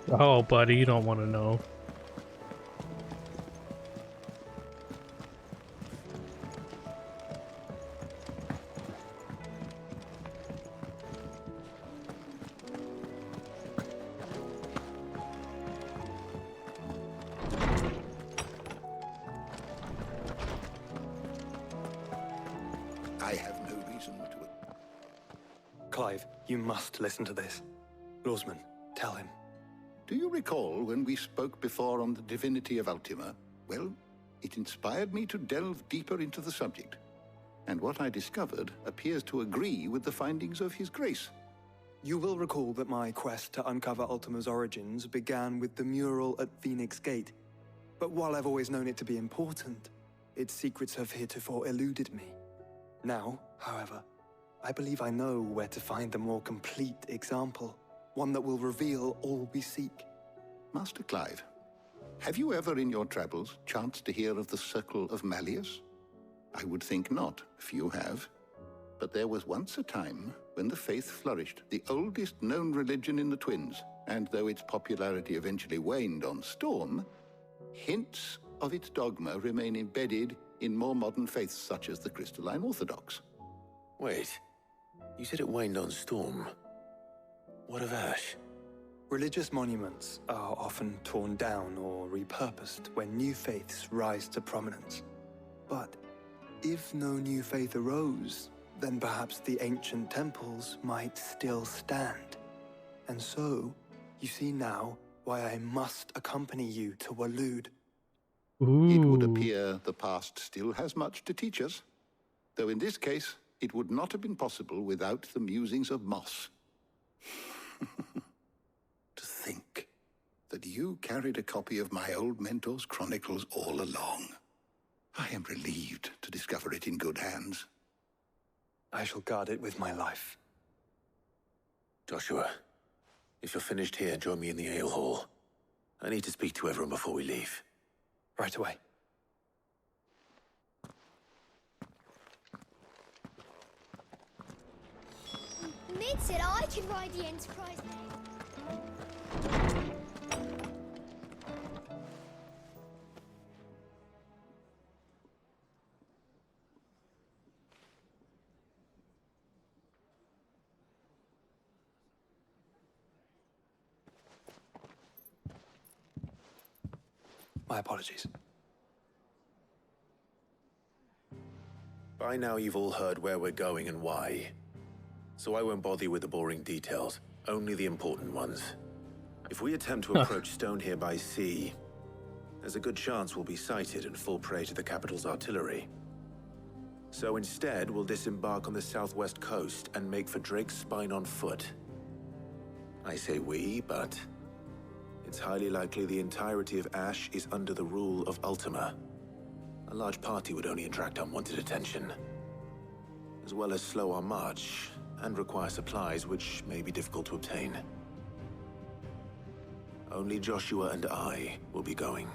Oh, buddy, you don't want to know. I have no reason to... Clive, you must listen to this. Lawsman, tell him. Do you recall when we spoke before on the divinity of Ultima? Well, it inspired me to delve deeper into the subject. And what I discovered appears to agree with the findings of His Grace. You will recall that my quest to uncover Ultima's origins began with the mural at Phoenix Gate. But while I've always known it to be important, its secrets have heretofore eluded me. Now, however, I believe I know where to find the more complete example, one that will reveal all we seek. Master Clive, have you ever in your travels chanced to hear of the Circle of Malleus? I would think not, if you have. But there was once a time when the faith flourished, the oldest known religion in the Twins, and though its popularity eventually waned on Storm, hints of its dogma remain embedded in more modern faiths such as the Crystalline Orthodox. Wait, you said it waned on Storm. What of Ash? Religious monuments are often torn down or repurposed when new faiths rise to prominence. But if no new faith arose, then perhaps the ancient temples might still stand. And so, you see now why I must accompany you to Waloed. It would appear the past still has much to teach us, though in this case, it would not have been possible without the musings of Moss. To think that you carried a copy of my old mentor's chronicles all along. I am relieved to discover it in good hands. I shall guard it with my life. Joshua, if you're finished here, join me in the ale hall. I need to speak to everyone before we leave. Right away. Mid said I could ride the Enterprise. My apologies. By now you've all heard where we're going and why. So I won't bother you with the boring details, only the important ones. If we attempt to approach Stone here by sea, there's a good chance we'll be sighted and fall prey to the capital's artillery. So instead, we'll disembark on the southwest coast and make for Drake's Spine on foot. I say we, but it's highly likely the entirety of Ash is under the rule of Ultima. A large party would only attract unwanted attention, as well as slow our march and require supplies which may be difficult to obtain. Only Joshua and I will be going.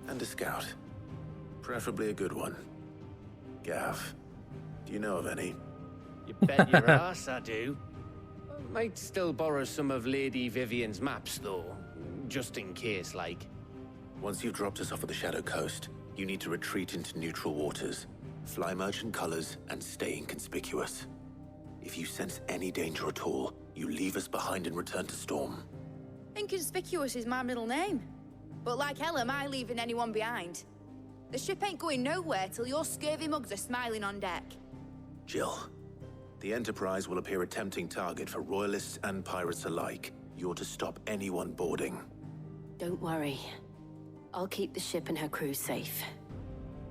And a scout. Preferably a good one. Gav, do you know of any? You bet your ass I do. Might still borrow some of Lady Vivian's maps, though. Just in case, like. Once you've dropped us off at the Shadow Coast, you need to retreat into neutral waters, fly merchant colors, and stay inconspicuous. If you sense any danger at all, you leave us behind and return to Storm. Inconspicuous is my middle name. But like hell am I leaving anyone behind. The ship ain't going nowhere till your scurvy mugs are smiling on deck. Jill, the Enterprise will appear a tempting target for royalists and pirates alike. You're to stop anyone boarding. Don't worry. I'll keep the ship and her crew safe.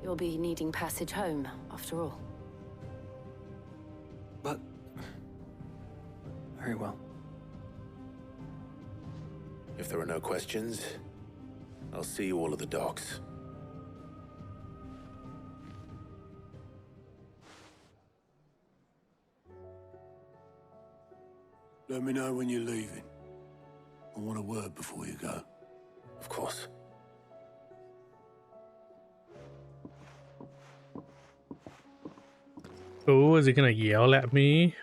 You'll be needing passage home, after all. But... very well. If there are no questions, I'll see you all at the docks. Let me know when you're leaving. I want a word before you go. Of course. Oh, is he gonna yell at me?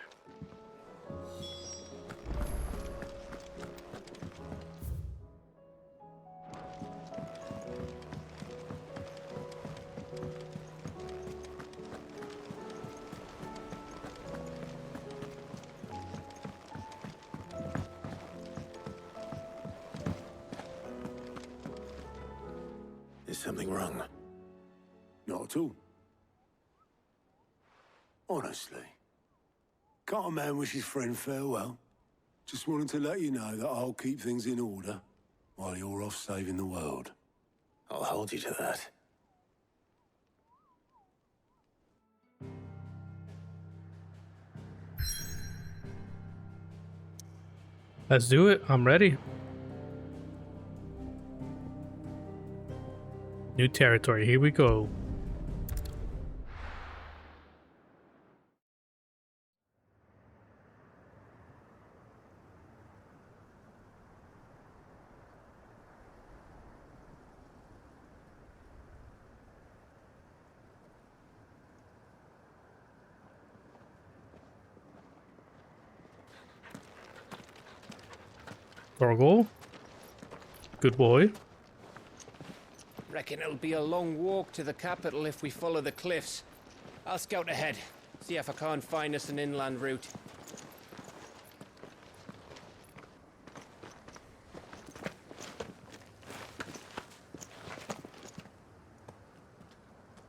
Is something wrong? Not at all. Honestly. Can't a man wish his friend farewell? Just wanted to let you know that I'll keep things in order while you're off saving the world. I'll hold you to that. Let's do it. I'm ready. New territory. Here we go. Torgal. Good boy. Reckon it'll be a long walk to the capital if we follow the cliffs. I'll scout ahead, see if I can't find us an inland route.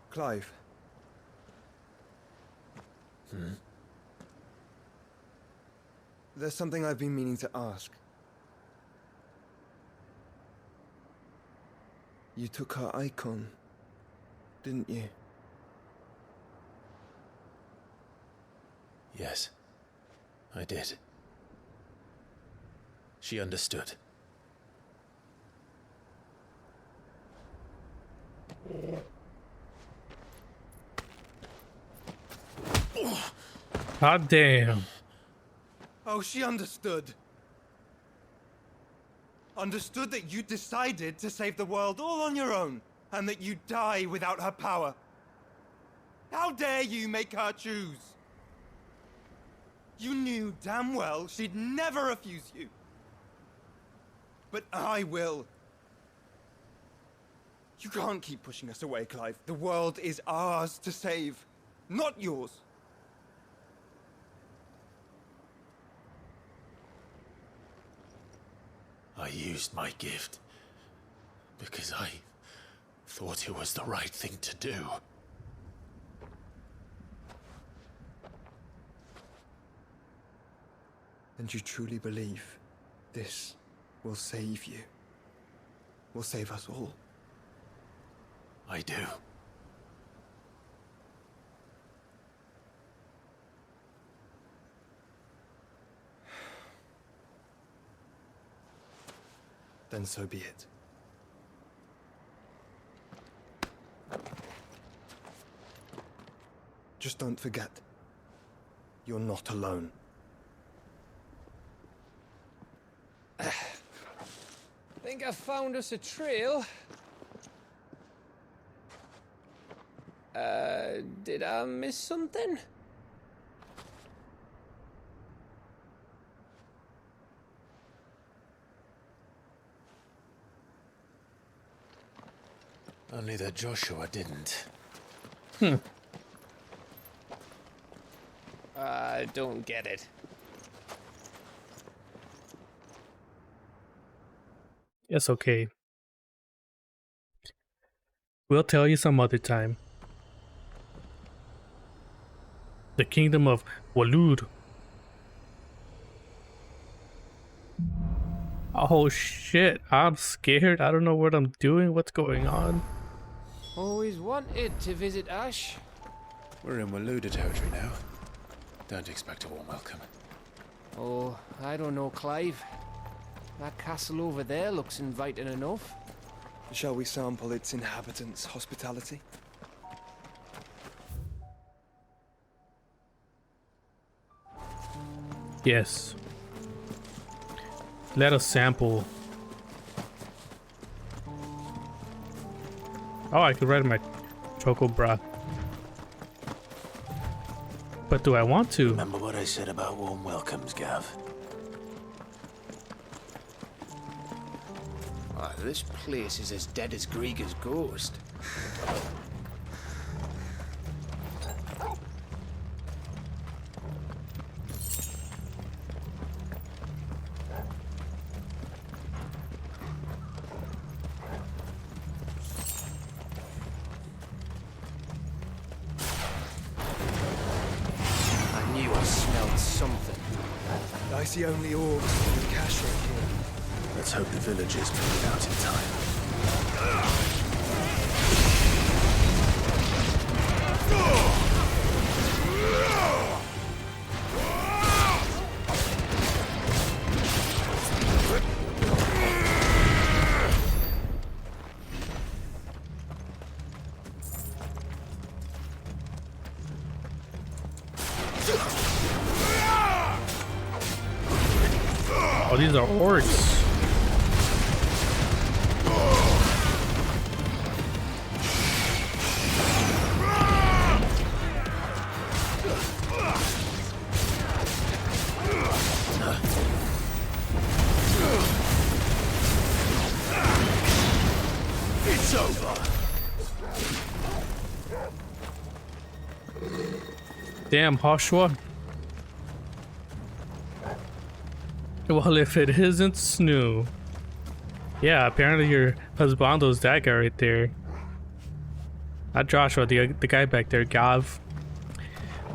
Clive. There's something I've been meaning to ask. You took her icon, didn't you? Yes, I did. She understood. God damn. Oh, she understood. Understood that you decided to save the world all on your own, and that you'd die without her power. How dare you make her choose? You knew damn well she'd never refuse you. But I will. You can't keep pushing us away, Clive. The world is ours to save, not yours. I used my gift because I thought it was the right thing to do. And you truly believe this will save you? Will save us all? I do. Then so be it. Just don't forget, you're not alone. Think I found us a trail. Did I miss something? Only that Joshua didn't. I don't get it. It's okay. We'll tell you some other time. The kingdom of Waloed. Oh shit, I'm scared. I don't know what I'm doing. What's going on? Always wanted to visit Ash. We're in Waluda territory now. Don't expect a warm welcome. Oh, I don't know, Clive. That castle over there looks inviting enough. Shall we sample its inhabitants' hospitality? Yes. Let us sample. Oh, I could write my choco bra. But do I want to? Remember what I said about warm welcomes, Gav? Ah, this place is as dead as Grieger's ghost. I see only orbs from the cache here. Let's hope the villagers make it out in time. Oh, these are orcs. It's over. Damn, Joshua. Well, if it isn't Snoo. Yeah, apparently your husbando's that guy right there. Not Joshua, the guy back there, Gav.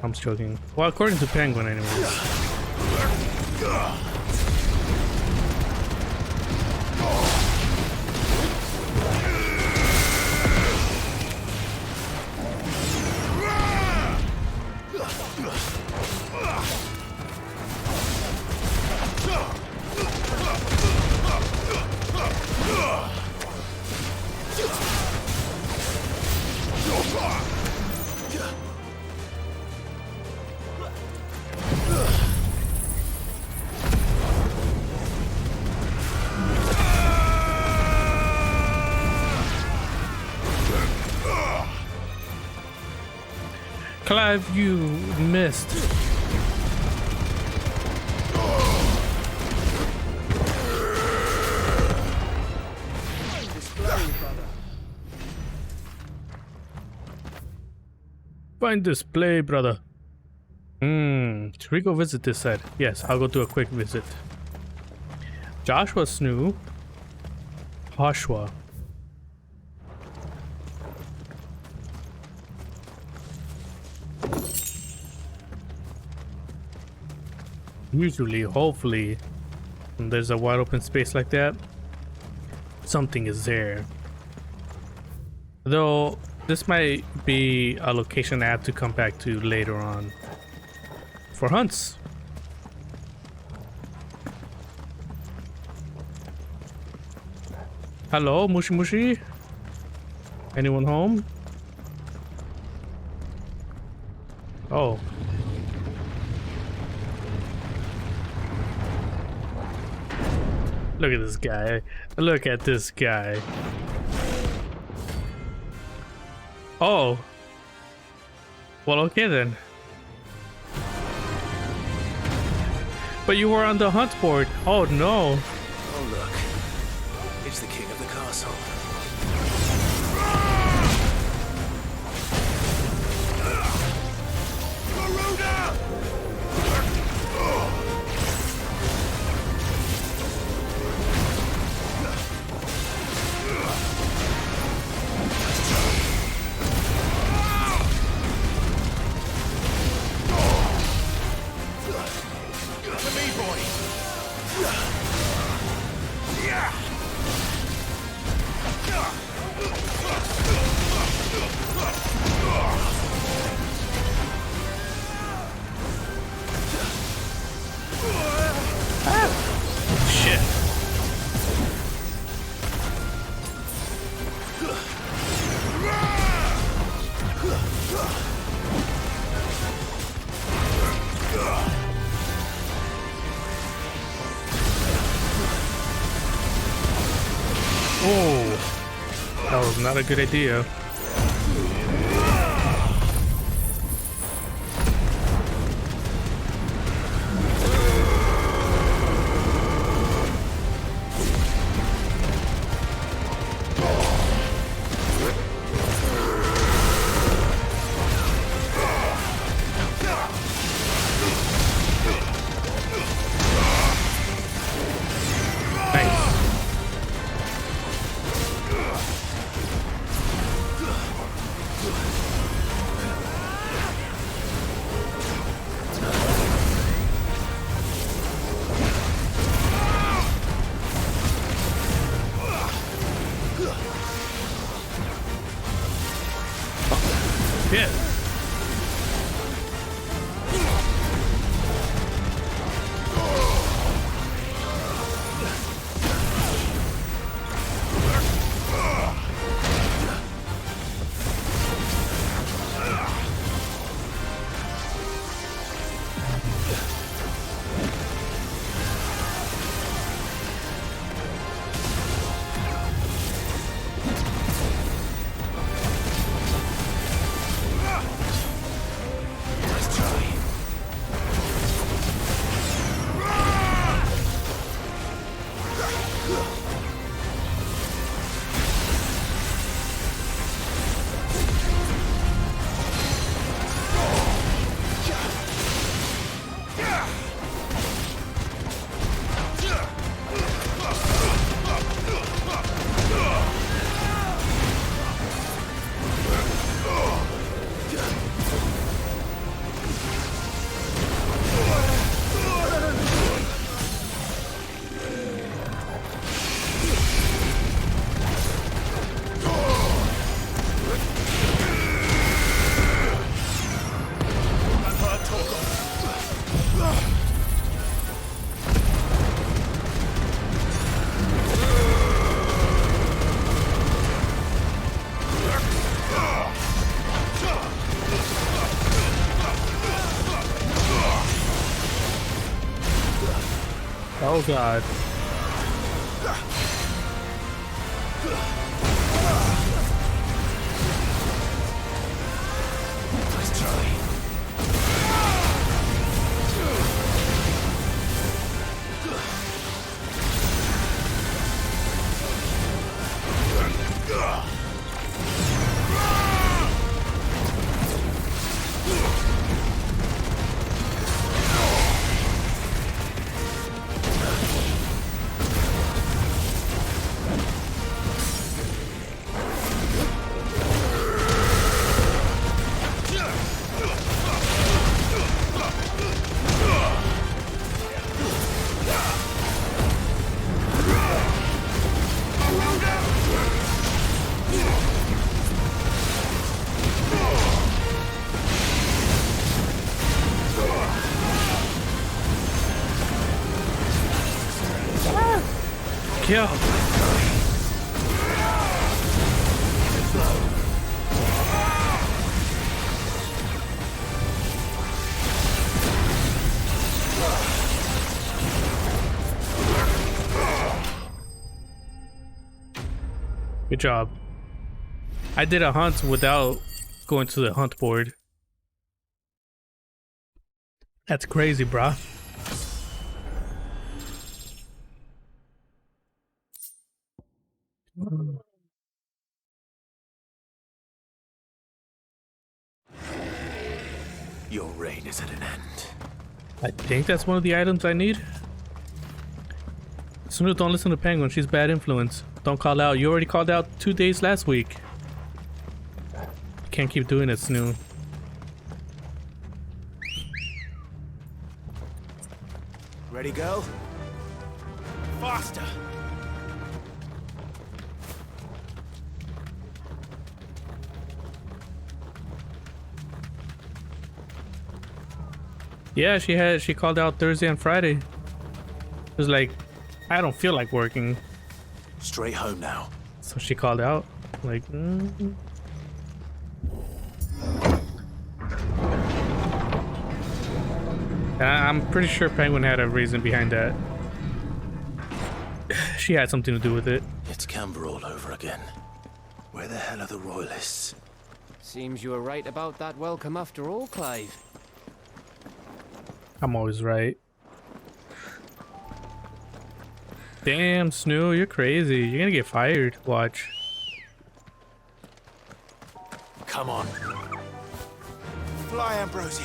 I'm just joking. Well, according to Penguin, anyways. Clive, you missed. Fine display, brother. Should we go visit this side? Yes, I'll go do a quick visit. Joshua Snoo. Joshua. Usually, hopefully, when there's a wide open space like that, something is there. Though, this might be a location I have to come back to later on for hunts. Hello, Mushi Mushi? Anyone home? Oh. Look at this guy. Look at this guy. Oh. Well, okay then. But you were on the hunt board. Oh no. Oh look. It's the king of the castle. Shit. Oh, that was not a good idea. Shit. Oh god. Let's try. Kill. Good job. I did a hunt without going to the hunt board. That's crazy, bruh. Your reign is at an end. I think that's one of the items I need. Sunu, don't listen to Penguin. She's bad influence. Don't call out. You already called out 2 days last week. You can't keep doing it, Snu. Ready, go? Faster! Yeah, she called out Thursday and Friday. It was like, I don't feel like working. Straight home now. So she called out. Like, And I'm pretty sure Penguin had a reason behind that. She had something to do with it. It's Canberra all over again. Where the hell are the royalists? Seems you were right about that welcome after all, Clive. I'm always right. Damn, Snoo, you're crazy. You're gonna get fired. Watch. Come on. Fly, Ambrosia.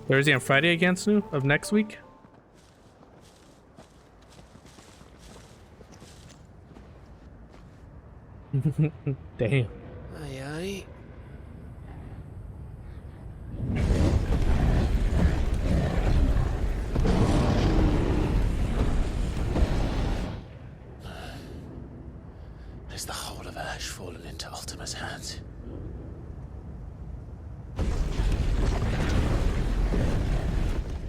Thursday and Friday again, Snoo, of next week? Damn. Aye, aye. Is the whole of Ash fallen into Ultima's hands?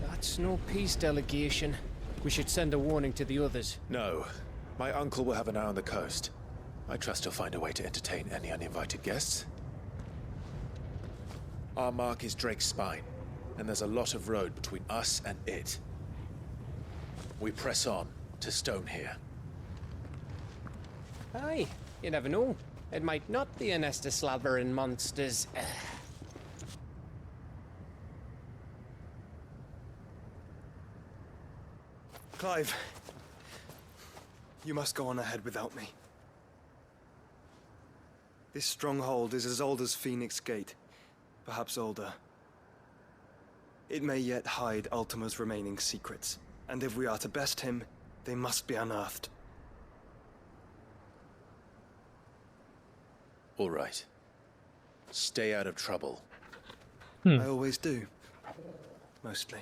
That's no peace delegation. We should send a warning to the others. No. My uncle will have an eye on the coast. I trust he'll find a way to entertain any uninvited guests. Our mark is Drake's Spine, and there's a lot of road between us and it. We press on to Stone here. Aye, you never know. It might not be a nest of slabbering monsters. Clive, you must go on ahead without me. This stronghold is as old as Phoenix Gate, perhaps older. It may yet hide Ultima's remaining secrets, and if we are to best him, they must be unearthed. All right. Stay out of trouble. I always do. Mostly.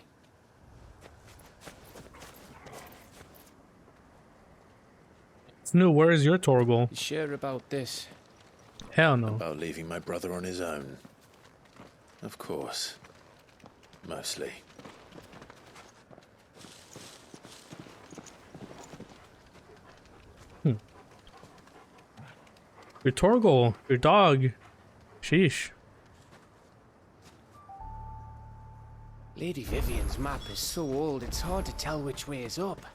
Snoo, where is your Torgal? You sure about this? Hell no. About leaving my brother on his own. Of course. Mostly. Your Torgal, your dog. Sheesh. Lady Vivian's map is so old it's hard to tell which way is up.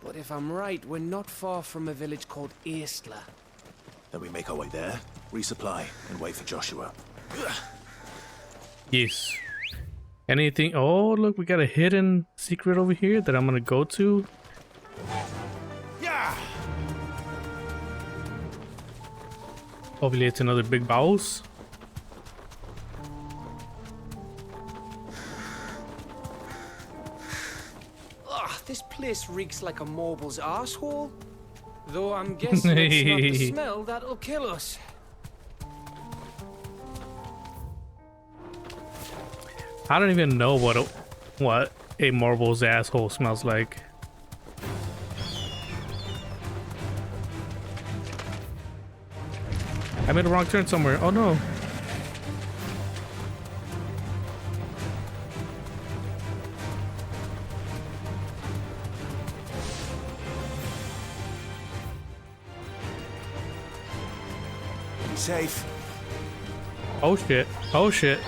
But if I'm right, we're not far from a village called Eastla. Then we make our way there, resupply, and wait for Joshua. Yes. Anything? Oh, look, we got a hidden secret over here that I'm gonna go to. Yeah. Hopefully it's another big boss. Ugh, this place reeks like a mobile's arsehole. Though I'm guessing it's not the smell that'll kill us. I don't even know what a marble's asshole smells like. I made a wrong turn somewhere. Oh no. Safe. Oh shit. Oh shit.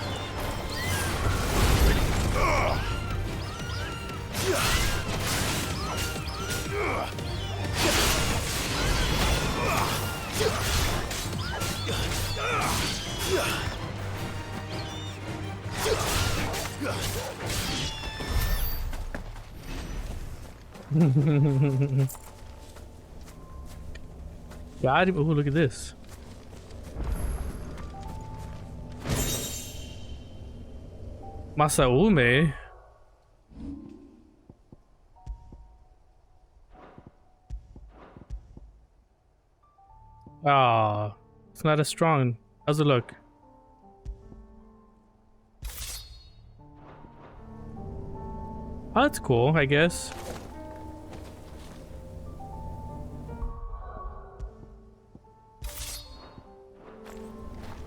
God, oh, look at this. Masaume. Ah, it's not as strong. How's it look? Oh, that's cool, I guess.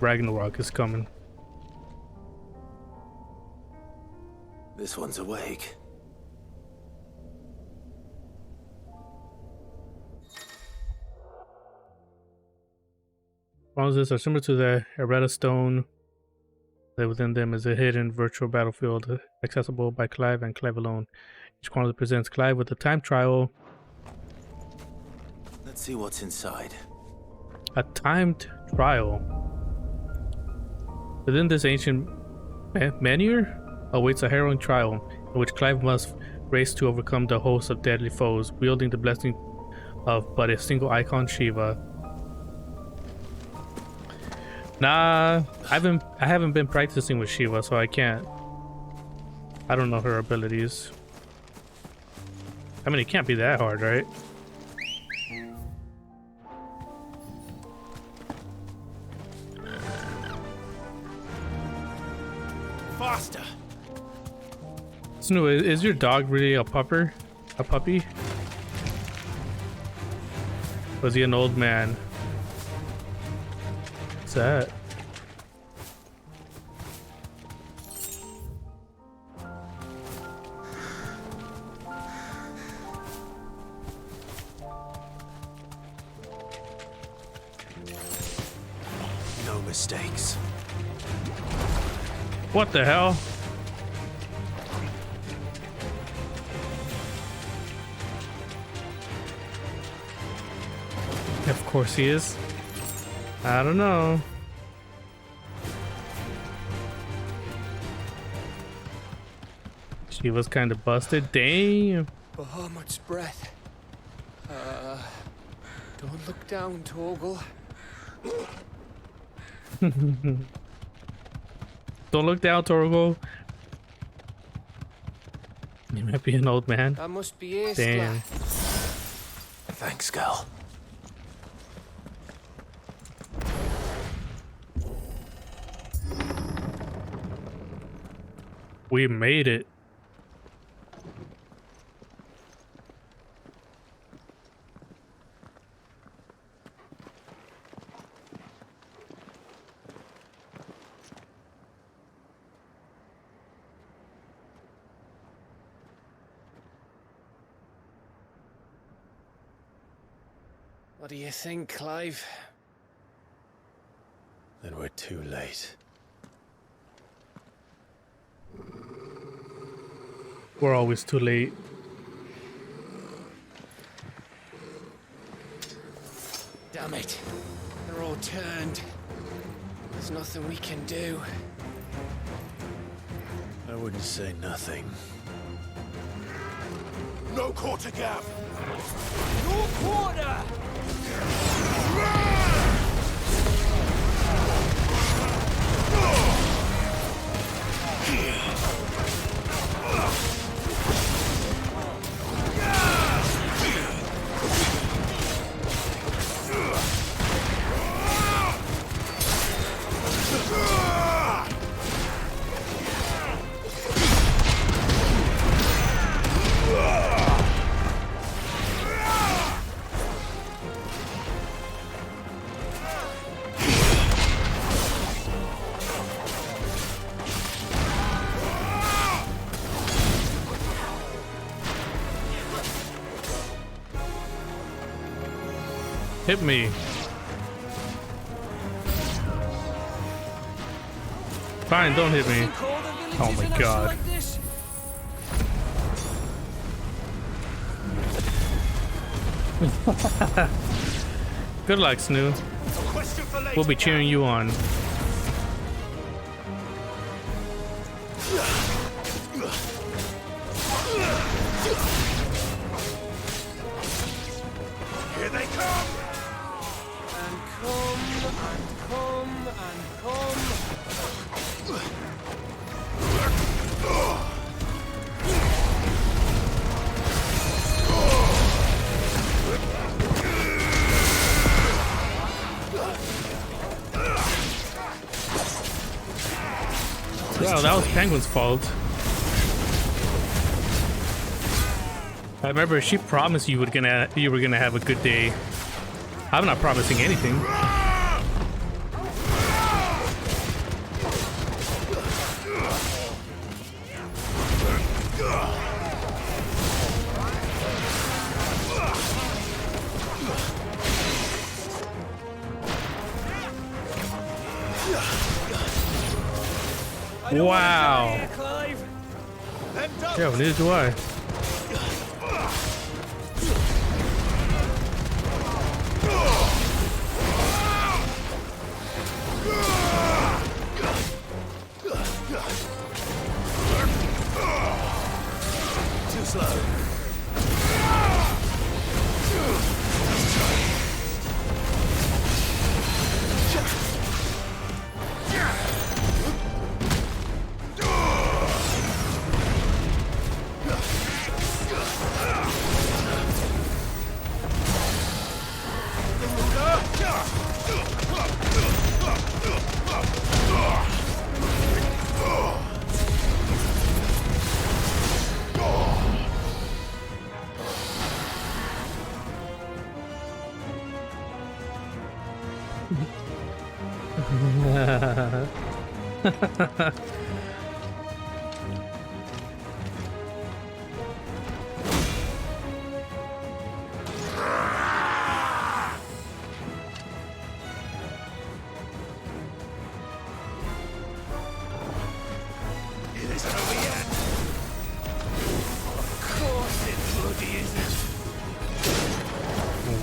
Ragnarok is coming. This one's awake. Bronzes are similar to the Eretta Stone. That within them is a hidden virtual battlefield accessible by Clive and Clive alone. Each quantity presents Clive with a time trial. Let's see what's inside. A timed trial. Within this ancient menhir awaits a harrowing trial in which Clive must race to overcome the host of deadly foes, wielding the blessing of but a single icon, Shiva. Nah, I haven't been practicing with Shiva, so I can't. I don't know her abilities. I mean, it can't be that hard, right? Faster! Snoo, is your dog really a pupper? A puppy? Was he an old man? What's that? No mistakes. What the hell? Of course he is. I don't know. She was kind of busted. Damn. Oh, much breath. Don't look down, Torgal. Don't look down, Torgal. He might be an old man. That must be Ace. Damn. Thanks, girl. We made it. What do you think, Clive? Then we're too late. We're always too late. Damn it. They're all turned. There's nothing we can do. I wouldn't say nothing. No quarter gap! No quarter! Hit me. Fine, don't hit me. Oh my god. Good luck, Snoo. We'll be cheering you on. Here they come! And come. Wow, that was Penguin's fault. I remember she promised you were gonna have a good day. I'm not promising anything. Wow. Yeah, neither do I. Too slow.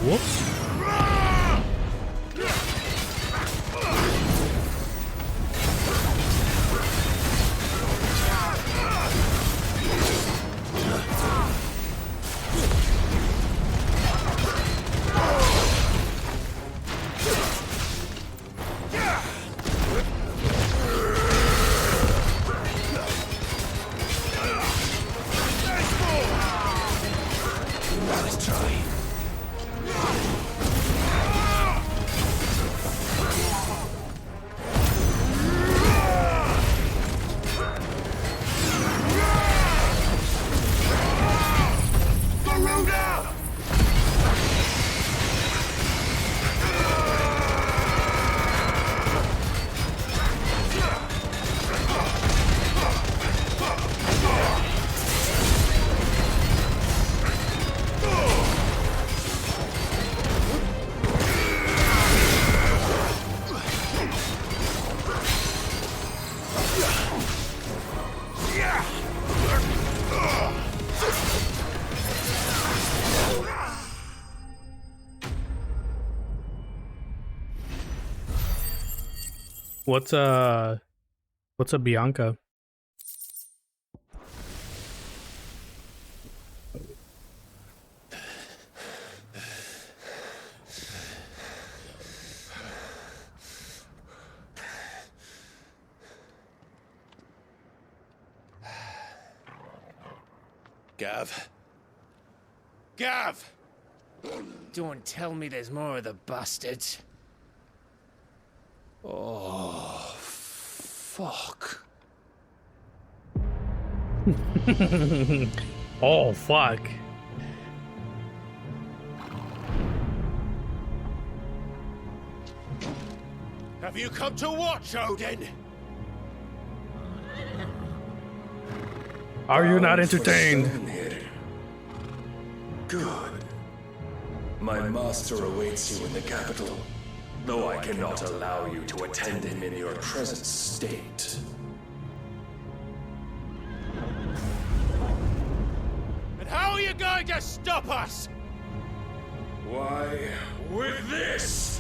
Whoops. Let's try. What's a Bianca? Gav. Gav! Don't tell me there's more of the bastards. Oh, fuck. Oh, fuck. Have you come to watch, Odin? Are you not entertained? Good. My master awaits you in the capital, though I cannot allow you to attend him in your present state. And how are you going to stop us? Why, with this!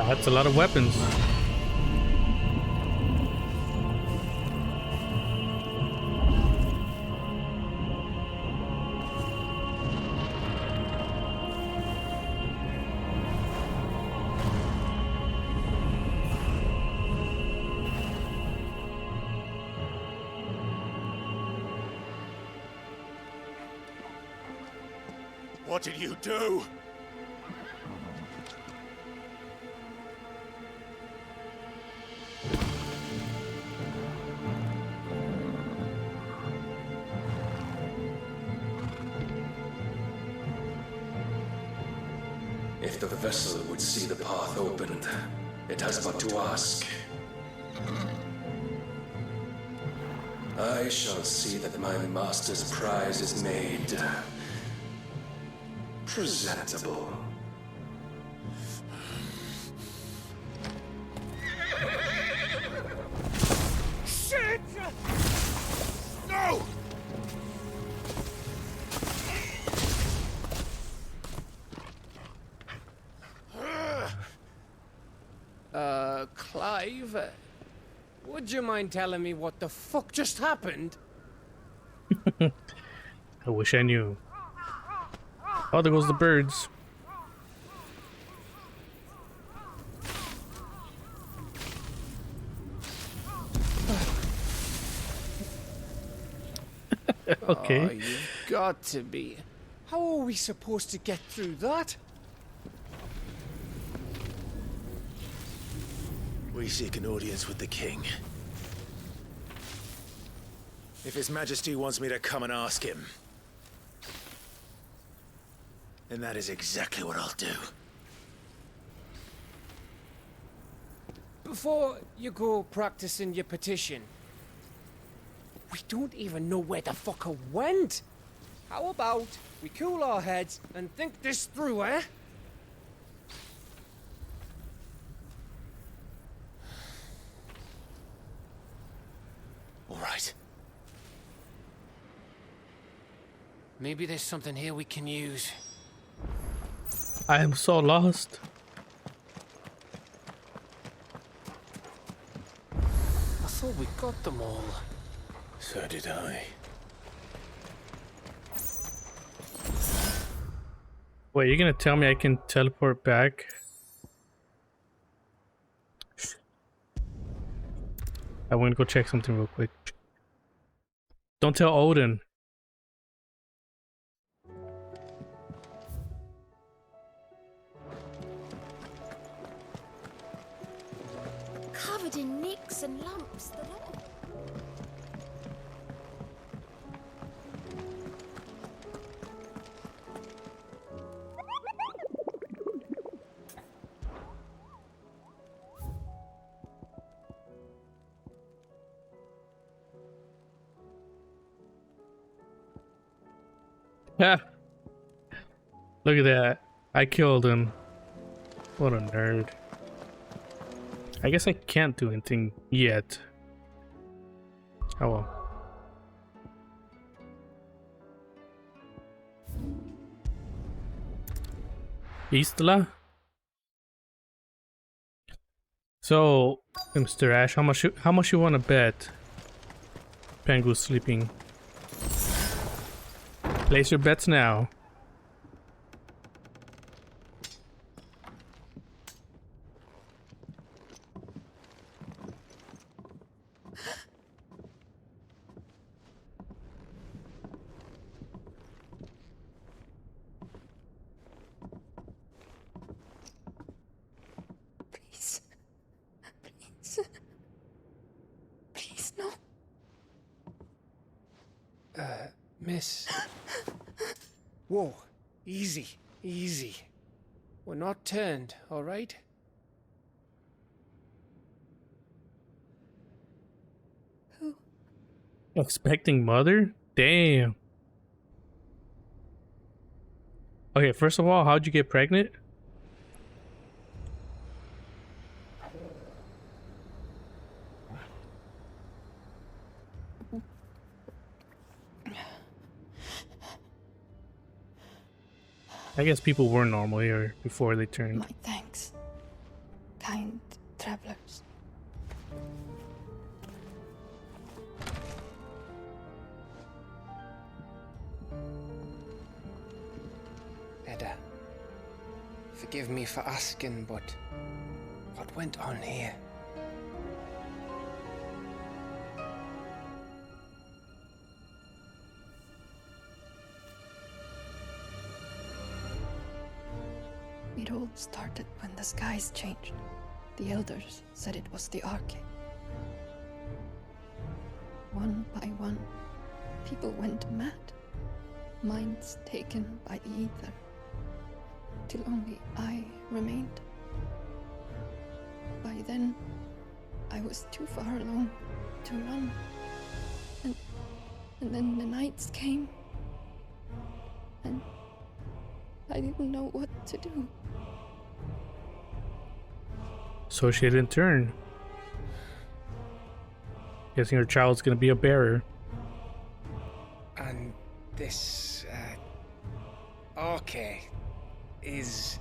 That's a lot of weapons. What did you do? If the vessel would see the path opened, it has but to ask. I shall see that my master's prize is made presentable. Shit! No! Clive, would you mind telling me what the fuck just happened? I wish I knew. Oh, there goes the birds. Okay. Oh, you've got to be. How are we supposed to get through that? We seek an audience with the king. If His Majesty wants me to come and ask him, then that is exactly what I'll do. Before you go practicing your petition, we don't even know where the fucker went. How about we cool our heads and think this through, eh? All right. Maybe there's something here we can use. I am so lost. I thought we got them all. So did I. Wait, you're gonna tell me I can teleport back? I want to go check something real quick. Don't tell Odin. Covered in nicks and lumps, the lot. Ah. Look at that. I killed him. What a nerd. I guess I can't do anything yet. Oh well. Istla? So, Mr. Ash, how much you want to bet? Pengu's sleeping. Place your bets now. Please. Please. Please, no. Miss. Whoa. Easy. Easy. We're not turned, all right? Who? Expecting mother? Damn. Okay, first of all, how'd you get pregnant? I guess people were normal here before they turned. My thanks, kind travelers. Edda, forgive me for asking, but what went on here? It all started when the skies changed. The elders said it was the Arche. One by one, people went mad. Minds taken by the ether. Till only I remained. By then, I was too far along to run. And then the nights came. And I didn't know what to do. So she didn't turn. Guessing her child's gonna be a bearer. And this, Arche is...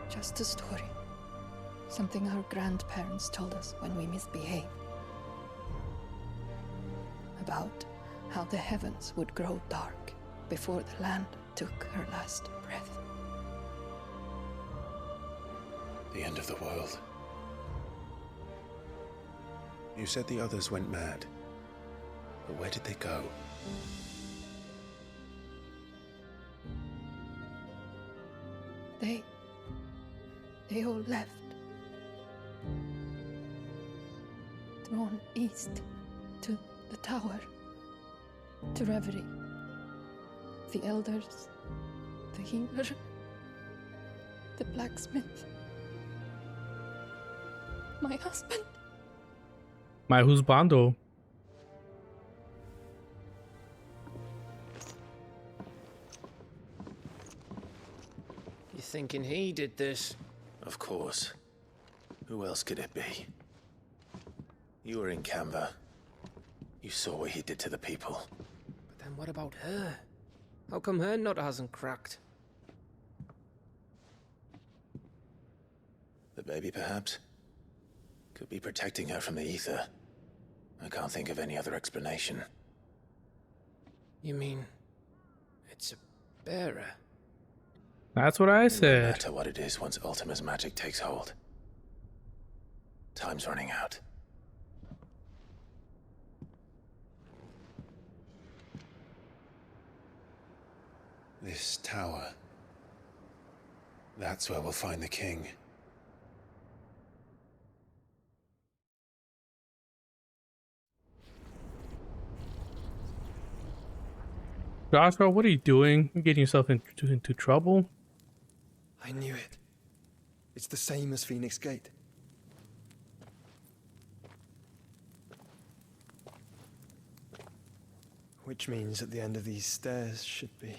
Just a story. Something our grandparents told us when we misbehaved. About how the heavens would grow dark before the land took her last breath. The end of the world. You said the others went mad. But where did they go? They all left. Drawn east to the tower, to reverie. The elders, the healer, the blacksmith, my husband. My husbando. You thinking he did this? Of course. Who else could it be? You were in Canva. You saw what he did to the people. But then what about her? How come her nut hasn't cracked? The baby, perhaps? Could be protecting her from the ether. I can't think of any other explanation. You mean... it's a bearer? That's what I said. No matter what it is once Ultima's magic takes hold. Time's running out. This tower. That's where we'll find the king. Joshua, what are you doing? You're getting yourself into trouble. I knew it. It's the same as Phoenix Gate. Which means at the end of these stairs should be...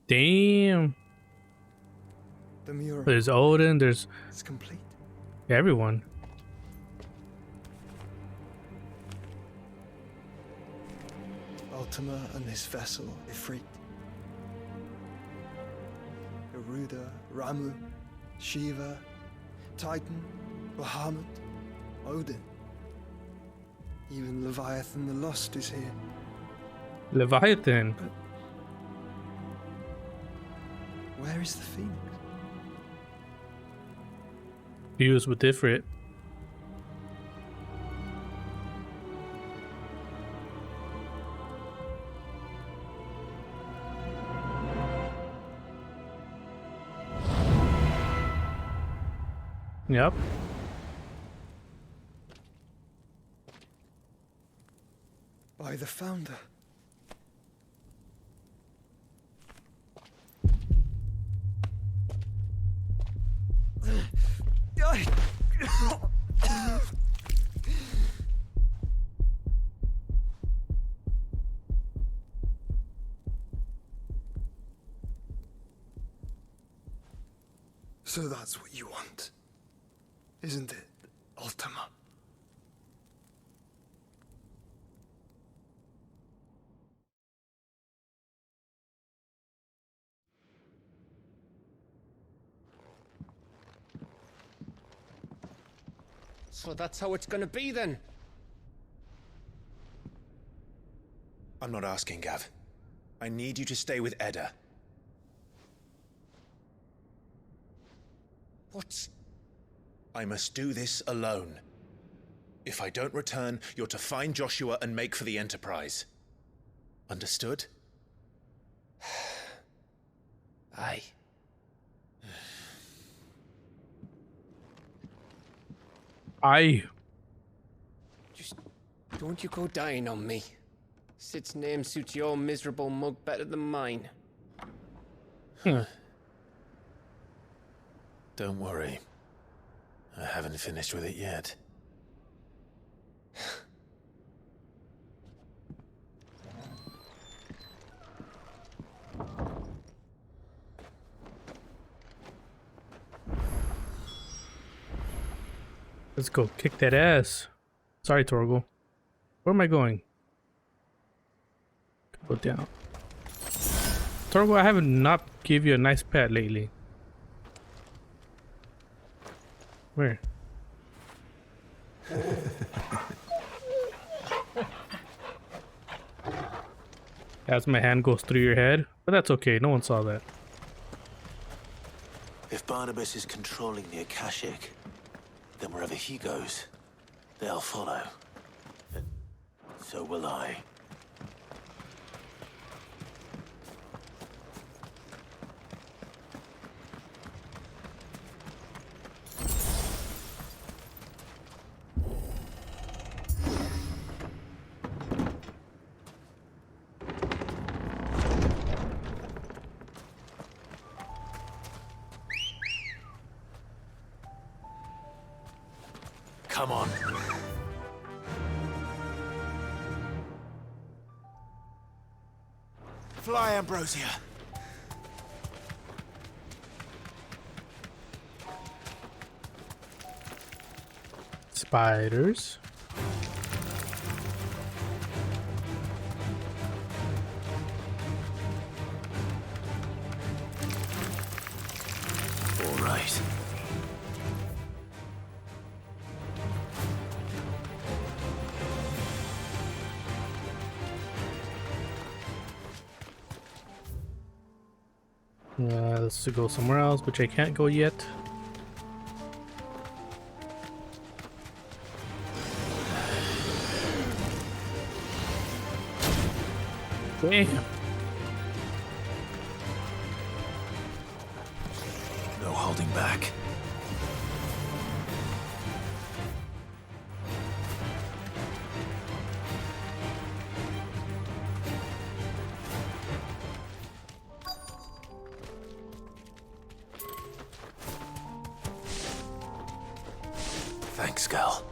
Damn. The mural. There's Odin, there's It's complete. everyone. Ultima and this vessel, Ifrit. Garuda, Ramu, Shiva, Titan, Bahamut, Odin. Even Leviathan the Lost is here. Leviathan. But where is the Phoenix? Views were different. Yep. By the founder. So that's what you want, isn't it, Ultima? So that's how it's gonna be then? I'm not asking, Gav. I need you to stay with Edda. What's... I must do this alone. If I don't return, you're to find Joshua and make for the Enterprise. Understood? Aye. Aye. Just don't you go dying on me. Sid's name suits your miserable mug better than mine. Don't worry. I haven't finished with it yet. Let's go kick that ass. Sorry, Torgal. Where am I going? Go down. Torgal, I haven't not give you a nice pet lately. Where? As my hand goes through your head, but that's okay. No one saw that. If Barnabas is controlling the Akashic, then wherever he goes, they'll follow. And so will I. Come on. Fly, Ambrosia. Spiders. All right. Let's go somewhere else, which I can't go yet. Damn. No holding back. Thanks, Gal.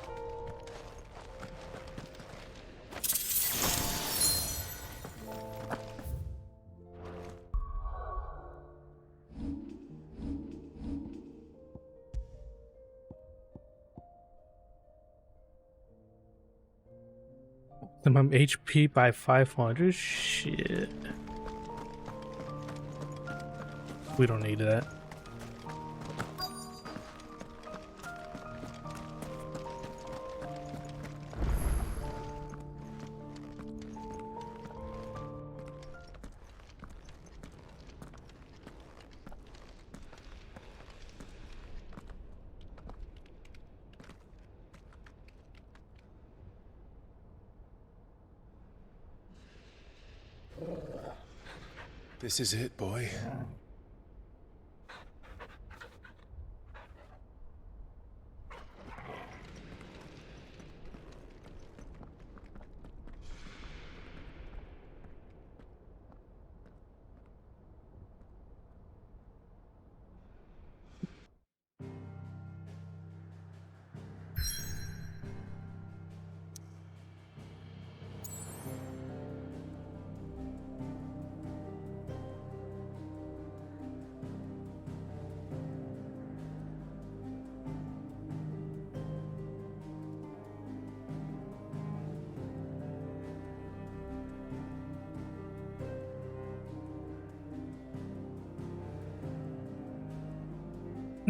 I'm HP by 500. Shit. We don't need that. This is it, boy.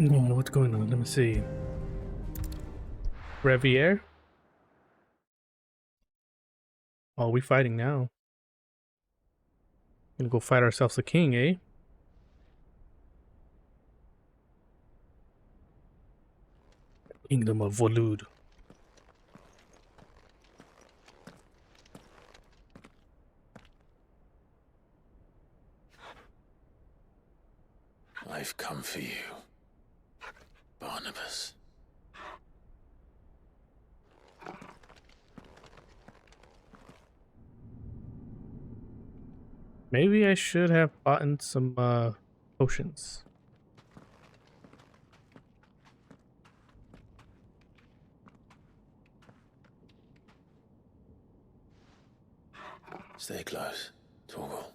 Oh, what's going on? Let me see. Revier. Oh, we fighting now. Gonna go fight ourselves a king, eh? Kingdom of Waloed. I've come for you, Barnabas. Maybe I should have bought in some potions. Stay close, Torgal.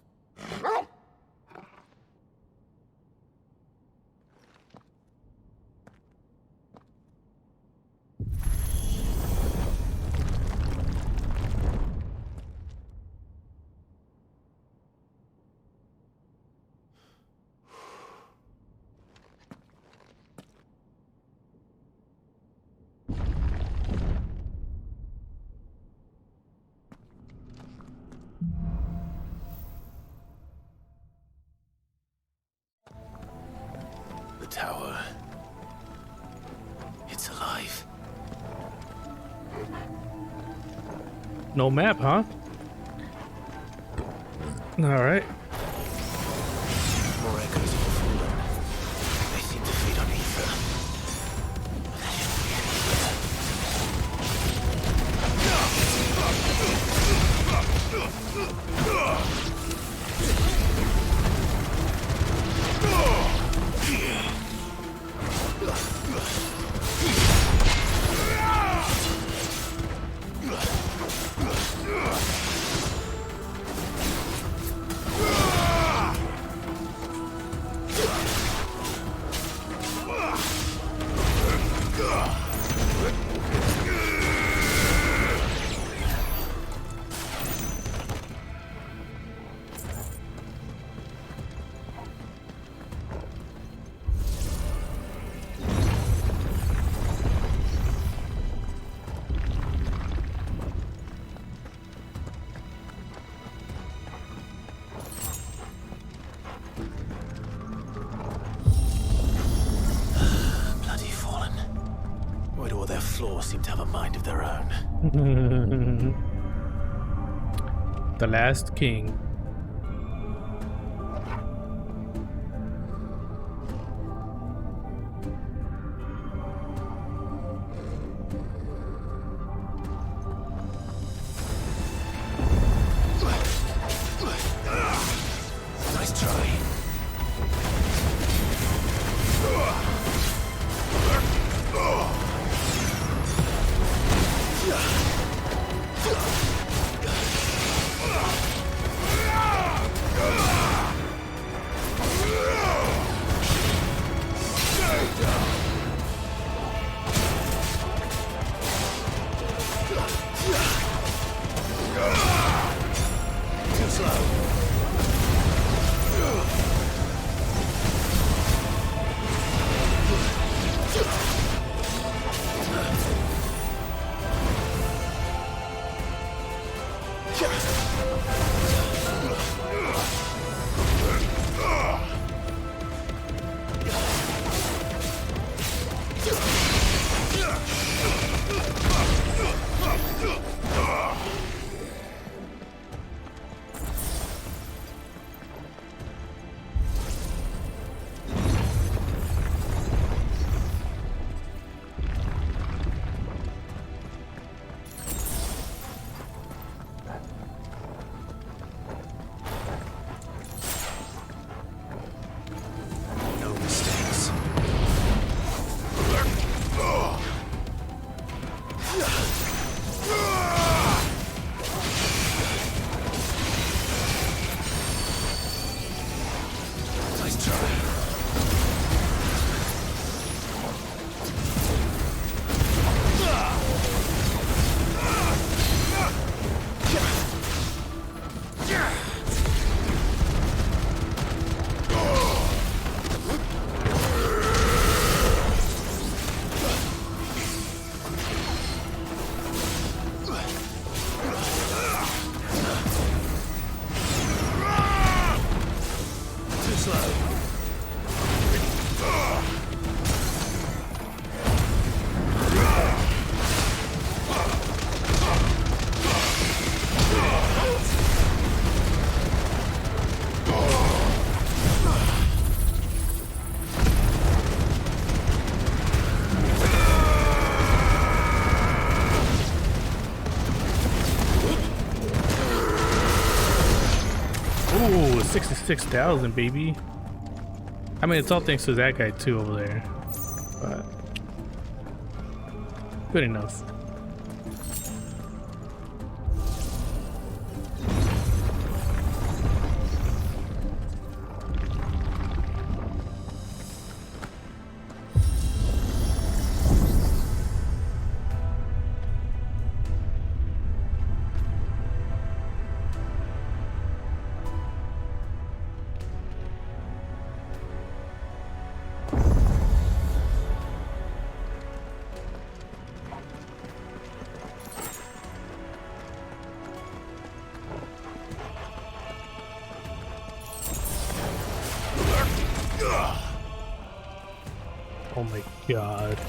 The tower. It's alive. No map, huh? Alright. More echoes of the fallen. They seem to feed on ether. Seem to have a mind of their own. The last king. Nice try. Ooh, 66,000, baby. I mean, it's all thanks to that guy too over there, but good enough. Oh my god.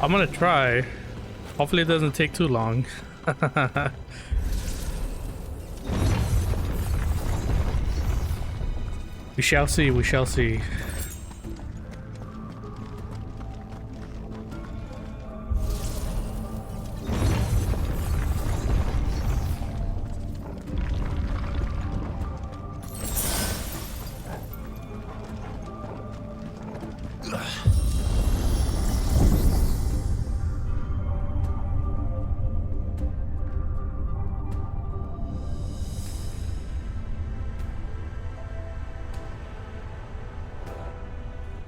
I'm gonna try. Hopefully it doesn't take too long. We shall see, we shall see.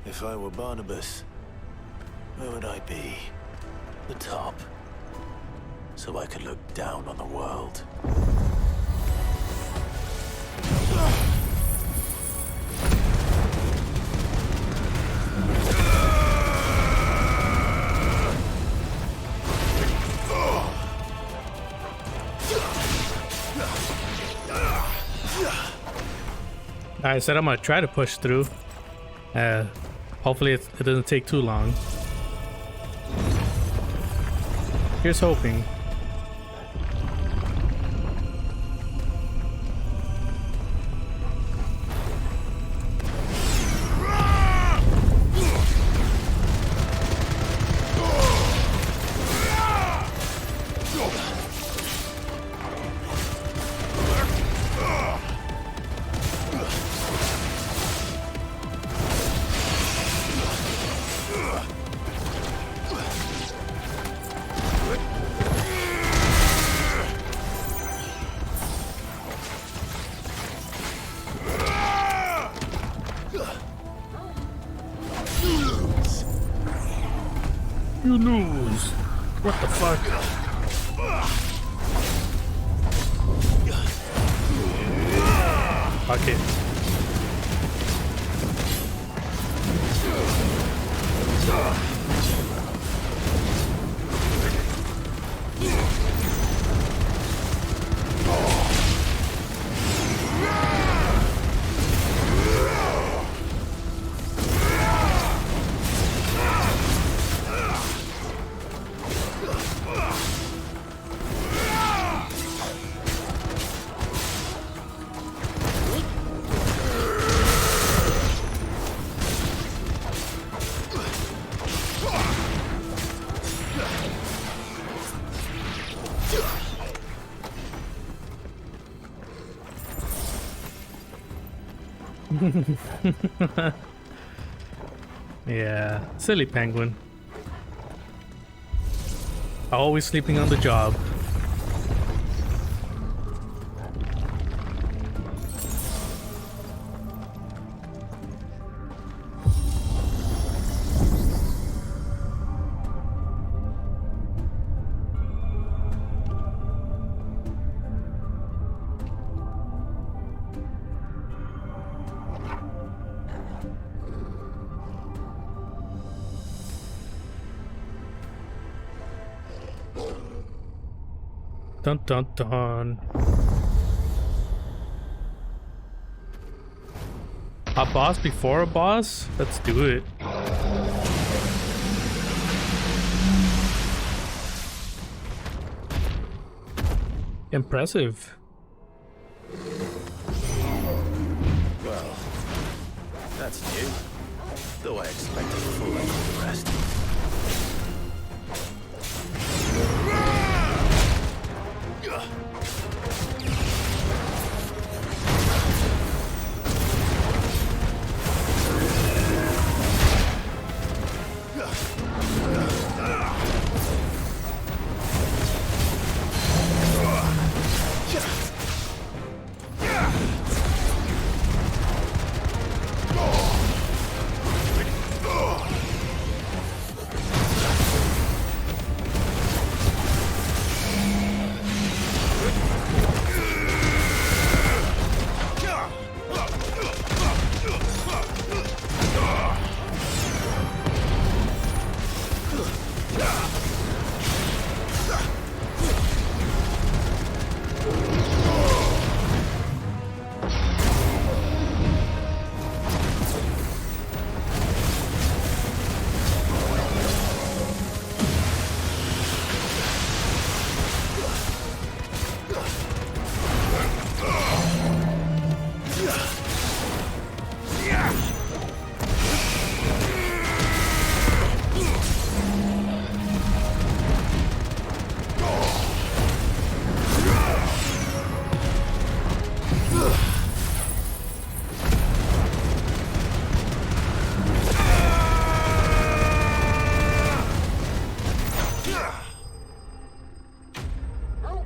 If I were Barnabas, where would I be? The top. So I could look down on the world. I said I'm gonna try to push through. Hopefully it doesn't take too long. Here's hoping. You lose. What the fuck? Fuck it. Yeah, silly penguin. Always sleeping on the job. Dun dun dun. A boss before a boss? Let's do it. Impressive. Well, that's new. Though I expected a full length of the rest.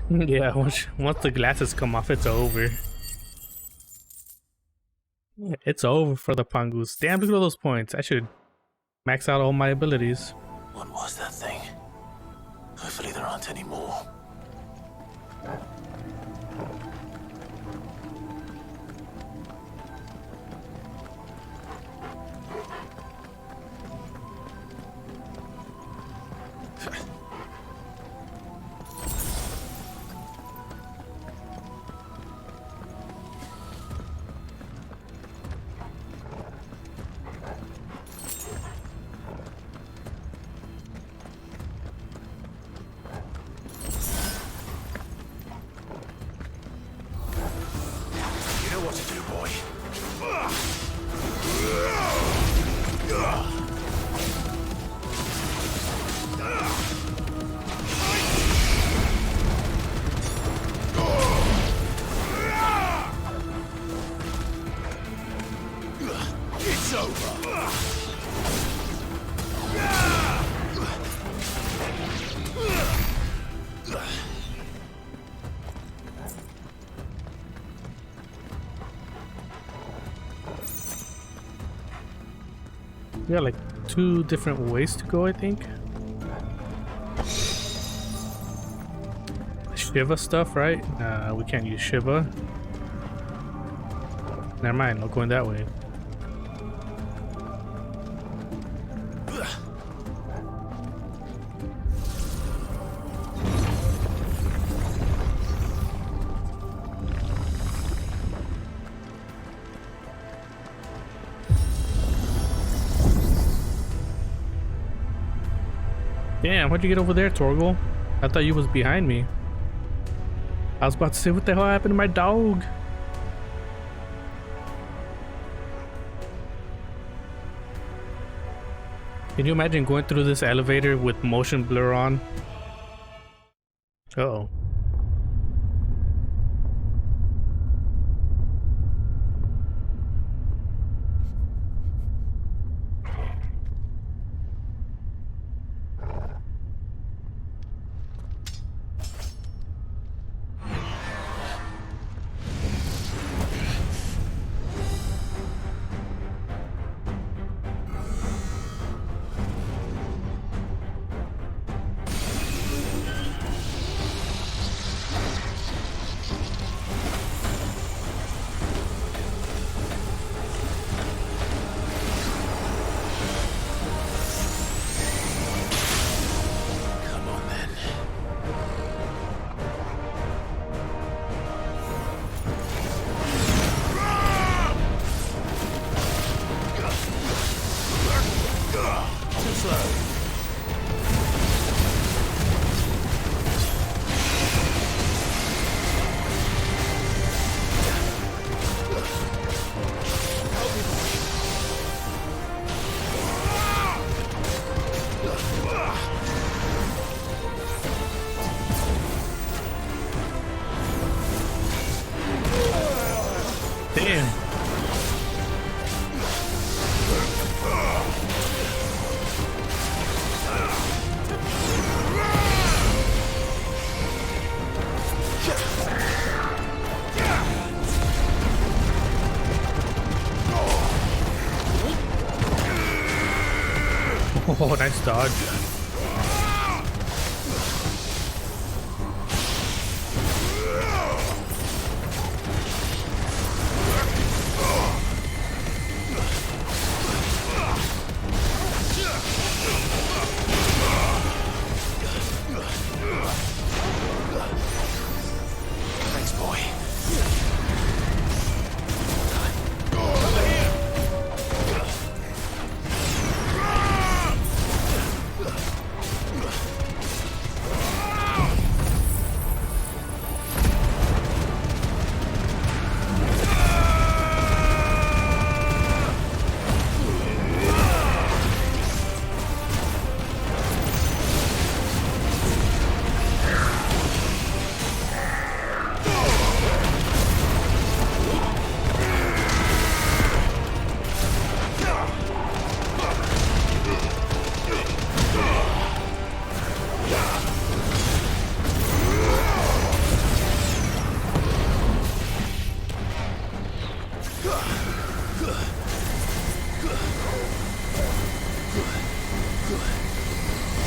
Yeah, once the glasses come off, it's over. It's over for the Pangus. Damn, look at all those points. I should max out all my abilities. What was that thing? Hopefully there aren't any more. We got like 2 different ways to go, I think. Shiva stuff, right? We can't use Shiva. Never mind, not going that way. Damn, how'd you get over there, Torgal? I thought you was behind me. I was about to say, what the hell happened to my dog? Can you imagine going through this elevator with motion blur on? Uh-oh. Oh, nice dodge. Thanks, boy.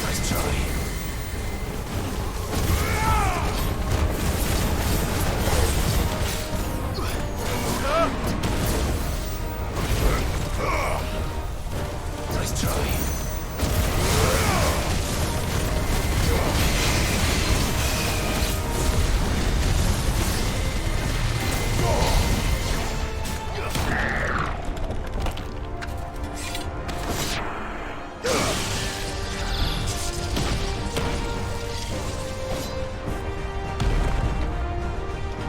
Nice try. Nice try.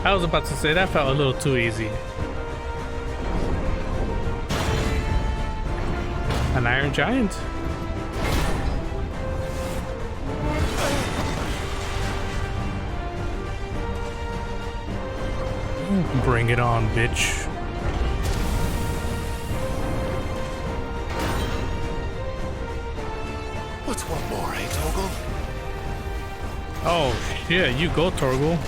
I was about to say that felt a little too easy. An Iron Giant. Bring it on, bitch. What's one more, eh, Torgal? Oh, yeah, you go, Torgal.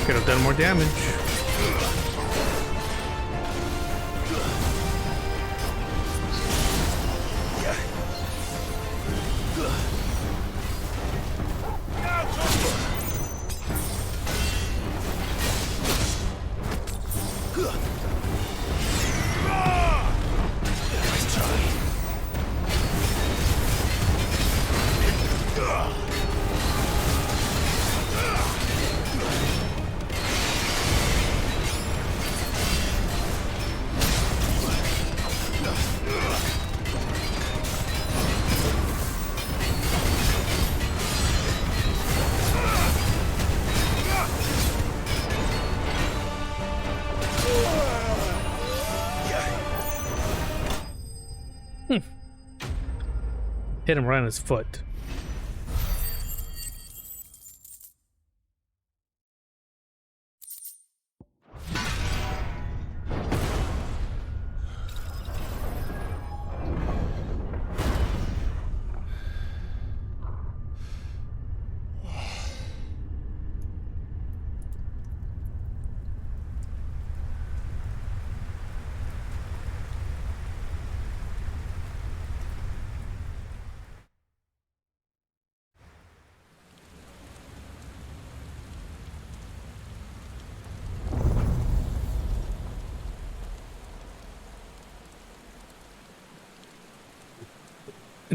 Could have done more damage. Hit him right on his foot.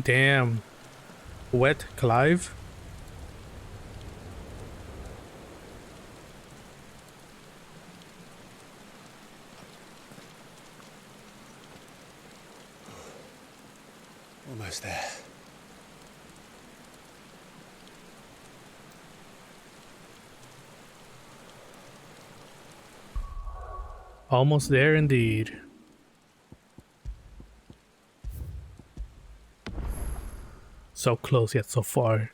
Damn. Wet Clive? Almost there. Almost there indeed. So close yet so far.